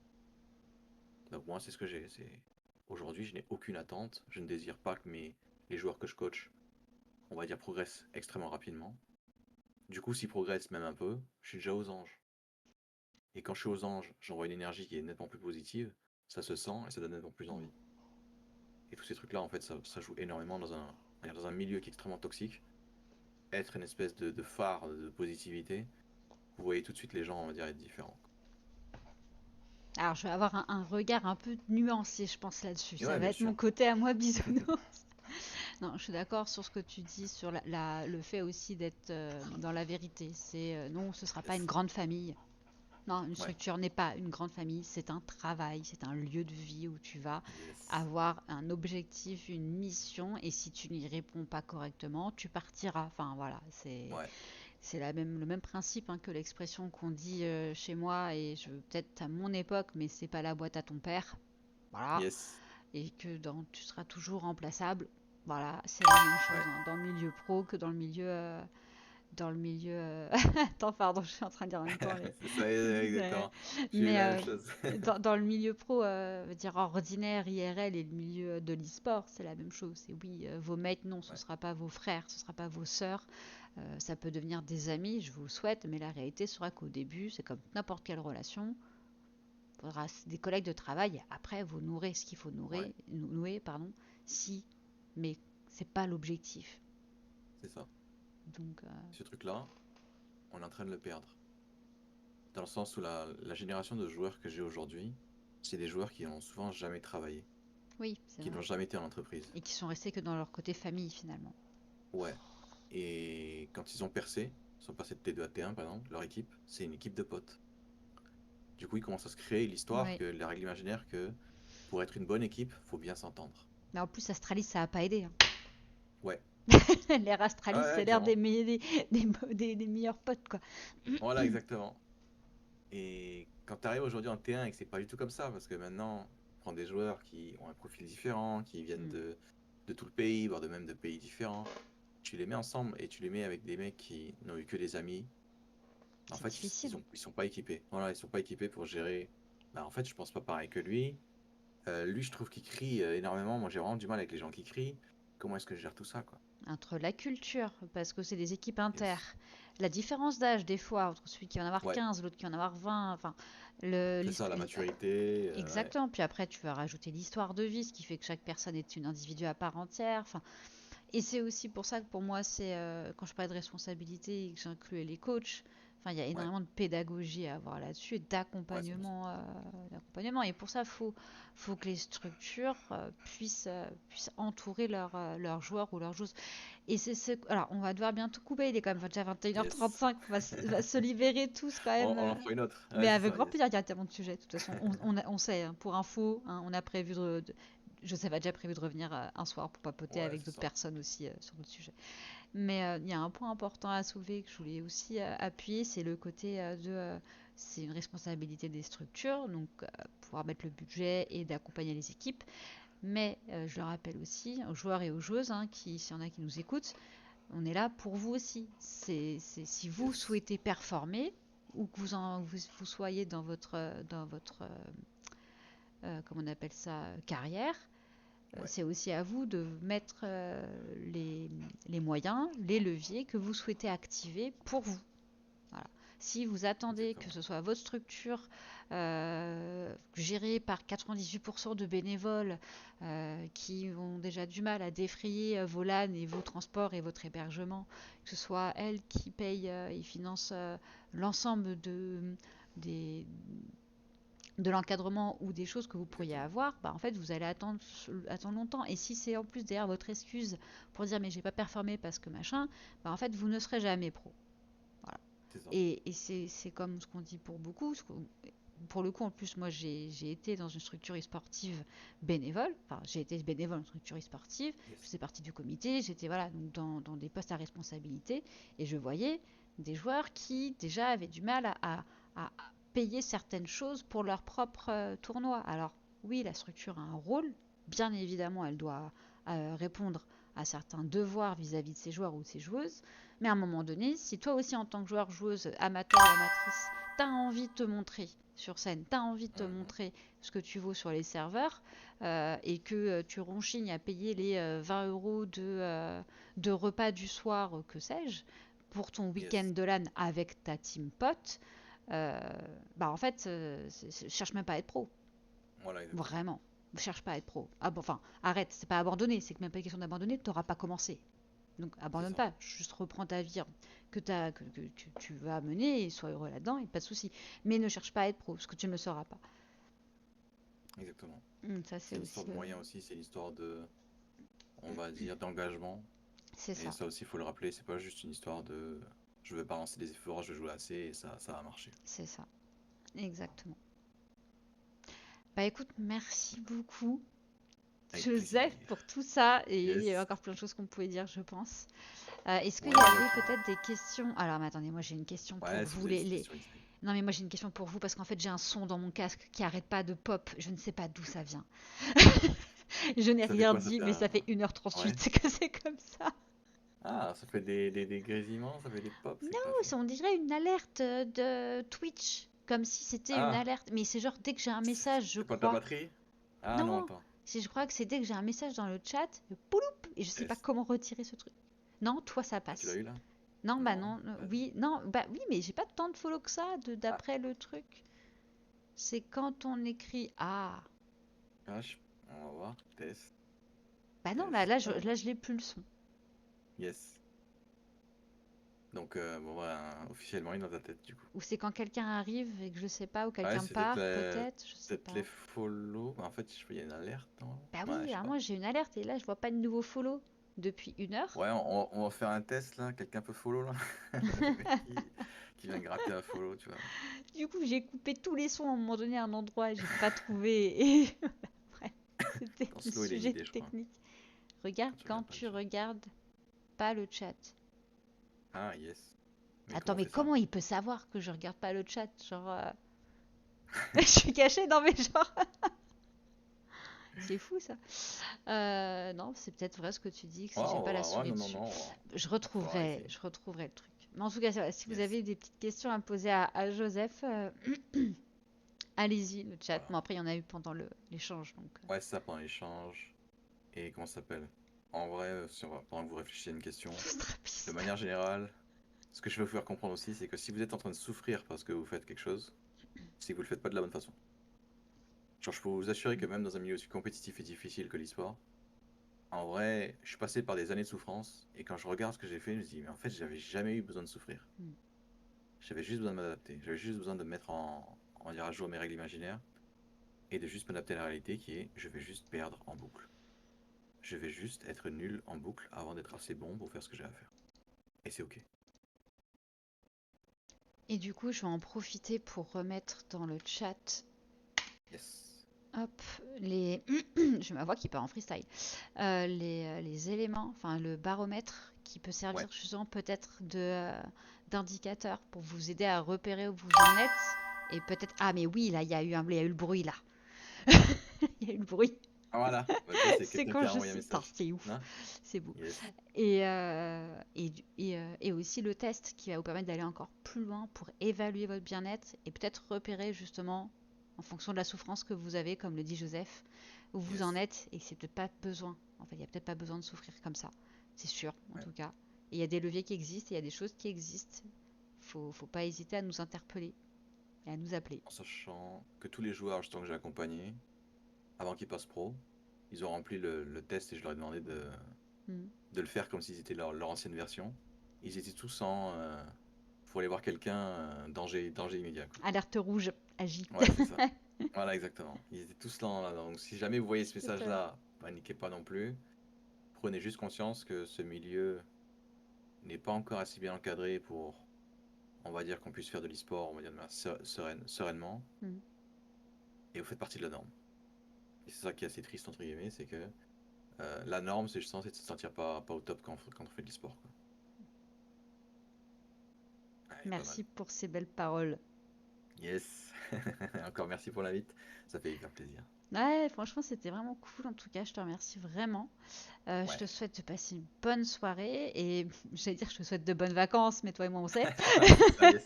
Donc moi c'est ce que j'ai. Aujourd'hui je n'ai aucune attente, je ne désire pas que les joueurs que je coach, on va dire, progressent extrêmement rapidement. Du coup s'ils progressent même un peu, je suis déjà aux anges. Et quand je suis aux anges, j'envoie une énergie qui est nettement plus positive, ça se sent et ça donne nettement plus envie. Et tous ces trucs-là, en fait, ça joue énormément dans un milieu qui est extrêmement toxique. Être une espèce de phare de positivité, vous voyez tout de suite les gens, on va dire, être différents. Alors, je vais avoir un regard un peu nuancé, je pense, là-dessus. Et Ça ouais, va bien être mon sûr. côté à moi bisounours. Non, je suis d'accord sur ce que tu dis, sur le fait aussi d'être dans la vérité. C'est non, ce sera pas une Yes. grande famille. Non, une Ouais. structure n'est pas une grande famille. C'est un travail, c'est un lieu de vie où tu vas Yes. avoir un objectif, une mission, et si tu n'y réponds pas correctement, tu partiras. Enfin, voilà, Ouais. c'est le même principe hein, que l'expression qu'on dit chez moi, et peut-être à mon époque, mais c'est pas la boîte à ton père. Voilà. Yes. Et que tu seras toujours remplaçable. Voilà, c'est la même chose hein, dans le milieu pro que dans le milieu. Attends, pardon, je suis en train de dire en même temps C'est ça, Euh, exactement. J'ai eu Mais la même chose. dans le milieu pro, veut dire ordinaire, IRL et le milieu de l'e-sport, c'est la même chose. Et oui, vos mates, non, ce ne Ouais, sera pas vos frères, ce ne sera pas vos sœurs. Ça peut devenir des amis, je vous le souhaite, mais la réalité sera qu'au début, c'est comme n'importe quelle relation. Il faudra des collègues de travail. Et après, vous nourrez ce qu'il faut ouais, nouer, pardon, si, mais c'est pas l'objectif. c'est ça. Donc, Ce truc-là, on est en train de le perdre. Dans le sens où la génération de joueurs que j'ai aujourd'hui, c'est des joueurs qui n'ont souvent jamais travaillé, oui, c'est qui vrai. n'ont jamais été en entreprise. Et qui sont restés que dans leur côté famille finalement. Ouais. Et quand ils ont percé, ils sont passés de T2 à T1 par exemple, leur équipe, c'est une équipe de potes. Du coup, il commence à se créer l'histoire, Oui. que la règle imaginaire que pour être une bonne équipe, faut bien s'entendre. Mais en plus, Astralis, ça a pas aidé. Hein. Ouais. L'air Ah Astralis, c'est ouais, l'air clairement. des meilleurs potes, quoi. Voilà, exactement. Et quand tu arrives aujourd'hui en T1 et que c'est pas du tout comme ça, parce que maintenant, on prend des joueurs qui ont un profil différent, qui viennent Mm. de tout le pays, voire de même de pays différents, tu les mets ensemble et tu les mets avec des mecs qui n'ont eu que des amis. En C'est fait, difficile. ils sont pas équipés. Voilà, ils sont pas équipés pour gérer. Bah, en fait, je pense pas pareil que lui. Lui, je trouve qu'il crie énormément. Moi, j'ai vraiment du mal avec les gens qui crient. Comment est-ce que je gère tout ça, quoi? Entre la culture, parce que c'est des équipes inter, Yes. la différence d'âge, des fois, entre celui qui va en avoir Ouais, 15, l'autre qui va en avoir 20, enfin, le, c'est ça, la maturité. Ouais, exactement. Puis après, tu vas rajouter l'histoire de vie, ce qui fait que chaque personne est une individu à part entière. Enfin, et c'est aussi pour ça que pour moi, c'est quand je parle de responsabilité et que j'inclus les coachs, enfin, il y a ouais, énormément de pédagogie à avoir là-dessus et ouais, 100%. d'accompagnement. Et pour ça, faut que les structures puissent entourer leurs joueurs ou leurs joueuses. Et alors, on va devoir bientôt couper. Il est quand même déjà Yes. 21h35. Va se libérer tous quand même. On en fera une autre. Mais Ouais, c'est avec ça, grand yes. plaisir, il y a tellement de sujets. De toute façon, on sait, hein, pour info, hein, on a prévu Joseph a déjà prévu de revenir un soir pour papoter Ouais, avec c'est d'autres ça. personnes aussi sur d'autres sujets. Mais il y a un point important à soulever que je voulais aussi appuyer, c'est le côté c'est une responsabilité des structures, donc pouvoir mettre le budget et d'accompagner les équipes. Mais je le rappelle aussi aux joueurs et aux joueuses, hein, s'il y en a qui nous écoutent, on est là pour vous aussi. Si vous Yes. souhaitez performer ou que vous soyez dans votre comment on appelle ça, carrière, Ouais, c'est aussi à vous de mettre les moyens, les leviers que vous souhaitez activer pour vous. Voilà. Si vous attendez que exactement. ce soit votre structure gérée par 98% de bénévoles qui ont déjà du mal à défrayer vos LAN et vos transports et votre hébergement, que ce soit elles qui payent et financent l'ensemble des, de l'encadrement ou des choses que vous pourriez Exactement. avoir, bah en fait vous allez attendre longtemps. Et si c'est en plus derrière votre excuse pour dire mais j'ai pas performé parce que machin, bah en fait vous ne serez jamais pro. Voilà. C'est ça. Et c'est comme ce qu'on dit pour beaucoup. Pour le coup, en plus, moi j'ai été dans une structure e-sportive bénévole. Enfin, j'ai été bénévole en structure e-sportive. Je Yes. faisais partie du comité. J'étais voilà, donc dans des postes à responsabilité. Et je voyais des joueurs qui déjà avaient du mal à payer certaines choses pour leur propre tournoi. Alors, oui, la structure a un rôle. Bien évidemment, elle doit répondre à certains devoirs vis-à-vis de ses joueurs ou de ses joueuses. Mais à un moment donné, si toi aussi en tant que joueur, joueuse, amateur ou amatrice, t'as envie de te montrer sur scène, t'as envie de te Mhm. montrer ce que tu vaux sur les serveurs et que tu ronchignes à payer les 20 euros de repas du soir, que sais-je, pour ton week-end Yes. de LAN avec ta team pote, euh, bah en fait, cherche même pas à être pro. Voilà, exactement. Vraiment. Cherche pas à être pro. Ah bon, enfin, arrête, c'est pas abandonner, c'est que même pas une question d'abandonner, t'auras pas commencé. Donc C'est abandonne ça. pas, juste reprends ta vie que tu vas mener et sois heureux là-dedans et pas de souci. Mais ne cherche pas à être pro, parce que tu ne le seras pas. Exactement. Ça c'est C'est une histoire aussi, de moyens aussi, c'est une histoire de, on va dire, d'engagement. c'est Et ça, ça aussi, il faut le rappeler, c'est pas juste une histoire de je vais balancer des efforts, je vais jouer assez et ça va marcher. c'est ça, exactement. Bah écoute, merci beaucoup Avec Joseph plaisir. pour tout ça et il y a Yes. encore plein de choses qu'on pouvait dire, je pense. Est-ce qu'il y Ouais, ouais, avait clairement. peut-être des questions? Alors mais attendez, moi j'ai une question pour Ouais, si vous vous avez des questions, n'hésitez Non mais moi j'ai une question pour vous parce qu'en fait j'ai un son dans mon casque qui arrête pas de pop, je ne sais pas d'où ça vient. Je n'ai Ça fait rien quoi? Ça dit, fait mais ça un... fait Ouais. 1h38 que c'est comme ça. Ah, ça fait des grésillements, ça fait des pops, c'est que t'as fait. Non, on dirait une alerte de Twitch, comme si c'était une Ah, alerte. Mais c'est genre dès que j'ai un message, je c'est pas ta crois. batterie? Ah non, Non, attends. je crois que c'est dès que j'ai un message dans le chat, pouloup, et je sais pas Test. comment retirer ce truc. Non, toi ça Ah, tu l'as passe. eu là? Non, bah Non, non, vas-y. oui, non, bah oui, mais j'ai pas tant de follow que ça Ah, d'après le truc. C'est quand on écrit ah. H, on va voir. Test, Bah non, test. là je l'ai plus le son. Yes. Donc, bon, voilà, officiellement, il est dans ta tête du coup. Ou c'est quand quelqu'un arrive et que je sais pas, ou Ouais, quelqu'un c'est part, peut-être, je sais peut-être les pas. follow. En fait, il y a une alerte, non? Bah Ouais, oui, je sais alors pas. moi j'ai une alerte et là je vois pas de nouveau follow depuis 1 heure. Ouais, on va faire un test là. Quelqu'un peut follow là? Le mec qui vient gratter un follow, tu vois. Du coup, j'ai coupé tous les sons à un moment donné à un endroit et j'ai pas trouvé. Et bref, c'était Ton le slow, il est sujet vidé, je crois. technique. Regarde Quand tu quand regardes pas le tu chat. regardes pas le chat. Ah, yes. Mais Attends, comment on mais fait ça? comment il peut savoir que je regarde pas le chat? Genre, je suis cachée dans mes genre. C'est fou ça. Non, c'est peut-être vrai ce que tu dis, que Ouais, si j'ai on pas va la voir. Ouais, souris non, non, dessus. non. Je Essayer. je retrouverai le truc. Mais en tout cas, si vous Yes. avez des petites questions à poser à Joseph, allez-y, le chat. Voilà. Bon, après, il y en a eu pendant l'échange, donc Ouais, c'est ça pendant l'échange. Et comment ça s'appelle? En vrai, pendant que vous réfléchissez à une question, de strapiste. manière générale, ce que je veux vous faire comprendre aussi, c'est que si vous êtes en train de souffrir parce que vous faites quelque chose, c'est que vous le faites pas de la bonne façon. Genre, je peux vous assurer que même dans un milieu aussi compétitif et difficile que l'e-sport, en vrai, je suis passé par des années de souffrance, et quand je regarde ce que j'ai fait, je me dis, mais en fait, j'avais jamais eu besoin de souffrir. J'avais juste besoin de m'adapter. J'avais juste besoin de me mettre on va dire, à jour mes règles imaginaires, et de juste m'adapter à la réalité qui est, je vais juste perdre en boucle. Je vais juste être nul en boucle avant d'être assez bon pour faire ce que j'ai à faire. Et c'est ok. Et du coup, je vais en profiter pour remettre dans le chat, Yes. hop, les. J'ai ma voix qui part en freestyle. Les éléments, enfin le baromètre qui peut Ouais. servir justement peut-être d'indicateur pour vous aider à repérer où vous en êtes. Et peut-être. Ah, mais oui, là, il y a eu le bruit là. Il y a eu le bruit. Ah, voilà. Bah, tu vois, c'est C'est quelqu'un quand qui a je envoyé un sais. Putain, message. c'est ouf. Non? C'est beau. Yes. Et aussi le test qui va vous permettre d'aller encore plus loin pour évaluer votre bien-être et peut-être repérer justement, en fonction de la souffrance que vous avez, comme le dit Joseph, où vous en Yes. êtes et que c'est peut-être pas besoin. En fait, il n'y a peut-être pas besoin de souffrir comme ça. C'est sûr, en Ouais. tout cas. Et il y a des leviers qui existent, il y a des choses qui existent. Faut pas hésiter à nous interpeller et à nous appeler. En sachant que tous les joueurs justement que j'ai accompagnés, avant qu'ils passent pro, ils ont rempli le test et je leur ai demandé Mm. de le faire comme s'ils étaient leur ancienne version. Ils étaient tous en faut aller voir quelqu'un, danger immédiat, quoi. Alerte rouge, agit. Ouais, c'est ça. Voilà, exactement. Ils étaient tous là. Donc, si jamais vous voyez ce C'est ça. message-là, paniquez pas non plus. Prenez juste conscience que ce milieu n'est pas encore assez bien encadré pour, on va dire, qu'on puisse faire de l'e-sport, on va dire, de manière sereinement. Mm. Et vous faites partie de la norme. Et c'est ça qui est assez triste, entre guillemets, c'est que la norme, c'est justement c'est de se sentir pas au top quand on fait de l'e-sport, quoi. Ouais, pas mal. Merci pour ces belles paroles. Yes. Encore merci pour l'invite. Ça fait hyper plaisir. Ouais, franchement, c'était vraiment cool. En tout cas, je te remercie vraiment. Je Ouais. te souhaite de passer une bonne soirée et j'allais dire, je te souhaite de bonnes vacances, mais toi et moi, on sait. C'est ça, yes.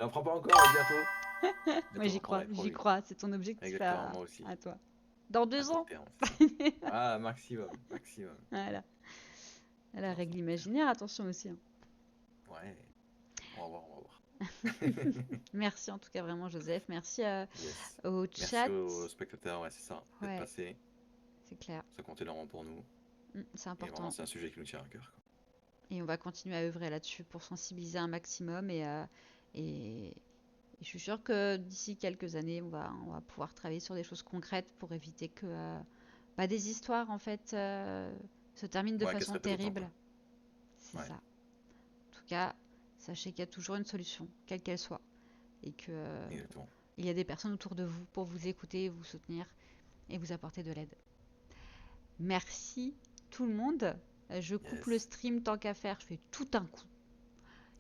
J'en prends pas encore, mais bientôt. Moi, Bientôt, j'en prendrai, j'y promis. crois. C'est ton objectif Exactement, moi aussi. à toi. Dans À deux court ans. terme, c'est ça. Ah, maximum, maximum. Voilà. La Non, ça règle va le faire. imaginaire, attention aussi, hein. Ouais, on va voir, on va voir. Merci en tout cas vraiment, Joseph. Merci Yes. au Merci chat. aux spectateurs, ouais, c'est ça, d'être Ouais, passés. c'est clair. Ça compte énormément pour nous. C'est Et vraiment, important. c'est un sujet qui nous tient à cœur, quoi. Et on va continuer à œuvrer là-dessus pour sensibiliser un maximum et, et je suis sûre que d'ici quelques années, on va pouvoir travailler sur des choses concrètes pour éviter que des histoires en fait se terminent de Ouais, qu'elle se façon répète autant, quoi. terrible. C'est Ouais, ça. En tout cas, sachez qu'il y a toujours une solution, quelle qu'elle soit, et que exactement. il y a des personnes autour de vous pour vous écouter, vous soutenir et vous apporter de l'aide. Merci tout le monde. Je coupe le Yes. stream tant qu'à faire. Je fais tout un coup.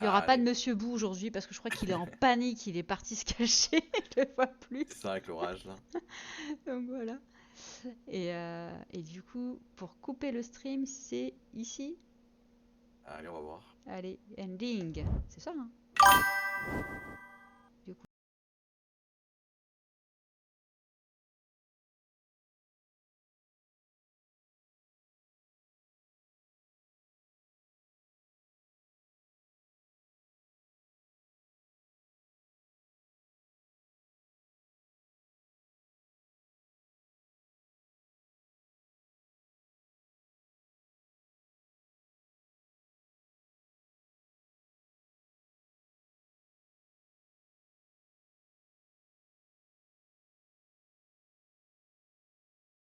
Il n'y aura pas de Allez, Monsieur Bou aujourd'hui parce que je crois qu'il est en panique. Il est parti se cacher. Je le vois plus. c'est ça avec l'orage, là. Donc voilà. Et du coup, pour couper le stream, c'est ici. Allez, on va voir. Allez, ending. C'est ça, hein?